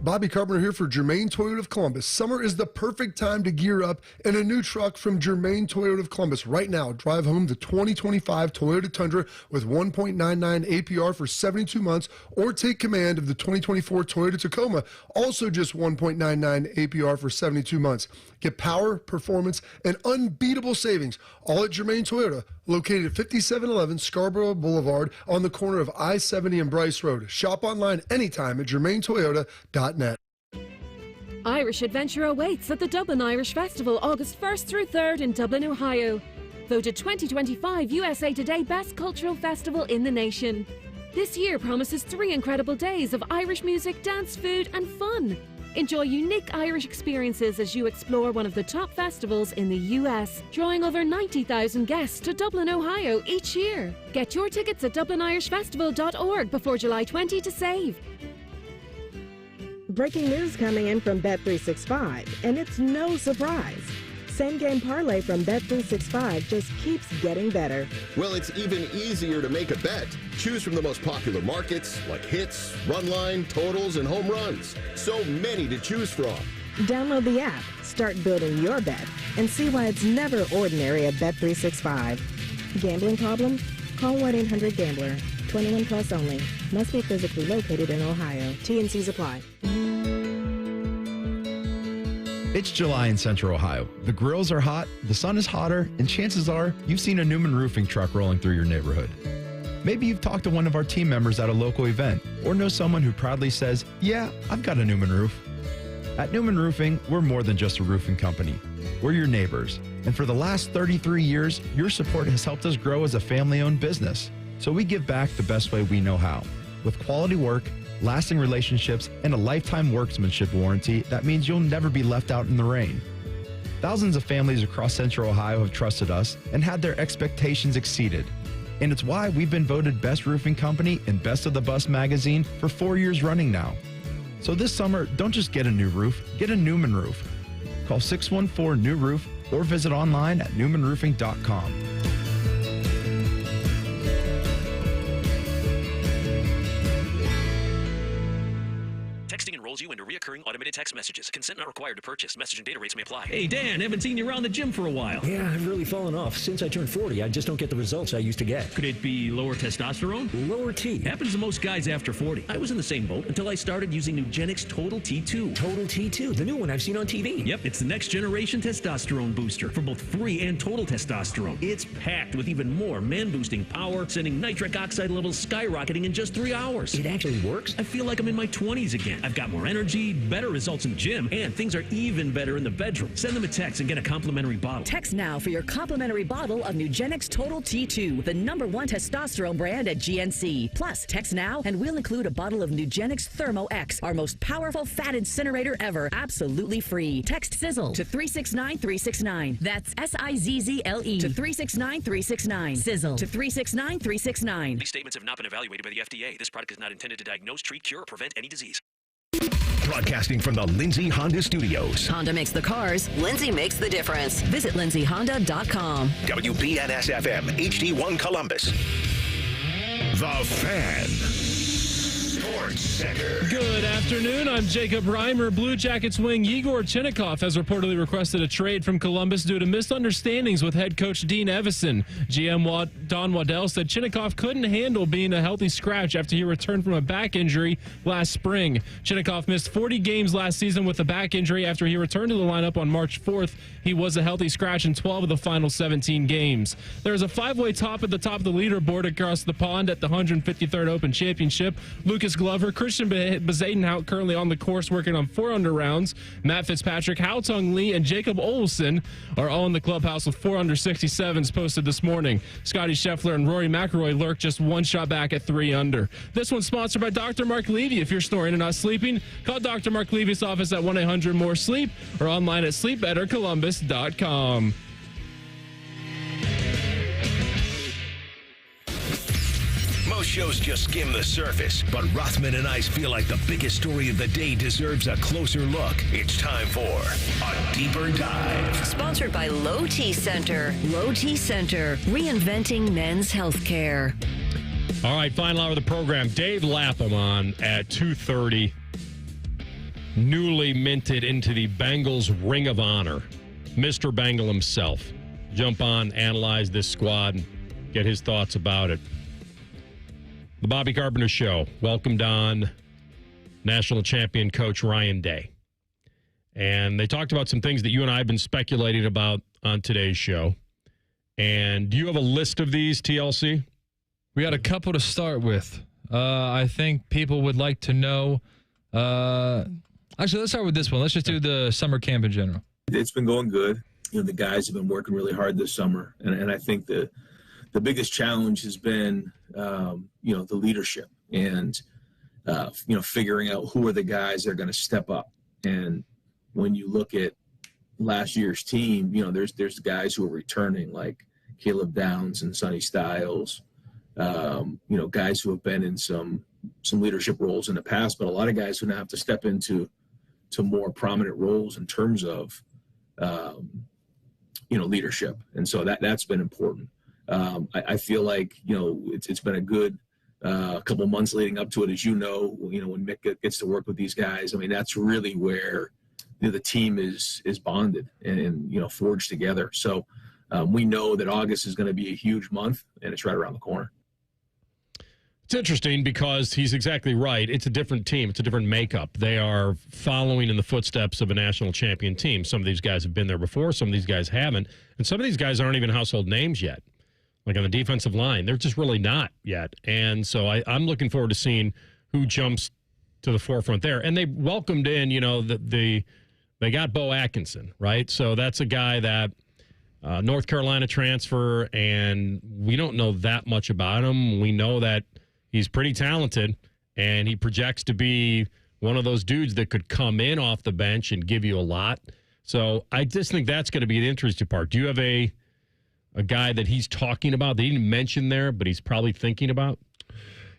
Bobby Carpenter here for Germain Toyota of Columbus. Summer is the perfect time to gear up in a new truck from Germain Toyota of Columbus. Right now, drive home the 2025 Toyota Tundra with 1.99 APR for 72 months, or take command of the 2024 Toyota Tacoma, also just 1.99 APR for 72 months. Get power, performance, and unbeatable savings, all at Germain Toyota, located at 5711 Scarborough Boulevard on the corner of I-70 and Bryce Road. Shop online anytime at germaintoyota.net. Irish Adventure awaits at the Dublin Irish Festival August 1st through 3rd in Dublin, Ohio. Voted 2025 USA Today Best Cultural Festival in the nation. This year promises 3 incredible days of Irish music, dance, food, and fun. Enjoy unique Irish experiences as you explore one of the top festivals in the U.S., drawing over 90,000 guests to Dublin, Ohio each year. Get your tickets at dublinirishfestival.org before July 20 to save. Breaking news coming in from Bet365, and it's no surprise. Same game parlay from Bet365 just keeps getting better. Well, it's even easier to make a bet. Choose from the most popular markets like hits, run line, totals, and home runs. So many to choose from. Download the app, start building your bet, and see why it's never ordinary at Bet365. Gambling problem? Call 1-800-GAMBLER. 21 plus only. Must be physically located in Ohio. T&Cs apply. It's July in Central Ohio. The grills are hot, the sun is hotter, and chances are you've seen a Newman Roofing truck rolling through your neighborhood. Maybe you've talked to one of our team members at a local event, or know someone who proudly says, "Yeah, I've got a Newman roof." At Newman Roofing, we're more than just a roofing company. We're your neighbors, and for the last 33 years, your support has helped us grow as a family-owned business. So we give back the best way we know how, with quality work, lasting relationships, and a lifetime workmanship warranty that means you'll never be left out in the rain. Thousands of families across Central Ohio have trusted us and had their expectations exceeded. And it's why we've been voted Best Roofing Company and Best of the Bus magazine for 4 years running now. So this summer, don't just get a new roof, get a Newman roof. Call 614-NEW-ROOF or visit online at newmanroofing.com. Texting enrolls you into recurring automated text messages. Consent not required to purchase. Message and data rates may apply. Hey, Dan, haven't seen you around the gym for a while. Yeah, I've really fallen off. Since I turned 40, I just don't get the results I used to get. Could it be lower testosterone? Lower T. Happens to most guys after 40. I was in the same boat until I started using Nugenix Total T2. Total T2, the new one I've seen on TV. Yep, it's the next generation testosterone booster for both free and total testosterone. It's packed with even more man-boosting power, sending nitric oxide levels skyrocketing in just 3 hours. It actually works? I feel like I'm in my 20s again. I've got more energy, better results in the gym, and things are even better in the bedroom. Send them a text and get a complimentary bottle. Text now for your complimentary bottle of Nugenix Total T2, the #1 testosterone brand at GNC. Plus, text now and we'll include a bottle of Nugenix Thermo X, our most powerful fat incinerator ever, absolutely free. Text SIZZLE to 369-369. That's SIZZLE to 369-369. SIZZLE to 369-369. These statements have not been evaluated by the FDA. This product is not intended to diagnose, treat, cure, or prevent any disease. Broadcasting from the Lindsay Honda Studios. Honda makes the cars. Lindsay makes the difference. Visit lindsayhonda.com. WBNS-FM, HD1 Columbus. The Fan. Sports Center. Good afternoon. I'm Jacob Reimer. Blue Jackets wing Igor Chinnikov has reportedly requested a trade from Columbus due to misunderstandings with head coach Dean Evison. GM Don Waddell said Chinnikov couldn't handle being a healthy scratch after he returned from a back injury last spring. Chinnikov missed 40 games last season with a back injury after he returned to the lineup on March 4th. He was a healthy scratch in 12 of the final 17 games. There's a five-way top at the top of the leaderboard across the pond at the 153rd Open Championship. Lucas Glover, Christian Bezadenhout currently on the course working on 4 under rounds. Matt Fitzpatrick, Hao Tung Lee, and Jacob Olsen are all in the clubhouse with 4 under 67s posted this morning. Scotty Scheffler and Rory McIlroy lurk just one shot back at 3 under. This one's sponsored by Dr. Mark Levy. If you're snoring and not sleeping, call Dr. Mark Levy's office at 1-800-MORE-SLEEP or online at sleepbettercolumbus.com. Most shows just skim the surface, but Rothman and I feel like the biggest story of the day deserves a closer look. It's time for a deeper dive. Sponsored by Low T Center. Low T Center, reinventing men's health care. All right, final hour of the program. Dave Lapham on at 2:30. Newly minted into the Bengals Ring of Honor. Mr. Bengal himself. Jump on, analyze this squad, get his thoughts about it. The Bobby Carpenter Show welcomed on national champion coach Ryan Day. And they talked about some things that you and I have been speculating about on today's show. And do you have a list of these, TLC? We got a couple to start with. I think people would like to know. Actually, let's start with this one. Let's just do the summer camp in general. It's been going good. You know, the guys have been working really hard this summer. And I think the biggest challenge has been, the leadership and, figuring out who are the guys that are going to step up. And when you look at last year's team, there's guys who are returning like Caleb Downs and Sonny Styles, guys who have been in some leadership roles in the past, but a lot of guys who now have to step into more prominent roles in terms of, leadership. And so that's been important. I feel like, it's been a good couple months leading up to it, as when Mick gets to work with these guys. I mean, that's really where the team is bonded and forged together. So we know that August is going to be a huge month, and it's right around the corner. It's interesting because he's exactly right. It's a different team. It's a different makeup. They are following in the footsteps of a national champion team. Some of these guys have been there before. Some of these guys haven't. And some of these guys aren't even household names yet. Like on the defensive line, they're just really not yet. And so I'm looking forward to seeing who jumps to the forefront there. And they welcomed in, they got Bo Atkinson, right? So that's a guy that North Carolina transfer, and we don't know that much about him. We know that he's pretty talented, and he projects to be one of those dudes that could come in off the bench and give you a lot. So I just think that's going to be the interesting part. Do you have a guy that he's talking about that he didn't mention there, but he's probably thinking about?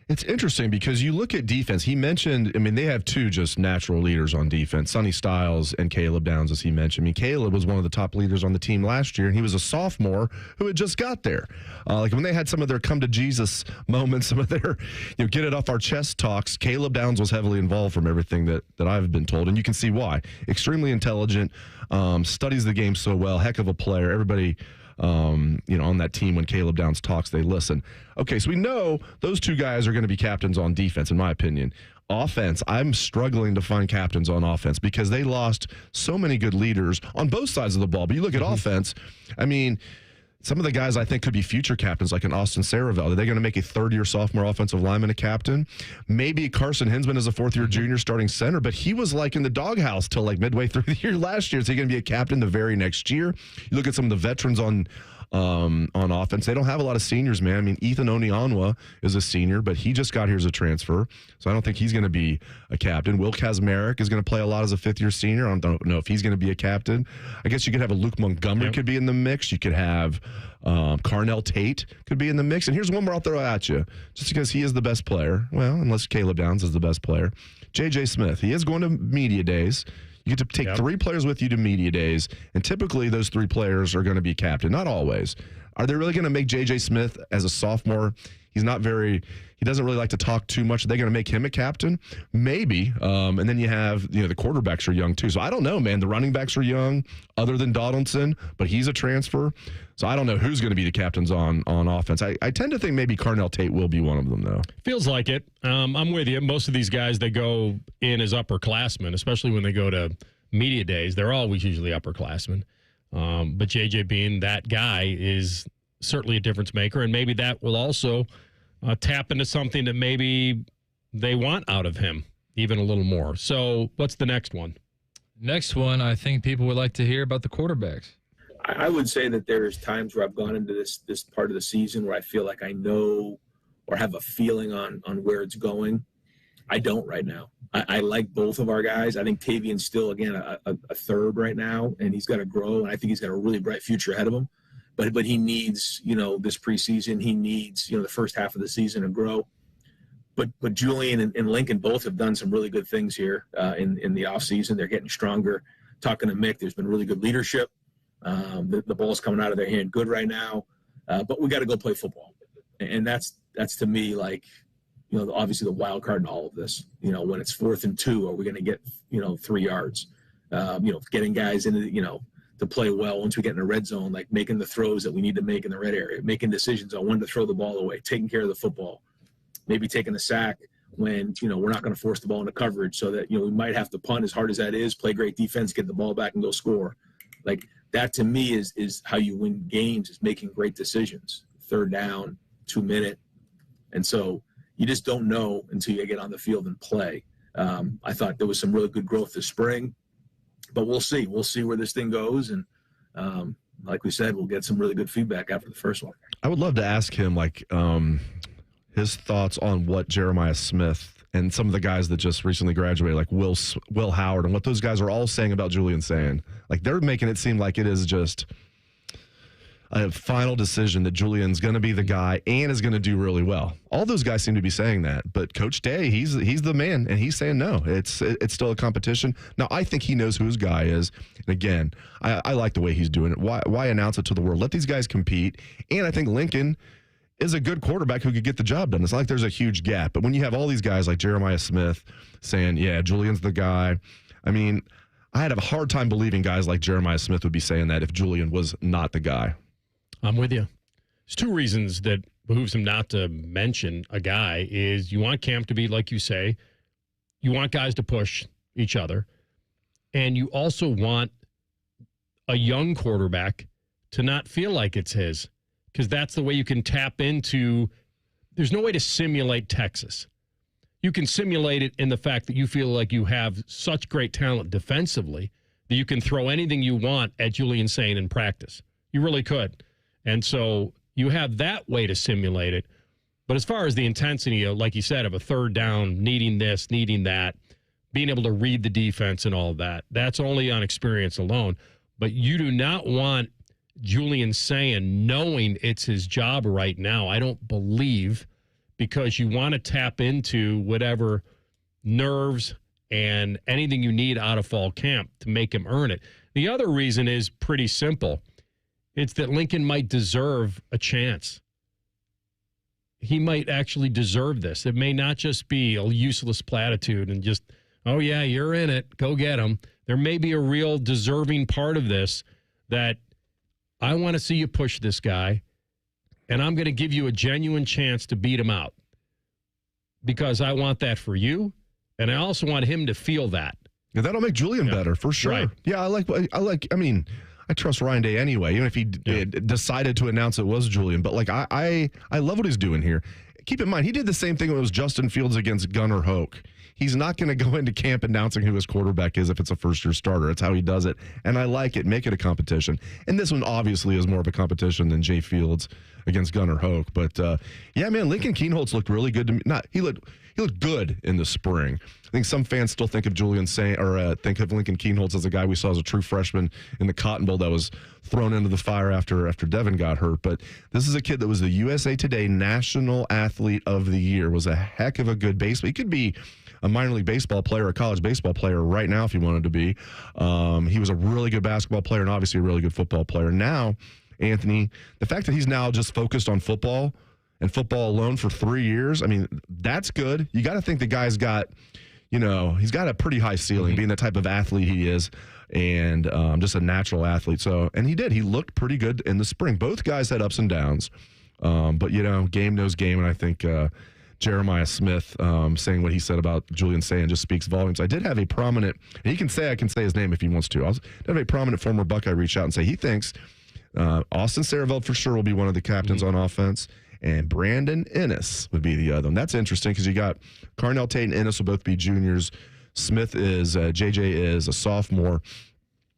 It's interesting because you look at defense. He mentioned, they have two just natural leaders on defense, Sonny Styles and Caleb Downs, as he mentioned. Caleb was one of the top leaders on the team last year, and he was a sophomore who had just got there. Like when they had some of their come to Jesus moments, some of their get it off our chest talks, Caleb Downs was heavily involved from everything that I've been told, and you can see why. Extremely intelligent, studies the game so well, heck of a player. Everybody on that team, when Caleb Downs talks, they listen. Okay, so we know those two guys are going to be captains on defense, in my opinion. Offense, I'm struggling to find captains on offense because they lost so many good leaders on both sides of the ball. But you look at offense, some of the guys I think could be future captains, like an Austin Saravel. Are they going to make a third-year sophomore offensive lineman a captain? Maybe Carson Hinsman is a fourth-year junior starting center, but he was like in the doghouse till like midway through the year last year. Is he going to be a captain the very next year? You look at some of the veterans on offense. They don't have a lot of seniors, man. Ethan Onianwa is a senior, but he just got here as a transfer, so I don't think he's going to be a captain. Will Kazmarek is going to play a lot as a fifth-year senior. I don't know if he's going to be a captain. I guess you could have a Luke Montgomery could be in the mix. You could have Carnell Tate could be in the mix. And here's one more I'll throw at you, just because he is the best player. Well, unless Caleb Downs is the best player. J.J. Smith. He is going to media days. You get to take three players with you to media days, and typically those three players are going to be captain. Not always. Are they really going to make J.J. Smith as a sophomore? He doesn't really like to talk too much. Are they going to make him a captain? Maybe. And then you have, the quarterbacks are young too. So I don't know, man. The running backs are young, other than Donaldson, but he's a transfer. So I don't know who's going to be the captains on offense. I tend to think maybe Carnell Tate will be one of them, though. Feels like it. I'm with you. Most of these guys, they go in as upperclassmen, especially when they go to media days. They're always usually upperclassmen. But JJ being that guy is certainly a difference maker, and maybe that will also tap into something that maybe they want out of him even a little more. So what's the next one? Next one, I think people would like to hear about the quarterbacks. I would say that there's times where I've gone into this part of the season where I feel like I know or have a feeling on where it's going. I don't right now. I like both of our guys. I think Tavian's still, again, a third right now, and he's got to grow, and I think he's got a really bright future ahead of him. But he needs, this preseason. He needs, the first half of the season to grow. But Julian and Lincoln both have done some really good things here in the offseason. They're getting stronger. Talking to Mick, there's been really good leadership. The ball's coming out of their hand good right now. But we got to go play football. And that's to me, like, obviously the wild card in all of this. When it's 4th and 2, are we going to get, 3 yards? Getting guys into, to play well once we get in the red zone, like making the throws that we need to make in the red area, making decisions on when to throw the ball away, taking care of the football, maybe taking a sack when, we're not going to force the ball into coverage so that, we might have to punt as hard as that is, play great defense, get the ball back and go score. Like that to me is how you win games, is making great decisions. 3rd down, 2-minute. And so you just don't know until you get on the field and play. I thought there was some really good growth this spring, but we'll see. We'll see where this thing goes. And like we said, we'll get some really good feedback after the first one. I would love to ask him, his thoughts on what Jeremiah Smith and some of the guys that just recently graduated, like Will Howard, and what those guys are all saying about Julian Sayin. Like, they're making it seem like it is just a final decision that Julian's going to be the guy and is going to do really well. All those guys seem to be saying that, but Coach Day, he's the man, and he's saying no. It's still a competition. Now, I think he knows who his guy is, and again, I like the way he's doing it. Why announce it to the world? Let these guys compete, and I think Lincoln is a good quarterback who could get the job done. It's not like there's a huge gap, but when you have all these guys like Jeremiah Smith saying, yeah, Julian's the guy, I had a hard time believing guys like Jeremiah Smith would be saying that if Julian was not the guy. I'm with you. There's 2 reasons that behooves him not to mention a guy is you want camp to be, like you say, you want guys to push each other, and you also want a young quarterback to not feel like it's his, because that's the way you can tap into – there's no way to simulate Texas. You can simulate it in the fact that you feel like you have such great talent defensively that you can throw anything you want at Julian Sayin in practice. You really could. And so you have that way to simulate it. But as far as the intensity, like you said, of a 3rd down, needing this, needing that, being able to read the defense and all of that. That's only on experience alone. But you do not want Julian Sayin knowing it's his job right now. I don't believe, because you want to tap into whatever nerves and anything you need out of fall camp to make him earn it. The other reason is pretty simple. It's that Lincoln might deserve a chance. He might actually deserve this. It may not just be a useless platitude and just, oh, yeah, you're in it. Go get him. There may be a real deserving part of this that I want to see you push this guy, and I'm going to give you a genuine chance to beat him out because I want that for you, and I also want him to feel that. Yeah, that'll make Julian better, for sure. Right. Yeah, I trust Ryan Day anyway, even if he decided to announce it was Julian. But, I love what he's doing here. Keep in mind, he did the same thing when it was Justin Fields against Gunnar Hoke. He's not going to go into camp announcing who his quarterback is if it's a first-year starter. It's how he does it, and I like it. Make it a competition. And this one obviously is more of a competition than Jay Fields against Gunnar Hoke. But, yeah, man, Lincoln Kienholz looked really good to me. He looked good in the spring. I think some fans still think of Julian Sayin, or think of Lincoln Kienholz as a guy we saw as a true freshman in the Cotton Bowl that was thrown into the fire after Devin got hurt. But this is a kid that was the USA Today National Athlete of the Year, was a heck of a good baseball. He could be a minor league baseball player, a college baseball player right now if he wanted to be. He was a really good basketball player and obviously a really good football player. Now, Anthony, the fact that he's now just focused on football and football alone for 3 years, I mean, that's good. You got to think the guy's got, he's got a pretty high ceiling, being the type of athlete he is, and just a natural athlete. So, and he did. He looked pretty good in the spring. Both guys had ups and downs, but, game knows game, and I think Jeremiah Smith saying what he said about Julian Sayin just speaks volumes. I did have a prominent, and he can say, I can say his name if he wants to. I did have a prominent former Buckeye reach out and say he thinks Austin Sareveld for sure will be one of the captains on offense, and Brandon Ennis would be the other one. That's interesting because you got Carnell Tate and Ennis will both be juniors. Smith is, JJ is a sophomore.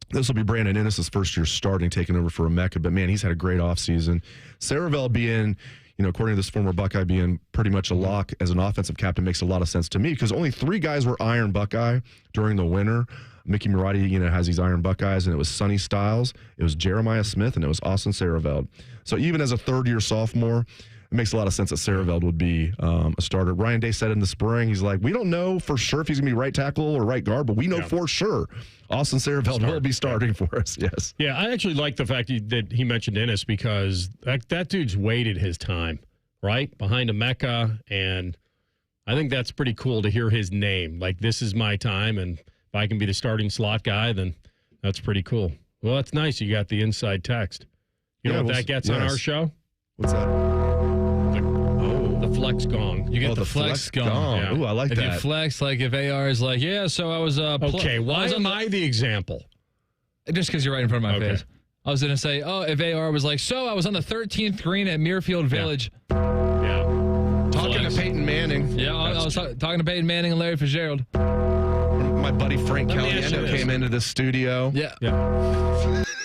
This will be Brandon Ennis' first year starting, taking over for Emeka, but man, he's had a great offseason. Sareveld being, according to this former Buckeye, being pretty much a lock as an offensive captain makes a lot of sense to me because only 3 guys were Iron Buckeye during the winter. Mickey Marotti, has these Iron Buckeyes, and it was Sonny Styles, it was Jeremiah Smith, and it was Austin Sareveld. So even as a third-year sophomore, it makes a lot of sense that Sareveld would be a starter. Ryan Day said in the spring, he's like, we don't know for sure if he's going to be right tackle or right guard, but we know for sure Austin Sareveld will be starting for us, yes. Yeah, I actually like the fact that he mentioned Ennis because that dude's waited his time, right, behind Emeka, and I think that's pretty cool to hear his name. Like, this is my time, and if I can be the starting slot guy, then that's pretty cool. Well, that's nice. You got the inside text. You know what that gets on our show? What's that? The flex gong. You get the flex gong. Yeah. Ooh, I like if that. If you flex, like if AR is like, yeah, so I was... okay, why am I the example? Just because you're right in front of my face. I was going to say, if AR was like, so I was on the 13th green at Muirfield Village. Yeah. Talking to Peyton Manning. Yeah, I was talking to Peyton Manning and Larry Fitzgerald. My buddy Frank Caliendo came into the studio. Yeah.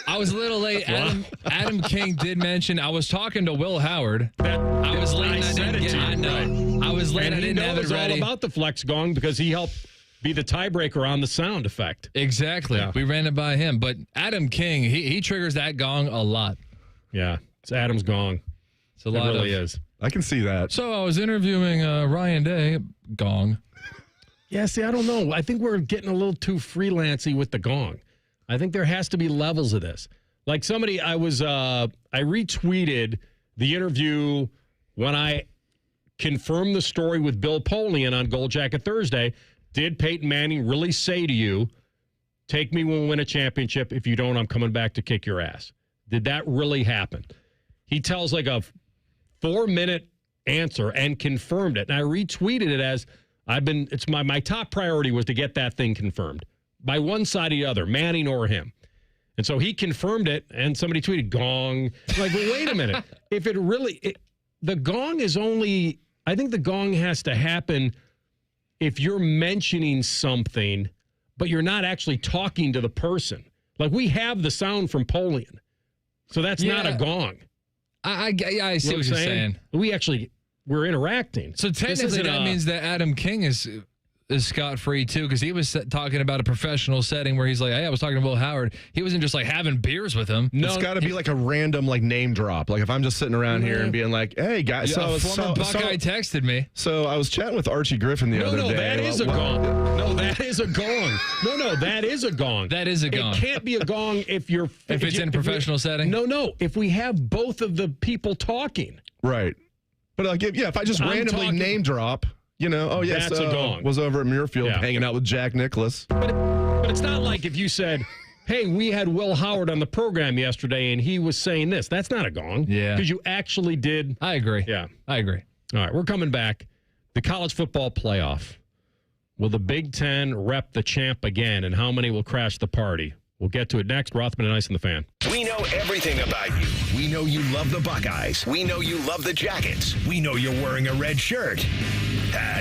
I was a little late. Adam King did mention I was talking to Will Howard. I was late. I know. I was late. And I didn't have it ready. All about the flex gong because he helped be the tiebreaker on the sound effect. Exactly. Yeah. We ran it by him. But Adam King, he triggers that gong a lot. Yeah. It's Adam's gong. It's a lot. It really is. I can see that. So I was interviewing Ryan Day. Gong. Yeah, see, I don't know. I think we're getting a little too freelancy with the gong. I think there has to be levels of this. Like somebody, I retweeted the interview when I confirmed the story with Bill Polian on Gold Jacket Thursday. Did Peyton Manning really say to you, take me when we win a championship? If you don't, I'm coming back to kick your ass. Did that really happen? He tells like a 4-minute answer and confirmed it. And I retweeted it as it's my top priority was to get that thing confirmed by one side or the other, Manning or him. And so he confirmed it, and somebody tweeted gong. Like, well, wait a minute. If it really, the gong is only, I think the gong has to happen if you're mentioning something, but you're not actually talking to the person. Like, we have the sound from Polian. So that's not a gong. I see what you're saying. We're interacting. So technically that means that Adam King is is scot-free, too, because he was talking about a professional setting where he's like, hey, I was talking to Will Howard. He wasn't just, like, having beers with him. No, it's got to be like a random, like, name drop. Like, if I'm just sitting around here and being like, hey, guys. Yeah, a former Buckeye texted me. So I was chatting with Archie Griffin the other day. No, that is a gong. No, that is a gong. No, that is a gong. That is a gong. It can't be a gong if it's in a professional setting? No. If we have both of the people talking. Right. But, like, if I just randomly name drop... That's a gong. Was over at Muirfield hanging out with Jack Nicklaus. But it's not like if you said, hey, we had Will Howard on the program yesterday and he was saying this. That's not a gong. Yeah. Because you actually did. I agree. Yeah. I agree. All right, we're coming back. The college football playoff. Will the Big Ten rep the champ again, and how many will crash the party? We'll get to it next. Rothman and Ice and the Fan. We know everything about you. We know you love the Buckeyes. We know you love the Jackets. We know you're wearing a red shirt.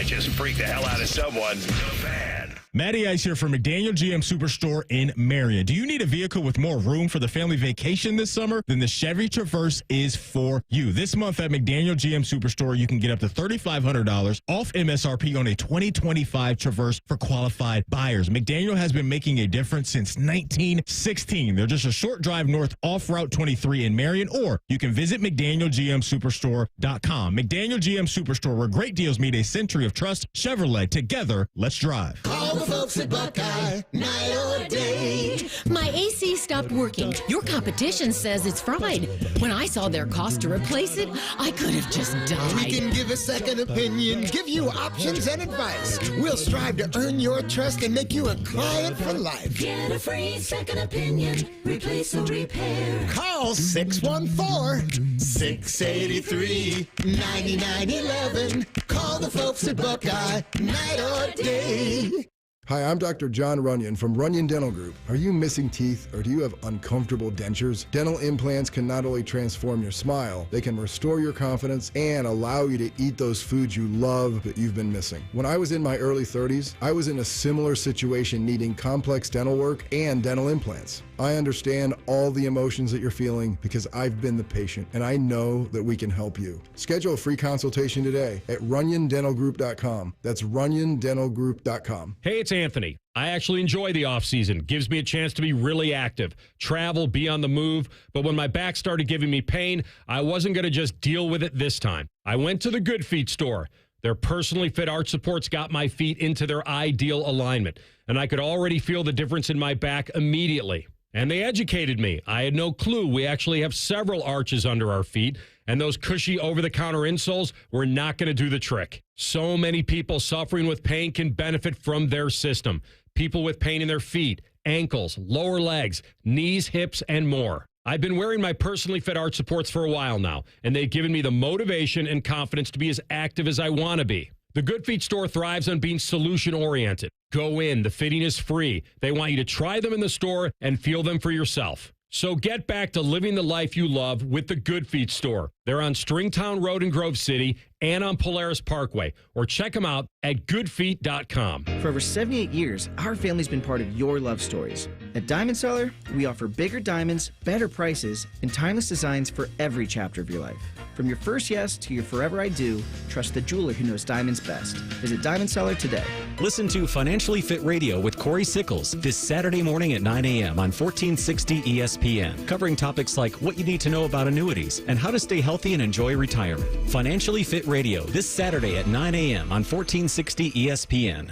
Just freak the hell out of someone. The Fan. Matty Ice here from McDaniel GM Superstore in Marion. Do you need a vehicle with more room for the family vacation this summer? Then the Chevy Traverse is for you. This month at McDaniel GM Superstore, you can get up to $3,500 off MSRP on a 2025 Traverse for qualified buyers. McDaniel has been making a difference since 1916. They're just a short drive north off Route 23 in Marion, or you can visit McDanielGMSuperstore.com. McDaniel GM Superstore, where great deals meet a century of trust. Chevrolet, together, let's drive. Call the folks at Buckeye, night or day. My AC stopped working. Your competition says it's fried. When I saw their cost to replace it, I could have just died. We can give a second opinion, give you options and advice. We'll strive to earn your trust and make you a client for life. Get a free second opinion, replace or repair. Call 614-683-9911. Call the folks at Buckeye, night or day. Hi, I'm Dr. John Runyon from Runyon Dental Group. Are you missing teeth or do you have uncomfortable dentures? Dental implants can not only transform your smile, they can restore your confidence and allow you to eat those foods you love that you've been missing. When I was in my early 30s, I was in a similar situation needing complex dental work and dental implants. I understand all the emotions that you're feeling because I've been the patient and I know that we can help you. Schedule a free consultation today at RunyonDentalGroup.com. That's RunyonDentalGroup.com. Hey, it's Anthony. I actually enjoy the offseason. Gives me a chance to be really active, travel, be on the move. But when my back started giving me pain, I wasn't going to just deal with it this time. I went to the Good Feet store. Their personally fit arch supports got my feet into their ideal alignment, and I could already feel the difference in my back immediately. And they educated me. I had no clue. We actually have several arches under our feet, and those cushy over-the-counter insoles were not going to do the trick. So many people suffering with pain can benefit from their system. People with pain in their feet, ankles, lower legs, knees, hips, and more. I've been wearing my personally fit arch supports for a while now, and they've given me the motivation and confidence to be as active as I want to be. The Good Feet store thrives on being solution-oriented. Go in. The fitting is free. They want you to try them in the store and feel them for yourself. So get back to living the life you love with the Good Feet store. They're on Stringtown Road in Grove City and on Polaris Parkway. Or check them out at goodfeet.com. For over 78 years, our family's been part of your love stories. At Diamond Seller, we offer bigger diamonds, better prices, and timeless designs for every chapter of your life. From your first yes to your forever I do, trust the jeweler who knows diamonds best. Visit Diamond Seller today. Listen to Financially Fit Radio with Corey Sickles this Saturday morning at 9 a.m. on 1460 ESPN, covering topics like what you need to know about annuities and how to stay healthy and enjoy retirement. Financially Fit Radio this Saturday at 9 a.m. on 1460 ESPN.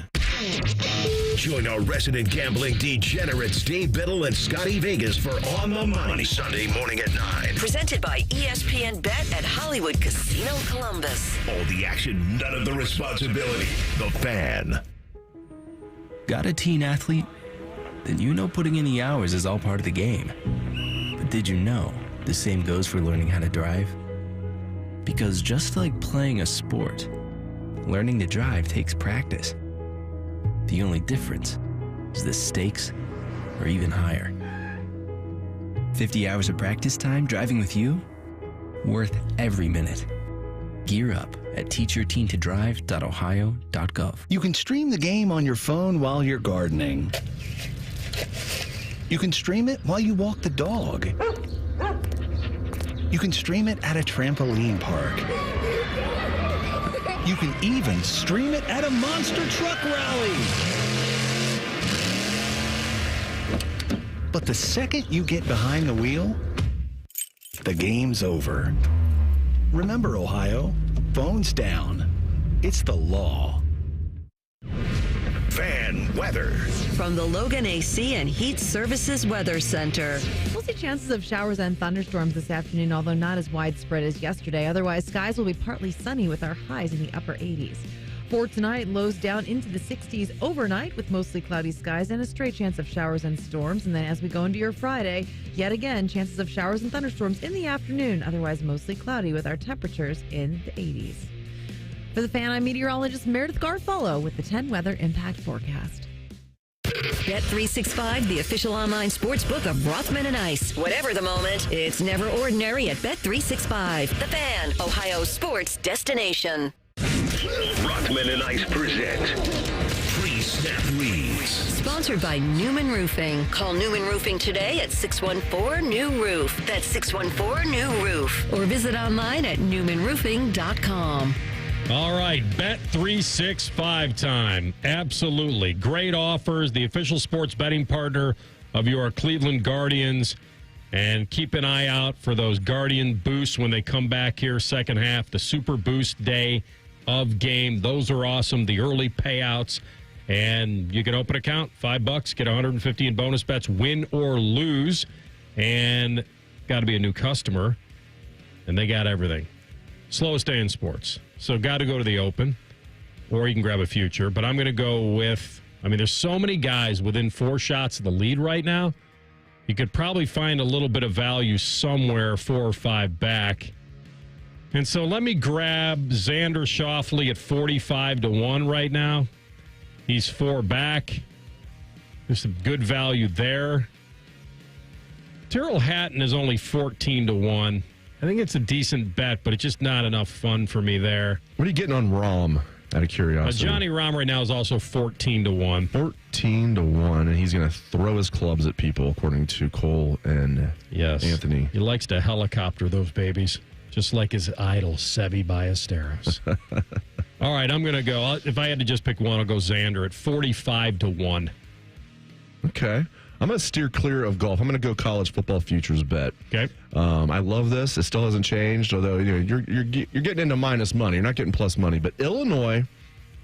Join our resident gambling degenerates Dave Biddle and Scotty Vegas for On the Money Sunday morning at 9. Presented by ESPN Bet at Hollywood Casino Columbus. All the action, none of the responsibility. The Fan. Got a teen athlete? Then you know putting in the hours is all part of the game. But did you know the same goes for learning how to drive? Because just like playing a sport, learning to drive takes practice. The only difference is the stakes are even higher. 50 hours of practice time driving with you? Worth every minute. Gear up at teachyourteentodrive.ohio.gov. You can stream the game on your phone while you're gardening. You can stream it while you walk the dog. You can stream it at a trampoline park. You can even stream it at a monster truck rally. But the second you get behind the wheel, the game's over. Remember, Ohio, phones down. It's the law. Fan weather. From the Logan AC and Heat Services Weather Center. We'll see chances of showers and thunderstorms this afternoon, although not as widespread as yesterday. Otherwise, skies will be partly sunny with our highs in the upper 80s. For tonight, lows down into the 60s overnight with mostly cloudy skies and a stray chance of showers and storms. And then as we go into your Friday, yet again, chances of showers and thunderstorms in the afternoon. Otherwise, mostly cloudy with our temperatures in the 80s. For the Fan, I'm meteorologist Meredith Garfolo with the 10 Weather Impact Forecast. Bet365, the official online sports book of Rothman and Ice. Whatever the moment, it's never ordinary at Bet365. The Fan, Ohio's sports destination. Rothman and Ice present Pre-Snap Leads. Sponsored by Newman Roofing. Call Newman Roofing today at 614-NEW-ROOF. That's 614-NEW-ROOF. Or visit online at newmanroofing.com. All right, Bet365 time. Absolutely. Great offers. The official sports betting partner of your Cleveland Guardians. And keep an eye out for those Guardian boosts when they come back here second half. The Super Boost Day of game. Those are awesome. The early payouts. And you can open an account, $5, get 150 in bonus bets, win or lose. And got to be a new customer. And they got everything. Slowest day in sports. So got to go to the Open, or you can grab a future. But I'm going to go with, there's so many guys within 4 shots of the lead right now. You could probably find a little bit of value somewhere 4 or 5 back. And so let me grab Xander Schauffele at 45-1 right now. He's 4 back. There's some good value there. Tyrrell Hatton is only 14-1. I think it's a decent bet, but it's just not enough fun for me there. What are you getting on Rahm, out of curiosity? Johnny Rahm right now is also 14-1. 14-1, and he's going to throw his clubs at people, according to Cole and Anthony. He likes to helicopter those babies, just like his idol, Seve Ballesteros. All right, I'm going to go. If I had to just pick one, I'll go Xander at 45-1. Okay. I'm going to steer clear of golf. I'm going to go college football futures bet. Okay. I love this. It still hasn't changed, although you're getting into minus money. You're not getting plus money. But Illinois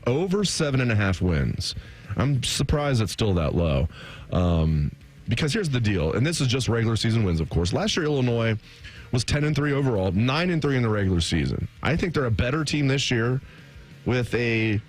over 7.5 wins. I'm surprised it's still that low. Because here's the deal, and this is just regular season wins, of course. Last year, Illinois was 10-3 overall, 9-3 in the regular season. I think they're a better team this year with a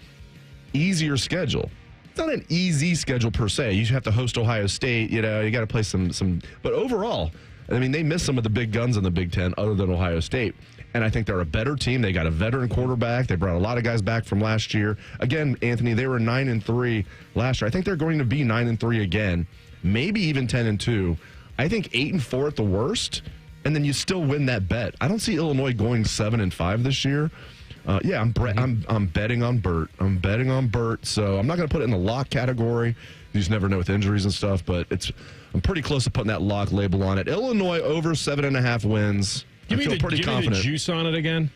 easier schedule. It's not an easy schedule per se. You have to host Ohio State. You got to play some. But overall, they missed some of the big guns in the Big Ten other than Ohio State. And I think they're a better team. They got a veteran quarterback. They brought a lot of guys back from last year. Again, Anthony, they were 9-3 last year. I think they're going to be 9-3 again, maybe even 10-2. I think 8-4 at the worst, and then you still win that bet. I don't see Illinois going 7-5 this year. I'm betting on Burt. I'm betting on Burt, so I'm not going to put it in the lock category. You just never know with injuries and stuff, but I'm pretty close to putting that lock label on it. Illinois over 7.5 wins. Give me the juice on it again.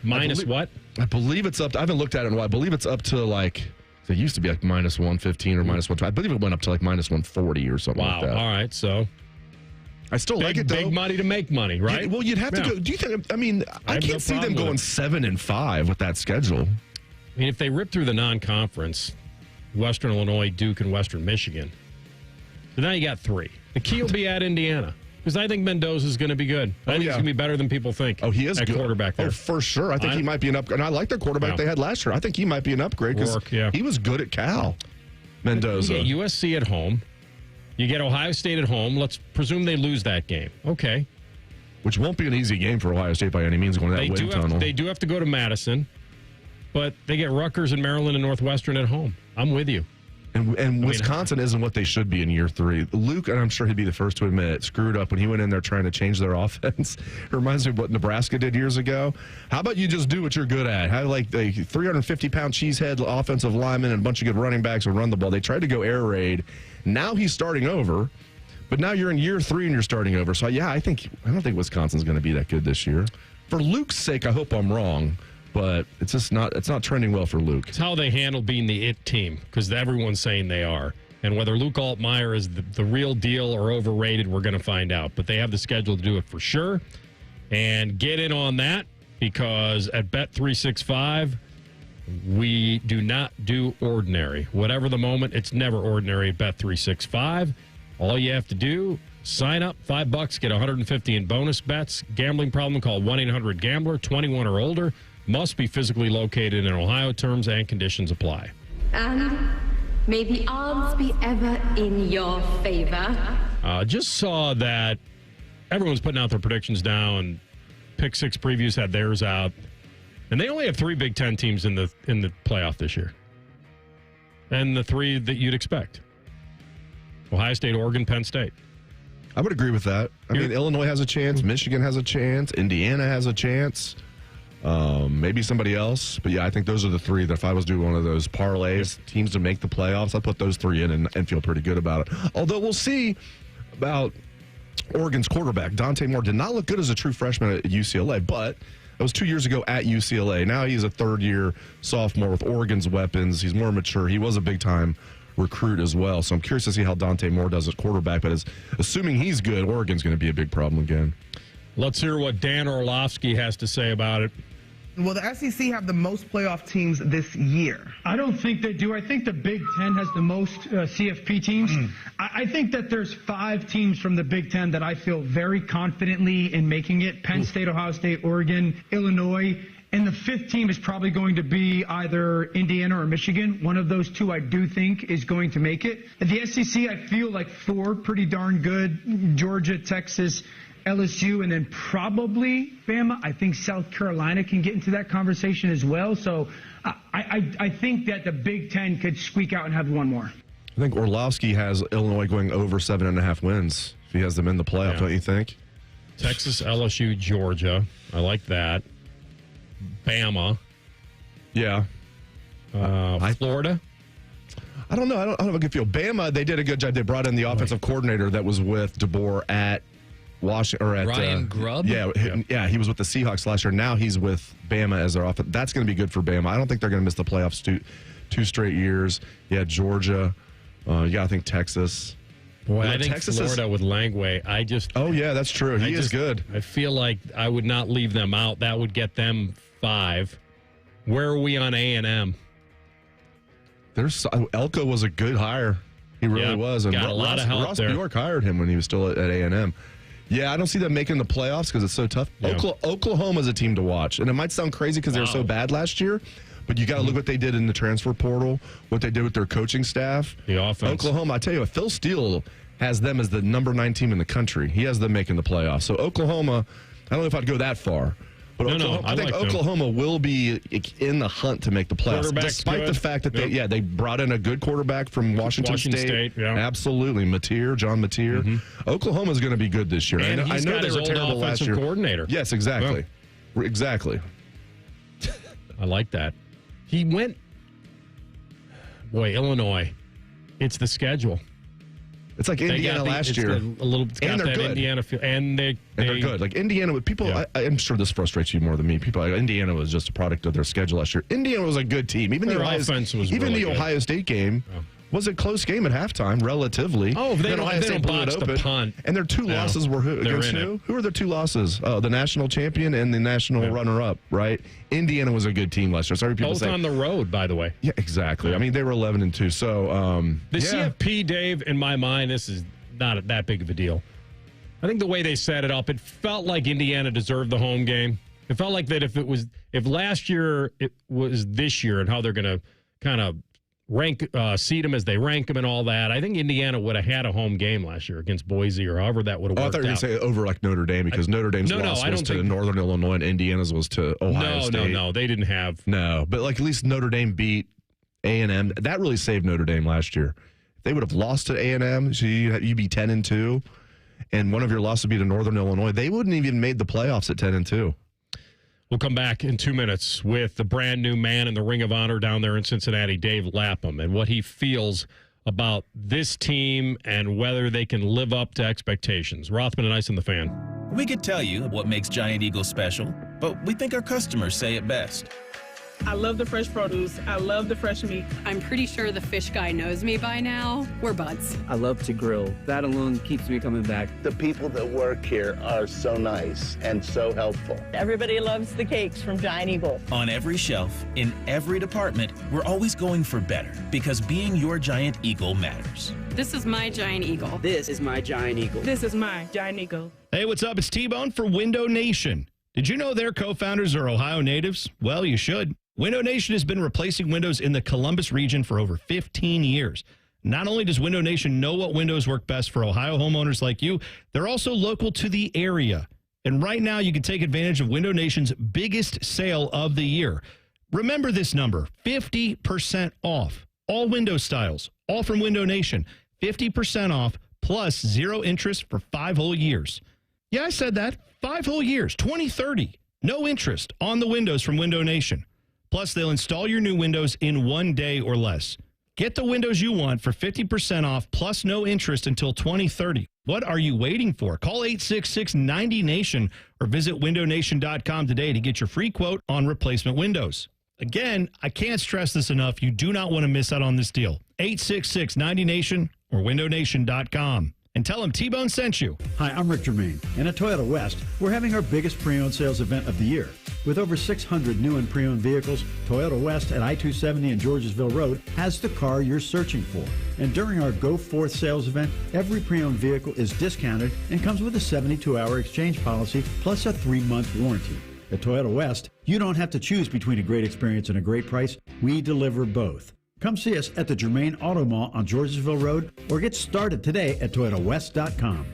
Minus what? I believe it's up to, I haven't looked at it in a while. I believe it's up to it used to be like minus 115 or minus 120. I believe it went up to like minus 140 or something like that. All right, so I still like it, though. Big money to make money, right? Well, you'd have to go. Do you think? I can't see them going 7-5 with that schedule. If they rip through the non-conference, Western Illinois, Duke, and Western Michigan, so now you got 3. The key will be at Indiana. Because I think Mendoza's going to be good. I think he's going to be better than people think. Oh, he is good. Quarterback there. Oh, for sure. I think he might be an upgrade. And I like the quarterback they had last year. I think he might be an upgrade because he was good at Cal. Mendoza. You get USC at home. You get Ohio State at home. Let's presume they lose that game. Okay. Which won't be an easy game for Ohio State by any means going to that wind tunnel. They do have to go to Madison, but they get Rutgers and Maryland and Northwestern at home. I'm with you. And Wisconsin isn't what they should be in year 3. Luke, and I'm sure he'd be the first to admit it, screwed up when he went in there trying to change their offense. It reminds me of what Nebraska did years ago. How about you just do what you're good at? Have like the 350-pound cheesehead offensive lineman and a bunch of good running backs who run the ball. They tried to go air raid. Now he's starting over. But now you're in year 3 and you're starting over. So, I don't think Wisconsin's going to be that good this year. For Luke's sake, I hope I'm wrong. But it's not trending well for Luke. It's how they handle being the it team, because everyone's saying they are. And whether Luke Altmaier is the real deal or overrated, we're going to find out. But they have the schedule to do it for sure. And get in on that, because at Bet365, we do not do ordinary. Whatever the moment, it's never ordinary at Bet365. All you have to do, sign up, $5, get $150 in bonus bets. Gambling problem, call 1-800-GAMBLER, 21 or older. Must be physically located in Ohio. Terms and conditions apply. And may the odds be ever in your favor. Just saw that everyone's putting out their predictions now, and Pick 6 previews had theirs out. And they only have 3 Big Ten teams in the playoff this year. And the 3 that you'd expect: Ohio State, Oregon, Penn State. I would agree with that. I mean, Illinois has a chance. Michigan has a chance. Indiana has a chance. Maybe somebody else. But, yeah, I think those are the 3 that if I was doing one of those parlays, teams to make the playoffs, I'd put those 3 in and feel pretty good about it. Although we'll see about Oregon's quarterback. Dante Moore did not look good as a true freshman at UCLA, but that was 2 years ago at UCLA. Now he's a third-year sophomore with Oregon's weapons. He's more mature. He was a big-time recruit as well. So I'm curious to see how Dante Moore does at quarterback. But assuming he's good, Oregon's going to be a big problem again. Let's hear what Dan Orlovsky has to say about it. Will the SEC have the most playoff teams this year? I don't think they do. I think the Big Ten has the most CFP teams. I think that there's 5 teams from the Big Ten that I feel very confidently in making it: Penn State, Ohio State, Oregon, Illinois. And the 5th team is probably going to be either Indiana or Michigan. One of those 2 I do think is going to make it. At the SEC, I feel like 4 pretty darn good: Georgia, Texas, LSU, and then probably Bama. I think South Carolina can get into that conversation as well. So I think that the Big Ten could squeak out and have one more. I think Orlovsky has Illinois going over 7.5 wins if he has them in the playoff, don't you think? Texas, LSU, Georgia. I like that. Bama. Yeah. Florida. I don't know. I don't have a good feel. Bama, they did a good job. They brought in the offensive coordinator that was with DeBoer at Washington, or at Ryan Grubb. Yeah, he was with the Seahawks last year. Now he's with Bama as their offense. That's going to be good for Bama. I don't think they're going to miss the playoffs 2 straight years. Yeah, Georgia. You got to think Texas. Boy, I think Texas Florida with Langway. Oh yeah, that's true. He is good. I feel like I would not leave them out. That would get them 5. Where are we on A&M? Elko was a good hire. He really was. And got a lot of help Ross there. Bjork hired him when he was still at A&M. Yeah, I don't see them making the playoffs because it's so tough. Yeah. Oklahoma's a team to watch. And it might sound crazy because they were so bad last year, but you got to look what they did in the transfer portal, what they did with their coaching staff. The offense. Oklahoma, I tell you what, Phil Steele has them as the number 9 team in the country. He has them making the playoffs. So Oklahoma, I don't know if I'd go that far. But I think Oklahoma will be in the hunt to make the playoffs, despite the fact that they brought in a good quarterback from Washington State. Absolutely, John Mateer. Oklahoma is going to be good this year. And I know they were terrible last year. Coordinator. Yes, exactly. Exactly. I like that. He went. Boy, Illinois. It's the schedule. It's like Indiana last year. And they're good. Indiana feel, and they're good. Like Indiana, with people, I'm sure this frustrates you more than me. Indiana was just a product of their schedule last year. Indiana was a good team. Even the Ohio State game was a close game at halftime, relatively. Oh, they don't botch the punt. And their 2 losses were against who? Who were their 2 losses? Oh, the national champion and the national runner-up, right? Indiana was a good team last year. Sorry, people both on the road, by the way. Yeah, exactly. I mean, they were 11-2. So the CFP, Dave, in my mind, this is not that big of a deal. I think the way they set it up, it felt like Indiana deserved the home game. It felt like that if last year it was this year, and how they're going to kind of seed them as they rank them and all that. I think Indiana would have had a home game last year against Boise, or however that would have worked out. I thought you were going to say over like Notre Dame, because Notre Dame's loss was to Northern Illinois and Indiana's was to Ohio State. No, they didn't have. No, but like at least Notre Dame beat A&M. That really saved Notre Dame last year. If they would have lost to A&M, so you'd be 10-2, and one of your losses would be to Northern Illinois, they wouldn't even made the playoffs at 10-2. We'll come back in 2 minutes with the brand new man in the Ring of Honor down there in Cincinnati, Dave Lapham, and what he feels about this team and whether they can live up to expectations. Rothman and Ice and the Fan. We could tell you what makes Giant Eagle special, but we think our customers say it best. I love the fresh produce. I love the fresh meat. I'm pretty sure the fish guy knows me by now. We're buds. I love to grill. That alone keeps me coming back. The people that work here are so nice and so helpful. Everybody loves the cakes from Giant Eagle. On every shelf, in every department, we're always going for better because being your Giant Eagle matters. This is my Giant Eagle. This is my Giant Eagle. This is my Giant Eagle. Hey, what's up? It's T-Bone for Window Nation. Did you know their co-founders are Ohio natives? Well, you should. Window Nation has been replacing windows in the Columbus region for over 15 years. Not only does Window Nation know what windows work best for Ohio homeowners like you, they're also local to the area. And right now, you can take advantage of Window Nation's biggest sale of the year. Remember this number, 50% off. All window styles, all from Window Nation. 50% off plus 0 interest for 5 whole years. Yeah, I said that. 5 whole years, 2030. No interest on the windows from Window Nation. Plus, they'll install your new windows in 1 day or less. Get the windows you want for 50% off plus no interest until 2030. What are you waiting for? Call 866-90-NATION or visit windownation.com today to get your free quote on replacement windows. Again, I can't stress this enough. You do not want to miss out on this deal. 866-90-NATION or windownation.com. And tell them T-Bone sent you. Hi, I'm Rick Germain. And at Toyota West, we're having our biggest pre-owned sales event of the year. With over 600 new and pre-owned vehicles, Toyota West at I-270 and Georgesville Road has the car you're searching for. And during our Go Forth sales event, every pre-owned vehicle is discounted and comes with a 72-hour exchange policy plus a 3-month warranty. At Toyota West, you don't have to choose between a great experience and a great price. We deliver both. Come see us at the Germain Auto Mall on Georgesville Road or get started today at ToyotaWest.com.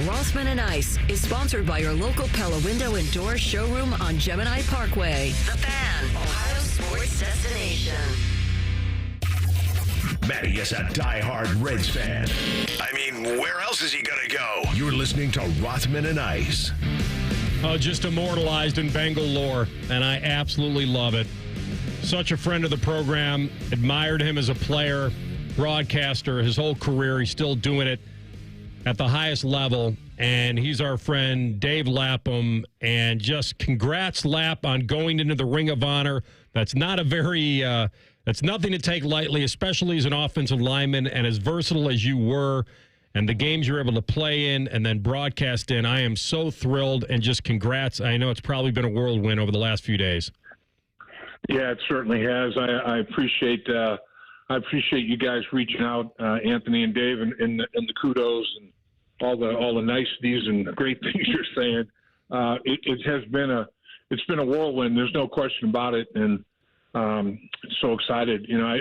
Rothman and Ice is sponsored by your local Pella Window and Door showroom on Gemini Parkway. The Fan, Ohio sports destination. Matty is a diehard Reds fan. I mean, where else is he going to go? You're listening to Rothman and Ice. Oh, just immortalized in Bengal lore, and I absolutely love it. Such a friend of the program, admired him as a player, broadcaster, his whole career. He's still doing it at the highest level, and he's our friend Dave Lapham. And just congrats, Lap, on going into the Ring of Honor. That's not a very, that's nothing to take lightly, especially as an offensive lineman and as versatile as you were. And the games you're able to play in and then broadcast in, I am so thrilled, and just congrats. I know it's probably been a whirlwind over the last few days. Yeah, it certainly has. I appreciate you guys reaching out, Anthony and Dave, and the kudos and all the niceties and the great things you're saying. It's been a whirlwind. There's no question about it, and so excited. You know,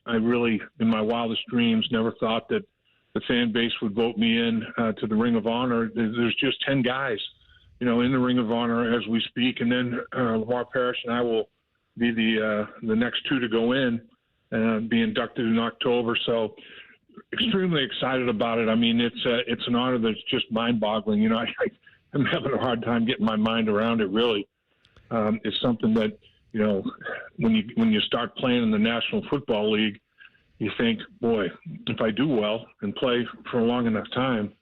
I really, in my wildest dreams, never thought that the fan base would vote me in to the Ring of Honor. There's just 10 guys, you know, in the Ring of Honor as we speak, and then Lamar Parrish and I will be the next 2 to go in and be inducted in October. So extremely excited about it. I mean, it's an honor that's just mind-boggling. You know, I'm having a hard time getting my mind around it, really. It's something that, you know, when you start playing in the National Football League, you think, boy, if I do well and play for a long enough time,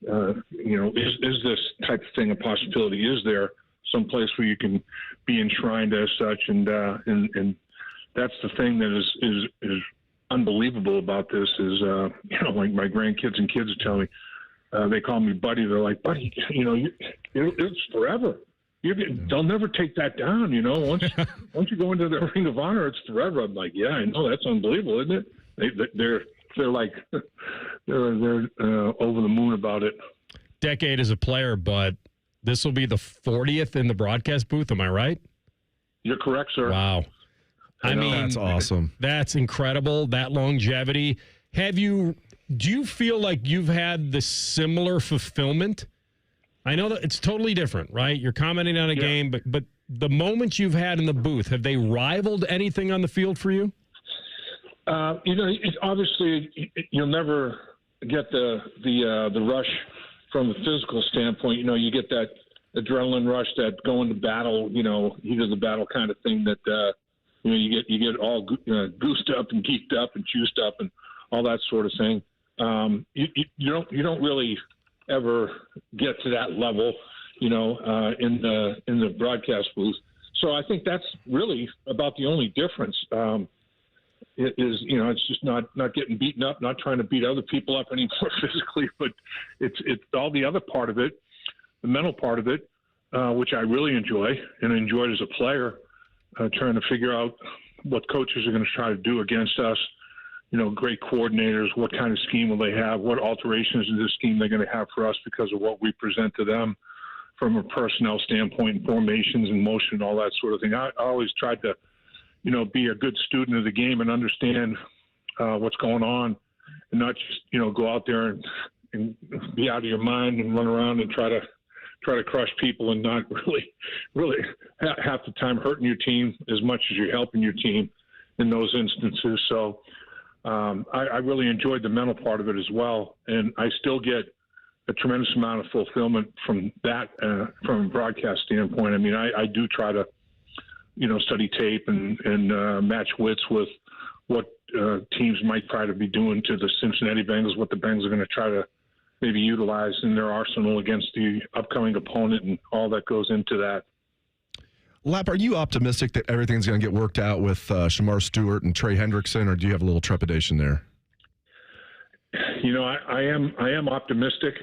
you know, is this type of thing a possibility? Is there some place where you can be enshrined as such? And that's the thing that is unbelievable about this is, you know, like my grandkids and kids tell me, they call me Buddy. They're like, Buddy, you know, it's forever. They'll never take that down. You know, once you go into the Ring of Honor, it's forever. I'm like, yeah, I know, that's unbelievable, isn't it? They're like they're over the moon about it. Decade as a player, but this will be the 40th in the broadcast booth. Am I right? You're correct, sir. Wow. I mean, that's awesome. That's incredible. That longevity. Do you feel like you've had the similar fulfillment? I know that it's totally different, right? You're commenting on a game, but the moments you've had in the booth, have they rivaled anything on the field for you? You know, obviously you'll never get the rush from a physical standpoint. You know, you get that adrenaline rush, that going to battle, you know, heat of the battle kind of thing that, you know, you get all goosed up and geeked up and juiced up and all that sort of thing. You don't really ever get to that level, you know, in the broadcast booth. So I think that's really about the only difference. It's just not getting beaten up, not trying to beat other people up anymore physically, but it's all the other part of it, the mental part of it, which I really enjoy and enjoyed as a player, trying to figure out what coaches are going to try to do against us. Great coordinators, what kind of scheme will they have, what alterations in this scheme they're going to have for us because of what we present to them from a personnel standpoint, and formations and motion and all that sort of thing. I always tried to, be a good student of the game and understand what's going on, and not just, go out there and be out of your mind and run around and try to crush people and not really half the time hurting your team as much as you're helping your team in those instances. So I really enjoyed the mental part of it as well, and I still get a tremendous amount of fulfillment from that from a broadcast standpoint. I mean, I do try to, study tape and match wits with what teams might try to be doing to the Cincinnati Bengals, what the Bengals are going to try to maybe utilize in their arsenal against the upcoming opponent, and all that goes into that. Lap, are you optimistic that everything's going to get worked out with Shamar Stewart and Trey Hendrickson, or do you have a little trepidation there? I am optimistic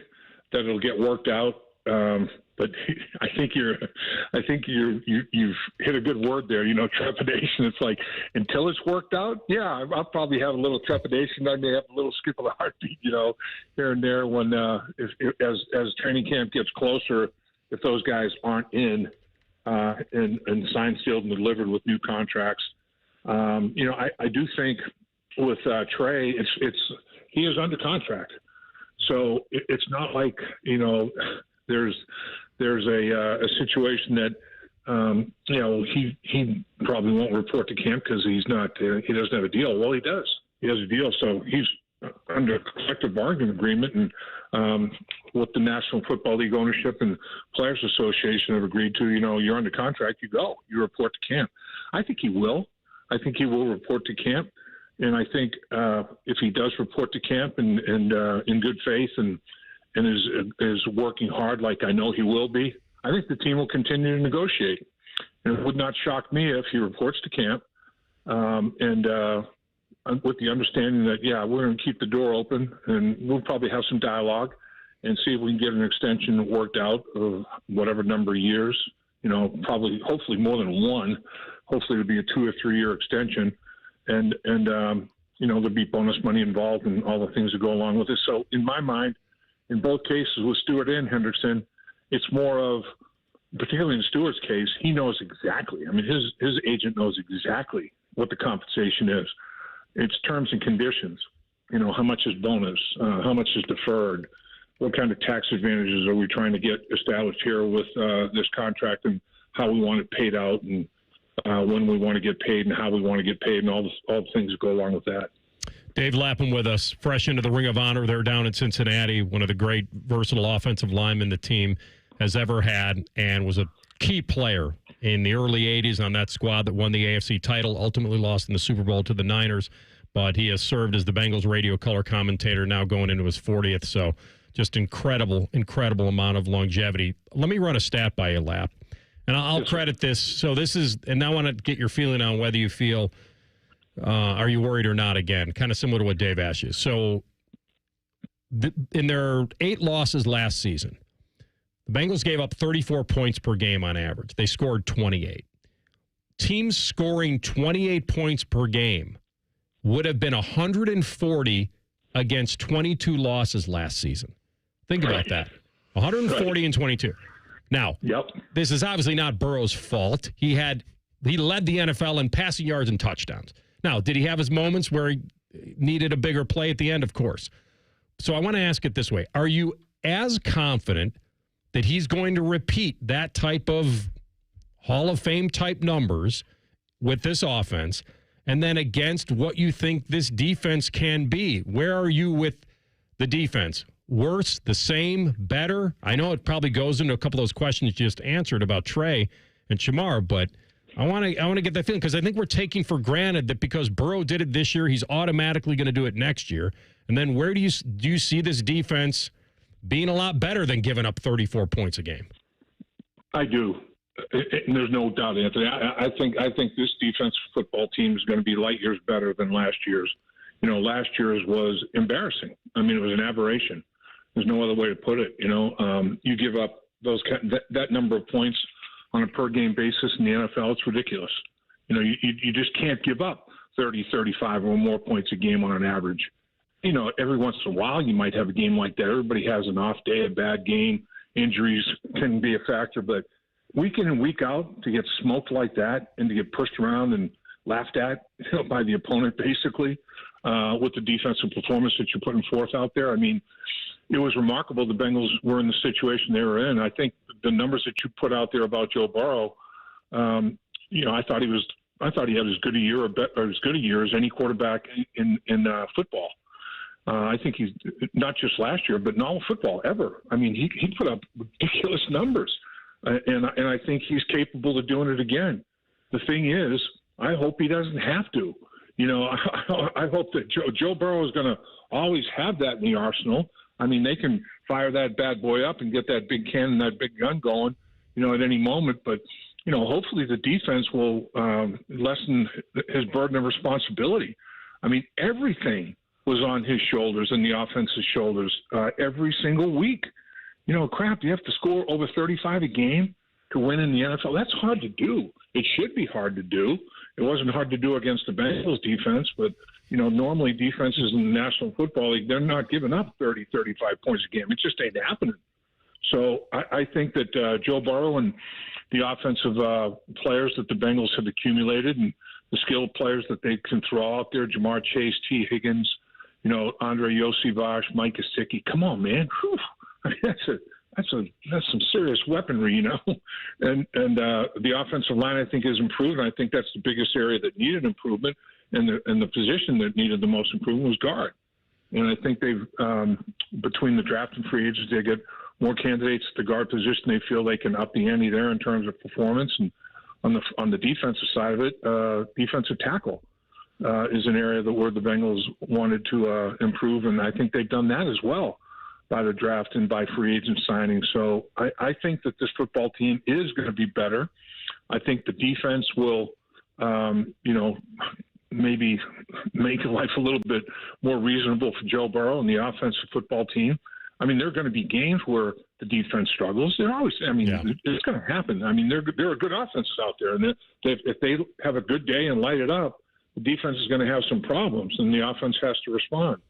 that it'll get worked out, but I think you've hit a good word there. Trepidation. It's like, until it's worked out, yeah, I'll probably have a little trepidation. I may have a little skip of the heartbeat, here and there when as training camp gets closer, if those guys aren't in and signed, sealed, and delivered with new contracts. I do think with Trey, he is under contract. So it's not like, there's a situation that, he probably won't report to camp because he doesn't have a deal. Well, he does. He has a deal. So he's under a collective bargaining agreement, and what the National Football League ownership and Players Association have agreed to, you're under contract, you report to camp. I think he will. I think he will report to camp. And I think if he does report to camp and in good faith and is working hard like I know he will be, I think the team will continue to negotiate. And it would not shock me if he reports to camp and with the understanding that, we're going to keep the door open, and we'll probably have some dialogue and see if we can get an extension worked out of whatever number of years, hopefully more than one. Hopefully it'll be a 2 or 3 year extension. And there'll be bonus money involved and all the things that go along with it. So in my mind, in both cases with Stewart and Hendrickson, it's more of, particularly in Stewart's case, he knows exactly. I mean, his agent knows exactly what the compensation is. It's terms and conditions. How much is bonus? How much is deferred? What kind of tax advantages are we trying to get established here with this contract, and how we want it paid out, and when we want to get paid and how we want to get paid, and all the things that go along with that. Dave Lapham with us, fresh into the Ring of Honor there down in Cincinnati, one of the great versatile offensive linemen the team has ever had, and was a key player in the early 80s on that squad that won the AFC title, ultimately lost in the Super Bowl to the Niners, but he has served as the Bengals radio color commentator now going into his 40th, so just incredible amount of longevity. Let me run a stat by you, Lap. And I'll credit this. So this is, and I want to get your feeling on whether you feel, are you worried or not again? Kind of similar to what Dave asked you. So in their 8 losses last season, the Bengals gave up 34 points per game on average. They scored 28. Teams scoring 28 points per game would have been 140 against 22 losses last season. Think about that. 140 and 22. Now, This is obviously not Burrow's fault. He led the NFL in passing yards and touchdowns. Now, did he have his moments where he needed a bigger play at the end? Of course. So I want to ask it this way. Are you as confident that he's going to repeat that type of Hall of Fame type numbers with this offense, and then against what you think this defense can be? Where are you with the defense? Worse, the same, better? I know it probably goes into a couple of those questions you just answered about Trey and Shamar, but I want to get that feeling, because I think we're taking for granted that because Burrow did it this year, he's automatically going to do it next year. And then where do you see this defense being a lot better than giving up 34 points a game? I do. and there's no doubt, Anthony. I think this defensive football team is going to be light years better than last year's. Last year's was embarrassing. I mean, it was an aberration. There's no other way to put it. You give up that number of points on a per game basis in the NFL. It's ridiculous. You just can't give up 30, 35 or more points a game on an average. Every once in a while you might have a game like that. Everybody has an off day, a bad game. Injuries can be a factor, but week in and week out to get smoked like that and to get pushed around and laughed at by the opponent basically with the defensive performance that you're putting forth out there. I mean, it was remarkable the Bengals were in the situation they were in. I think the numbers that you put out there about Joe Burrow, I thought he had as good a year or as good a year as any quarterback in football. I think he's not just last year, but in all of football ever. I mean, he put up ridiculous numbers, and I think he's capable of doing it again. The thing is, I hope he doesn't have to. I hope that Joe Burrow is going to always have that in the arsenal. I mean, they can fire that bad boy up and get that big cannon, that big gun going, at any moment. But, hopefully the defense will lessen his burden of responsibility. I mean, everything was on his shoulders and the offense's shoulders every single week. Crap, you have to score over 35 a game to win in the NFL. That's hard to do. It should be hard to do. It wasn't hard to do against the Bengals defense, but, normally defenses in the National Football League, they're not giving up 30, 35 points a game. It just ain't happening. So I think that Joe Burrow and the offensive players that the Bengals have accumulated and the skilled players that they can throw out there, Jamar Chase, T. Higgins, Andre Yosivas, Mike Gesicki. Come on, man. Whew. I mean, that's some serious weaponry, And the offensive line, I think, has improved. And I think that's the biggest area that needed improvement, and the position that needed the most improvement was guard. And I think they've between the draft and free agents, they get more candidates at the guard position. They feel they can up the ante there in terms of performance. And on the defensive side of it, defensive tackle is an area where the Bengals wanted to improve, and I think they've done that as well by the draft and by free agent signing. So I think that this football team is going to be better. I think the defense will, maybe make life a little bit more reasonable for Joe Burrow and the offensive football team. I mean, there are going to be games where the defense struggles. They're always, it's going to happen. I mean, there are good offenses out there, and if they have a good day and light it up, the defense is going to have some problems, and the offense has to respond,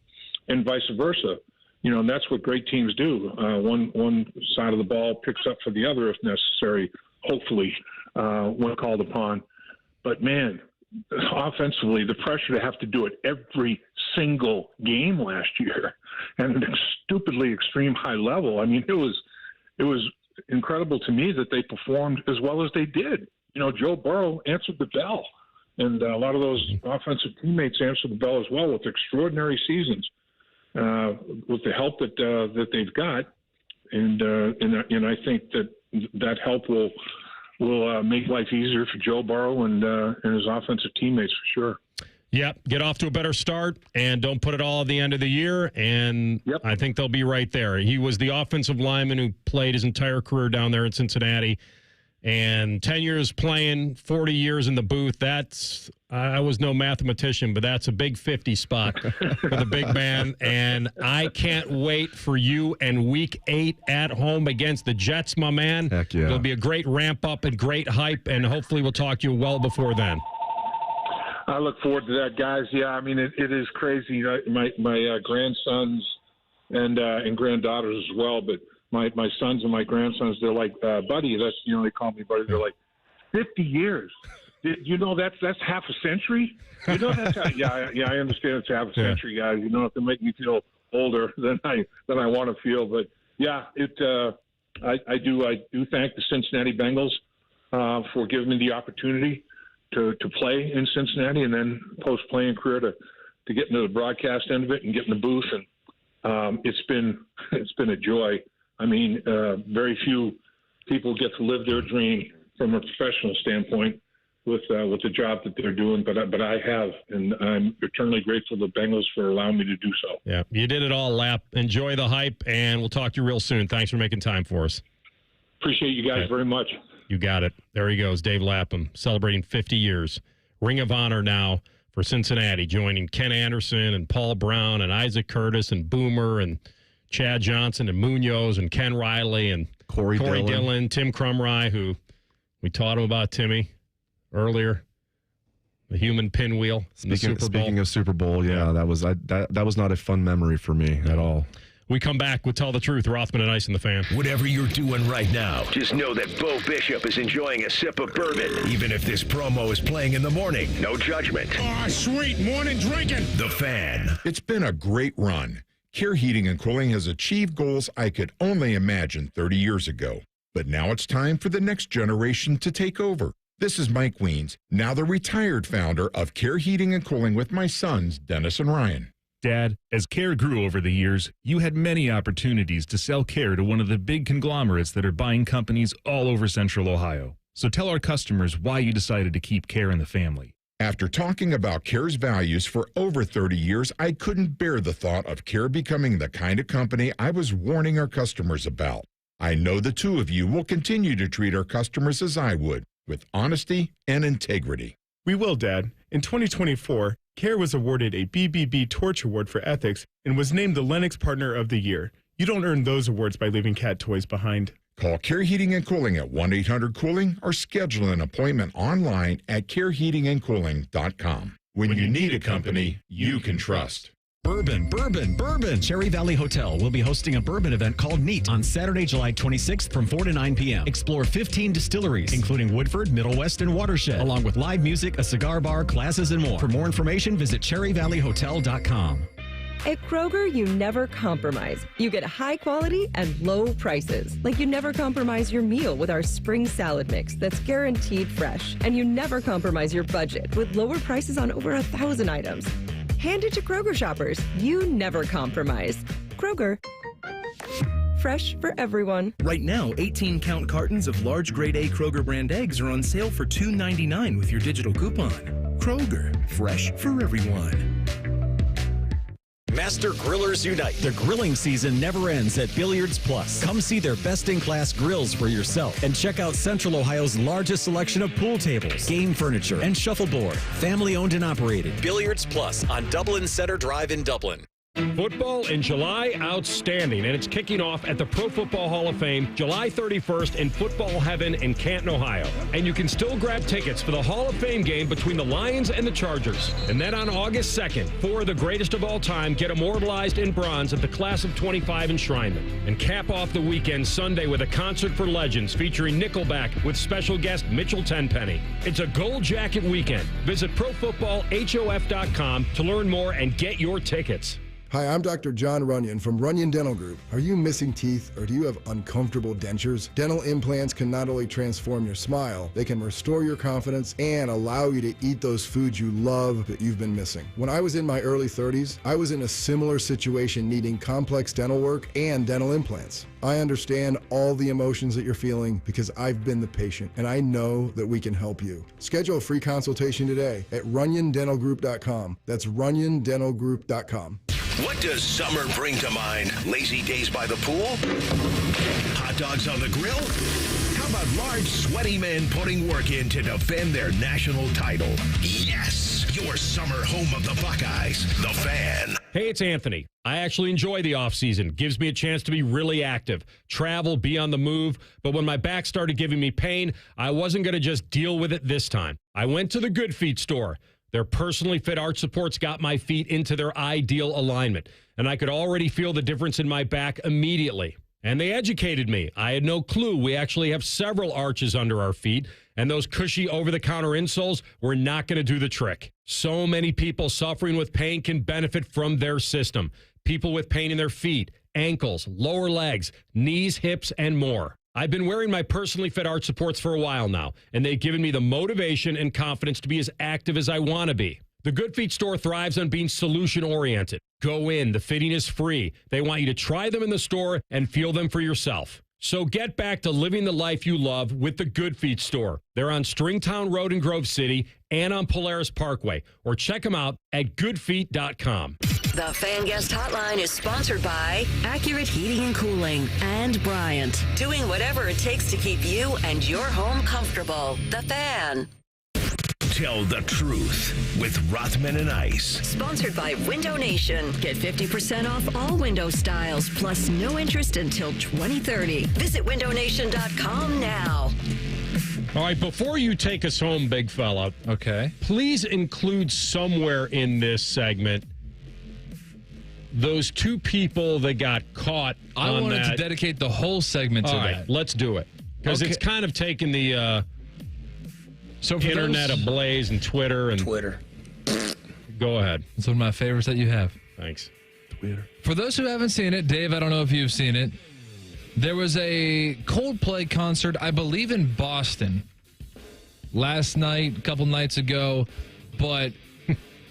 and vice versa. And that's what great teams do. One side of the ball picks up for the other if necessary, hopefully, when called upon. But, man, offensively, the pressure to have to do it every single game last year at a stupidly extreme high level. I mean, it was incredible to me that they performed as well as they did. Joe Burrow answered the bell, and a lot of those offensive teammates answered the bell as well with extraordinary seasons. With the help that they've got, and I think that help will make life easier for Joe Burrow and his offensive teammates for sure. Yep, get off to a better start and don't put it all at the end of the year, and I think they'll be right there. He was the offensive lineman who played his entire career down there in Cincinnati, and 10 years playing, 40 years in the booth. I was no mathematician, but that's a big 50 spot for the big man. And I can't wait for you and Week 8 at home against the Jets, my man. Heck yeah. It'll be a great ramp up and great hype, and hopefully we'll talk to you well before then. I look forward to that, guys. Yeah, I mean, it is crazy. My grandsons and granddaughters as well, but my sons and my grandsons, they're like, buddy, that's, they call me buddy. They're like, 50 years. That's half a century? That's I understand it's half a century, guys. You don't have to make me feel older than I want to feel. But yeah, I do thank the Cincinnati Bengals for giving me the opportunity to play in Cincinnati, and then post-playing career to get into the broadcast end of it and get in the booth. And it's been a joy. I mean, very few people get to live their dream from a professional standpoint with the job that they're doing, but I have, and I'm eternally grateful to the Bengals for allowing me to do so. Yeah, you did it all, Lap. Enjoy the hype, and we'll talk to you real soon. Thanks for making time for us. Appreciate you guys very much. You got it. There he goes, Dave Lapham, celebrating 50 years. Ring of Honor now for Cincinnati, joining Ken Anderson and Paul Brown and Isaac Curtis and Boomer and Chad Johnson and Munoz and Ken Riley and Corey Dillon, Tim Crumry, who we taught him about Timmy earlier. The human pinwheel. Speaking of Super Bowl, that was not a fun memory for me at all. We come back with Tell the Truth, Rothman and Ice and the Fan. Whatever you're doing right now, just know that Bo Bishop is enjoying a sip of bourbon. Even if this promo is playing in the morning, no judgment. Ah, sweet morning drinking. The Fan. It's been a great run. Care Heating and Cooling has achieved goals I could only imagine 30 years ago. But now it's time for the next generation to take over. This is Mike Weens, now the retired founder of Care Heating and Cooling with my sons, Dennis and Ryan. Dad, as Care grew over the years, you had many opportunities to sell Care to one of the big conglomerates that are buying companies all over Central Ohio. So tell our customers why you decided to keep Care in the family. After talking about Care's values for over 30 years, I couldn't bear the thought of Care becoming the kind of company I was warning our customers about. I know the two of you will continue to treat our customers as I would, with honesty and integrity. We will, Dad. In 2024, Care was awarded a BBB Torch Award for Ethics and was named the Lennox Partner of the Year. You don't earn those awards by leaving cat toys behind. Call Care Heating and Cooling at 1-800-COOLING or schedule an appointment online at careheatingandcooling.com. When you need a company you can trust. Bourbon. Cherry Valley Hotel will be hosting a bourbon event called Neat on Saturday, July 26th from 4 to 9 p.m. Explore 15 distilleries, including Woodford, Middle West, and Watershed, along with live music, a cigar bar, classes, and more. For more information, visit cherryvalleyhotel.com. At Kroger, you never compromise. You get high quality and low prices. Like you never compromise your meal with our spring salad mix that's guaranteed fresh. And you never compromise your budget with lower prices on over 1,000 items. Hand it to Kroger shoppers. You never compromise. Kroger. Fresh for everyone. Right now, 18-count cartons of large grade A Kroger brand eggs are on sale for $2.99 with your digital coupon. Kroger. Fresh for everyone. Master Grillers Unite. The grilling season never ends at Billiards Plus. Come see their best-in-class grills for yourself and check out Central Ohio's largest selection of pool tables, game furniture, and shuffleboard. Family-owned and operated. Billiards Plus on Dublin Center Drive in Dublin. Football in July, outstanding, and it's kicking off at the Pro Football Hall of Fame July 31st in Football Heaven in Canton, Ohio. And you can still grab tickets for the Hall of Fame game between the Lions and the Chargers. And then on August 2nd, 4 of the greatest of all time get immortalized in bronze at the Class of 25 enshrinement. And cap off the weekend Sunday with a concert for legends featuring Nickelback with special guest Mitchell Tenpenny. It's a gold jacket weekend. Visit ProFootballHof.com to learn more and get your tickets. Hi, I'm Dr. John Runyon from Runyon Dental Group. Are you missing teeth or do you have uncomfortable dentures? Dental implants can not only transform your smile, they can restore your confidence and allow you to eat those foods you love that you've been missing. When I was in my early 30s, I was in a similar situation needing complex dental work and dental implants. I understand all the emotions that you're feeling because I've been the patient and I know that we can help you. Schedule a free consultation today at runyondentalgroup.com. That's runyondentalgroup.com. What does summer bring to mind? Lazy days by the pool? Hot dogs on the grill? How about large, sweaty men putting work in to defend their national title? Yes, your summer home of the Buckeyes, The Fan. Hey, it's Anthony. I actually enjoy the offseason. Gives me a chance to be really active, travel, be on the move. But when my back started giving me pain, I wasn't going to just deal with it this time. I went to the Good Feet store. Their personally fit arch supports got my feet into their ideal alignment, and I could already feel the difference in my back immediately. And they educated me. I had no clue we actually have several arches under our feet, and those cushy over-the-counter insoles were not going to do the trick. So many people suffering with pain can benefit from their system. People with pain in their feet, ankles, lower legs, knees, hips, and more. I've been wearing my personally fit arch supports for a while now, and they've given me the motivation and confidence to be as active as I want to be. The Good Feet store thrives on being solution-oriented. Go in. The fitting is free. They want you to try them in the store and feel them for yourself. So get back to living the life you love with the Good Feet store. They're on Stringtown Road in Grove City and on Polaris Parkway. Or check them out at goodfeet.com. The Fan Guest Hotline is sponsored by Accurate Heating and Cooling and Bryant, doing whatever it takes to keep you and your home comfortable. The Fan. Tell the truth with Rothman and Ice. Sponsored by Window Nation. Get 50% off all window styles, plus no interest until 2030. Visit windownation.com now. All right, before you take us home, big fella, okay, please include somewhere in this segment those two people that got caught I on wanted that. to dedicate the whole segment to All right, that. let's do it. Because it's kind of taken the internet ablaze and Twitter. Go ahead. It's one of my favorites that you have. Thanks. Twitter. For those who haven't seen it, Dave, I don't know if you've seen it. There was a Coldplay concert, I believe, in Boston last night, a couple nights ago, but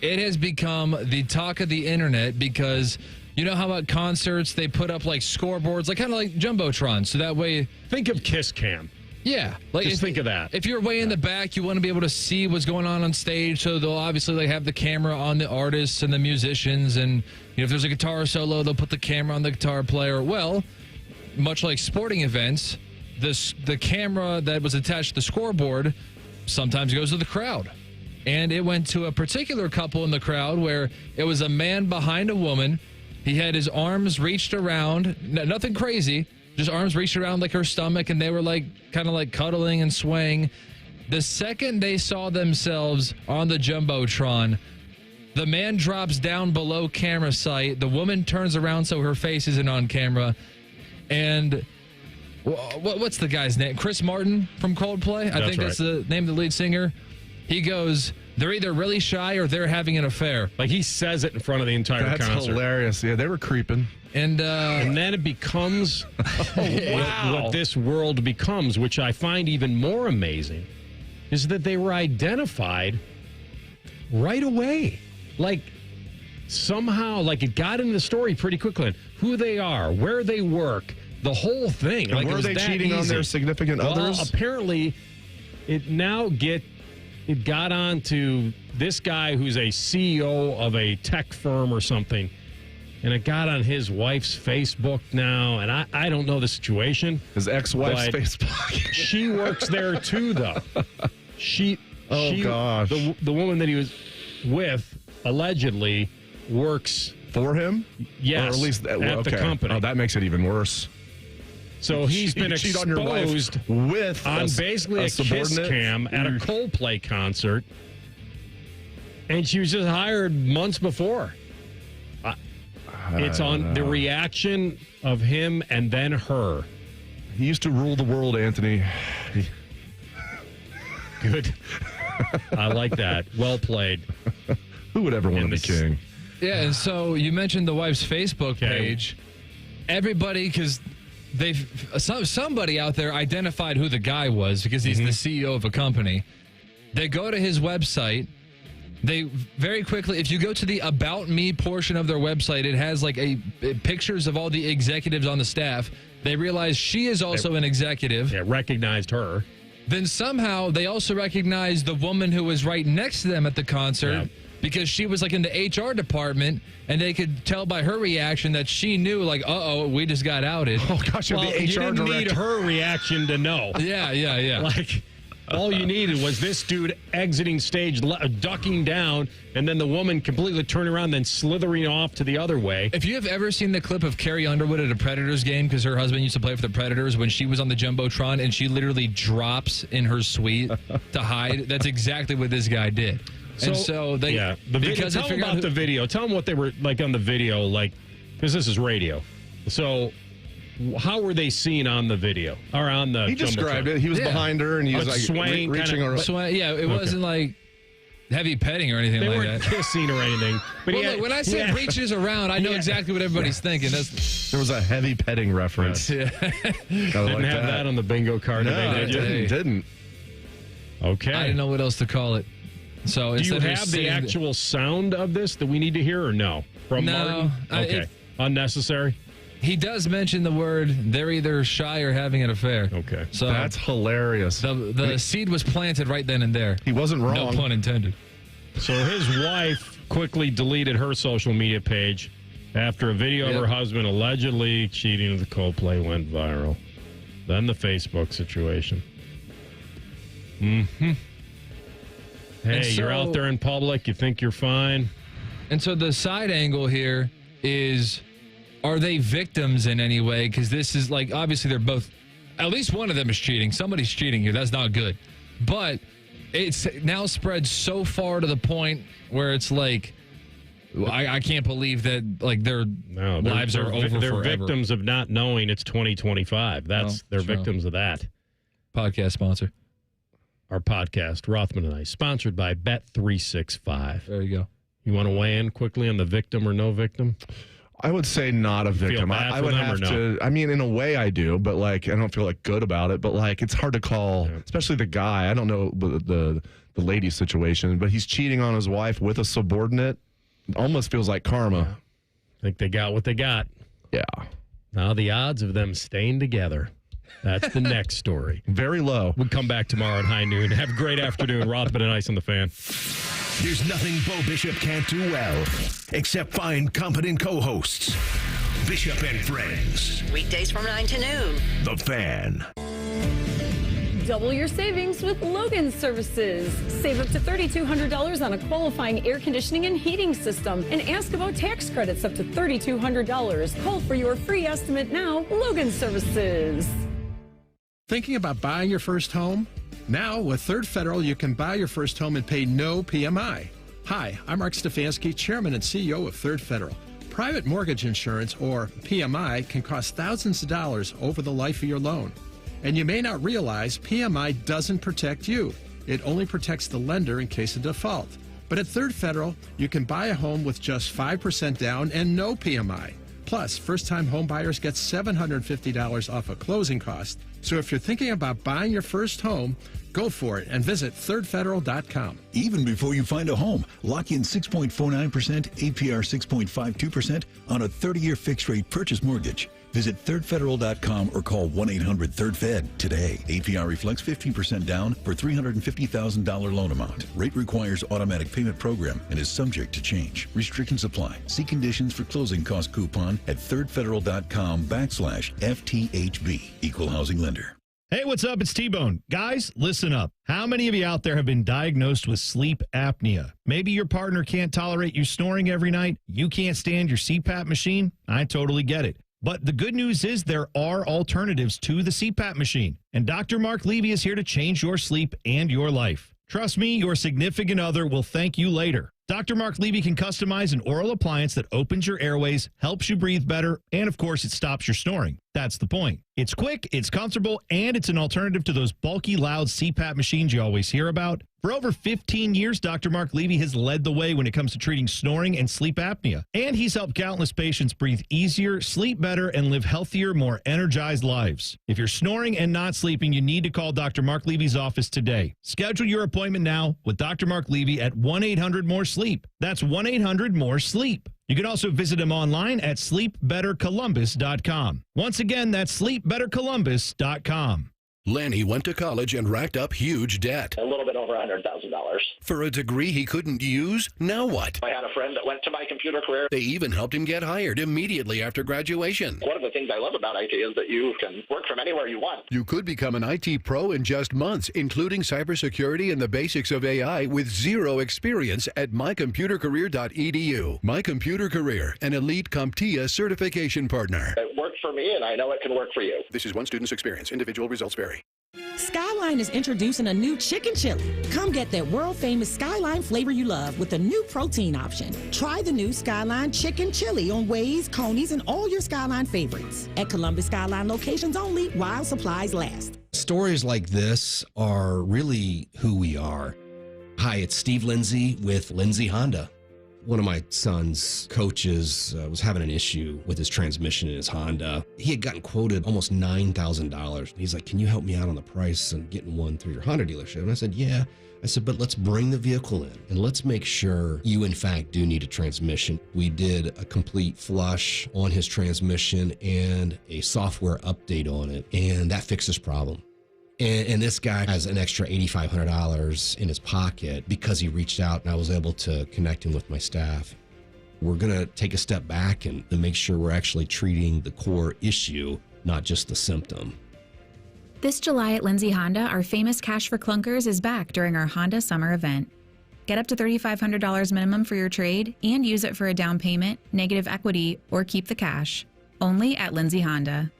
it has become the talk of the internet because you know how at concerts they put up like scoreboards, like kind of like Jumbotron, so that way... Think of Kiss Cam. Yeah. Just think of that. If you're way in the back, you want to be able to see what's going on stage, so they'll obviously have the camera on the artists and the musicians, and if there's a guitar solo, they'll put the camera on the guitar player. Well, much like sporting events, the camera that was attached to the scoreboard sometimes goes to the crowd. And it went to a particular couple in the crowd where it was a man behind a woman. He had his arms reached around, nothing crazy, just arms reached around like her stomach, and they were like kind of like cuddling and swaying. The second they saw themselves on the Jumbotron, the man drops down below camera sight. The woman turns around so her face isn't on camera. And what's the guy's name? Chris Martin from Coldplay? I think that's the name of the lead singer. He goes, they're either really shy or they're having an affair. Like he says it in front of the entire concert. That's hilarious. Yeah, they were creeping. And then it becomes what this world becomes, which I find even more amazing, is that they were identified right away. Like somehow, like it got into the story pretty quickly. On who they are, where they work, the whole thing. And like were they cheating on their significant others? Well, apparently, it got on to this guy who's a CEO of a tech firm or something, and it got on his wife's Facebook now, and I don't know the situation. His ex-wife's Facebook. She works there too, though. Gosh. The woman that he was with allegedly works for him? Yes, or at least at the okay. company. Oh, that makes it even worse. So he's been cheat on your wife exposed with on basically a kiss cam at a Coldplay concert, and she was just hired months before. It's on the reaction of him and then her. He used to rule the world, Anthony. Good. I like that. Well played. Who would ever want to be king? Yeah, and so you mentioned the wife's Facebook page. Everybody, because somebody out there identified who the guy was because he's the CEO of a company. They go to his website. They very quickly, if you go to the About Me portion of their website, it has like pictures of all the executives on the staff. They realize she is also an executive. Yeah, recognized her. Then somehow they also recognized the woman who was right next to them at the concert because she was like in the HR department, and they could tell by her reaction that she knew, like, we just got outed. Oh, gosh, well, the HR you didn't director. need her reaction to know. Yeah. Like, all you needed was this dude exiting stage, ducking down, and then the woman completely turning around, then slithering off to the other way. If you have ever seen the clip of Carrie Underwood at a Predators game, because her husband used to play for the Predators, when she was on the Jumbotron and she literally drops in her suite to hide, that's exactly what this guy did. And so they... Yeah. Tell them about the video. Tell them what they were like on the video, like, because this is radio. So... how were they seen on the video or on the? He described it. He was behind her and he was like swaying, reaching her. Yeah, it wasn't like heavy petting or anything they like weren't that. Kissing or anything. But look, when I said reaches around, I know exactly what everybody's thinking. There was a heavy petting reference. Yeah. Didn't have that on the bingo card. No, didn't. Okay. I didn't know what else to call it. So do you have the actual sound of this that we need to hear or no? From Martin? Okay. Unnecessary? He does mention the word, they're either shy or having an affair. Okay. So that's hilarious. The seed was planted right then and there. He wasn't wrong. No pun intended. So his wife quickly deleted her social media page after a video of her husband allegedly cheating with the Coldplay went viral. Then the Facebook situation. Mm-hmm. Hey, So, you're out there in public. You think you're fine. And so the side angle here is, are they victims in any way? Because this is like, obviously they're both, at least one of them is cheating. Somebody's cheating here. That's not good. But it's now spread so far to the point where it's like, I can't believe that like their lives are over They're forever. victims of not knowing it's 2025. They're victims of that. Podcast sponsor. Our podcast, Rothman and I, sponsored by Bet365. There you go. You want to weigh in quickly on the victim or no victim? I would say not a victim. I would have to. I mean, in a way, I do, but like, I don't feel like good about it. But like, it's hard to call, especially the guy. I don't know the lady situation, but he's cheating on his wife with a subordinate. It almost feels like karma. Yeah. I think they got what they got. Yeah. Now the odds of them staying together. That's the next story. Very low. We'll come back tomorrow at high noon. Have a great afternoon. Rothman and Ice on the Fan. There's nothing Bo Bishop can't do well, except find competent co-hosts. Bishop and Friends. Weekdays from 9 to noon. The Fan. Double your savings with Logan Services. Save up to $3,200 on a qualifying air conditioning and heating system. And ask about tax credits up to $3,200. Call for your free estimate now. Logan Services. Thinking about buying your first home? Now, with Third Federal, you can buy your first home and pay no PMI. Hi, I'm Mark Stefanski, Chairman and CEO of Third Federal. Private mortgage insurance, or PMI, can cost thousands of dollars over the life of your loan. And you may not realize PMI doesn't protect you. It only protects the lender in case of default. But at Third Federal, you can buy a home with just 5% down and no PMI. Plus, first-time home buyers get $750 off a closing cost. So if you're thinking about buying your first home, go for it and visit thirdfederal.com. Even before you find a home, lock in 6.49%, APR 6.52% on a 30-year fixed-rate purchase mortgage. Visit thirdfederal.com or call 1-800-3RD-FED today. APR reflects 15% down for $350,000 loan amount. Rate requires automatic payment program and is subject to change. Restrictions apply. See conditions for closing cost coupon at thirdfederal.com/FTHB. Equal housing lender. Hey, what's up? It's T-Bone. Guys, listen up. How many of you out there have been diagnosed with sleep apnea? Maybe your partner can't tolerate you snoring every night. You can't stand your CPAP machine. I totally get it. But the good news is there are alternatives to the CPAP machine. And Dr. Mark Levy is here to change your sleep and your life. Trust me, your significant other will thank you later. Dr. Mark Levy can customize an oral appliance that opens your airways, helps you breathe better, and of course, it stops your snoring. That's the point. It's quick, it's comfortable, and it's an alternative to those bulky, loud CPAP machines you always hear about. For over 15 years, Dr. Mark Levy has led the way when it comes to treating snoring and sleep apnea. And he's helped countless patients breathe easier, sleep better, and live healthier, more energized lives. If you're snoring and not sleeping, you need to call Dr. Mark Levy's office today. Schedule your appointment now with Dr. Mark Levy at 1-800-MORE-SLEEP. That's 1-800-MORE-SLEEP. You can also visit him online at sleepbettercolumbus.com. Once again, that's sleepbettercolumbus.com. Lanny went to college and racked up huge debt. A little bit over $100,000. For a degree he couldn't use, now what? I had a friend that went to my computer career. They even helped him get hired immediately after graduation. One of the things I love about IT is that you can work from anywhere you want. You could become an IT pro in just months, including cybersecurity and the basics of AI with zero experience at mycomputercareer.edu. My Computer Career, an elite CompTIA certification partner. It worked for me, and I know it can work for you. This is one student's experience. Individual results vary. Skyline is introducing a new chicken chili. Come get that world-famous Skyline flavor you love with a new protein option. Try the new Skyline chicken chili on Waze, Coney's, and all your Skyline favorites. At Columbus Skyline locations only while supplies last. Stories like this are really who we are. Hi, it's Steve Lindsay with Lindsay Honda. One of my son's coaches was having an issue with his transmission in his Honda. He had gotten quoted almost $9,000. He's like, can you help me out on the price and getting one through your Honda dealership? And I said, yeah. I said, but let's bring the vehicle in and let's make sure you, in fact, do need a transmission. We did a complete flush on his transmission and a software update on it, and that fixed his problem. And this guy has an extra $8,500 in his pocket because he reached out and I was able to connect him with my staff. We're going to take a step back and make sure we're actually treating the core issue, not just the symptom. This July at Lindsay Honda, our famous Cash for Clunkers is back during our Honda Summer event. Get up to $3,500 minimum for your trade and use it for a down payment, negative equity, or keep the cash. Only at Lindsay Honda.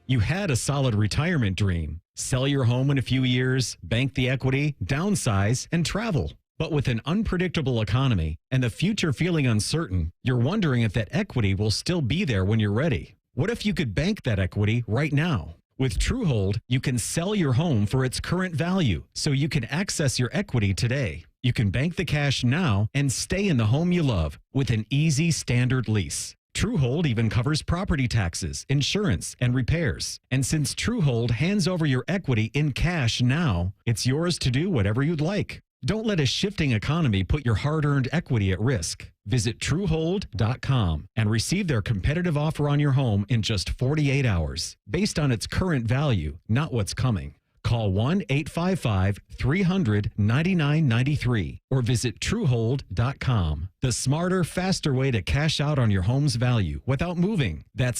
You had a solid retirement dream. Sell your home in a few years, bank the equity, downsize, and travel. But with an unpredictable economy and the future feeling uncertain, you're wondering if that equity will still be there when you're ready. What if you could bank that equity right now? With TrueHold, you can sell your home for its current value, so you can access your equity today. You can bank the cash now and stay in the home you love with an easy standard lease. TrueHold even covers property taxes, insurance, and repairs. And since TrueHold hands over your equity in cash now, it's yours to do whatever you'd like. Don't let a shifting economy put your hard-earned equity at risk. Visit TrueHold.com and receive their competitive offer on your home in just 48 hours, based on its current value, not what's coming. Call 1-855-300-9993 or visit TrueHold.com. The smarter, faster way to cash out on your home's value without moving. That's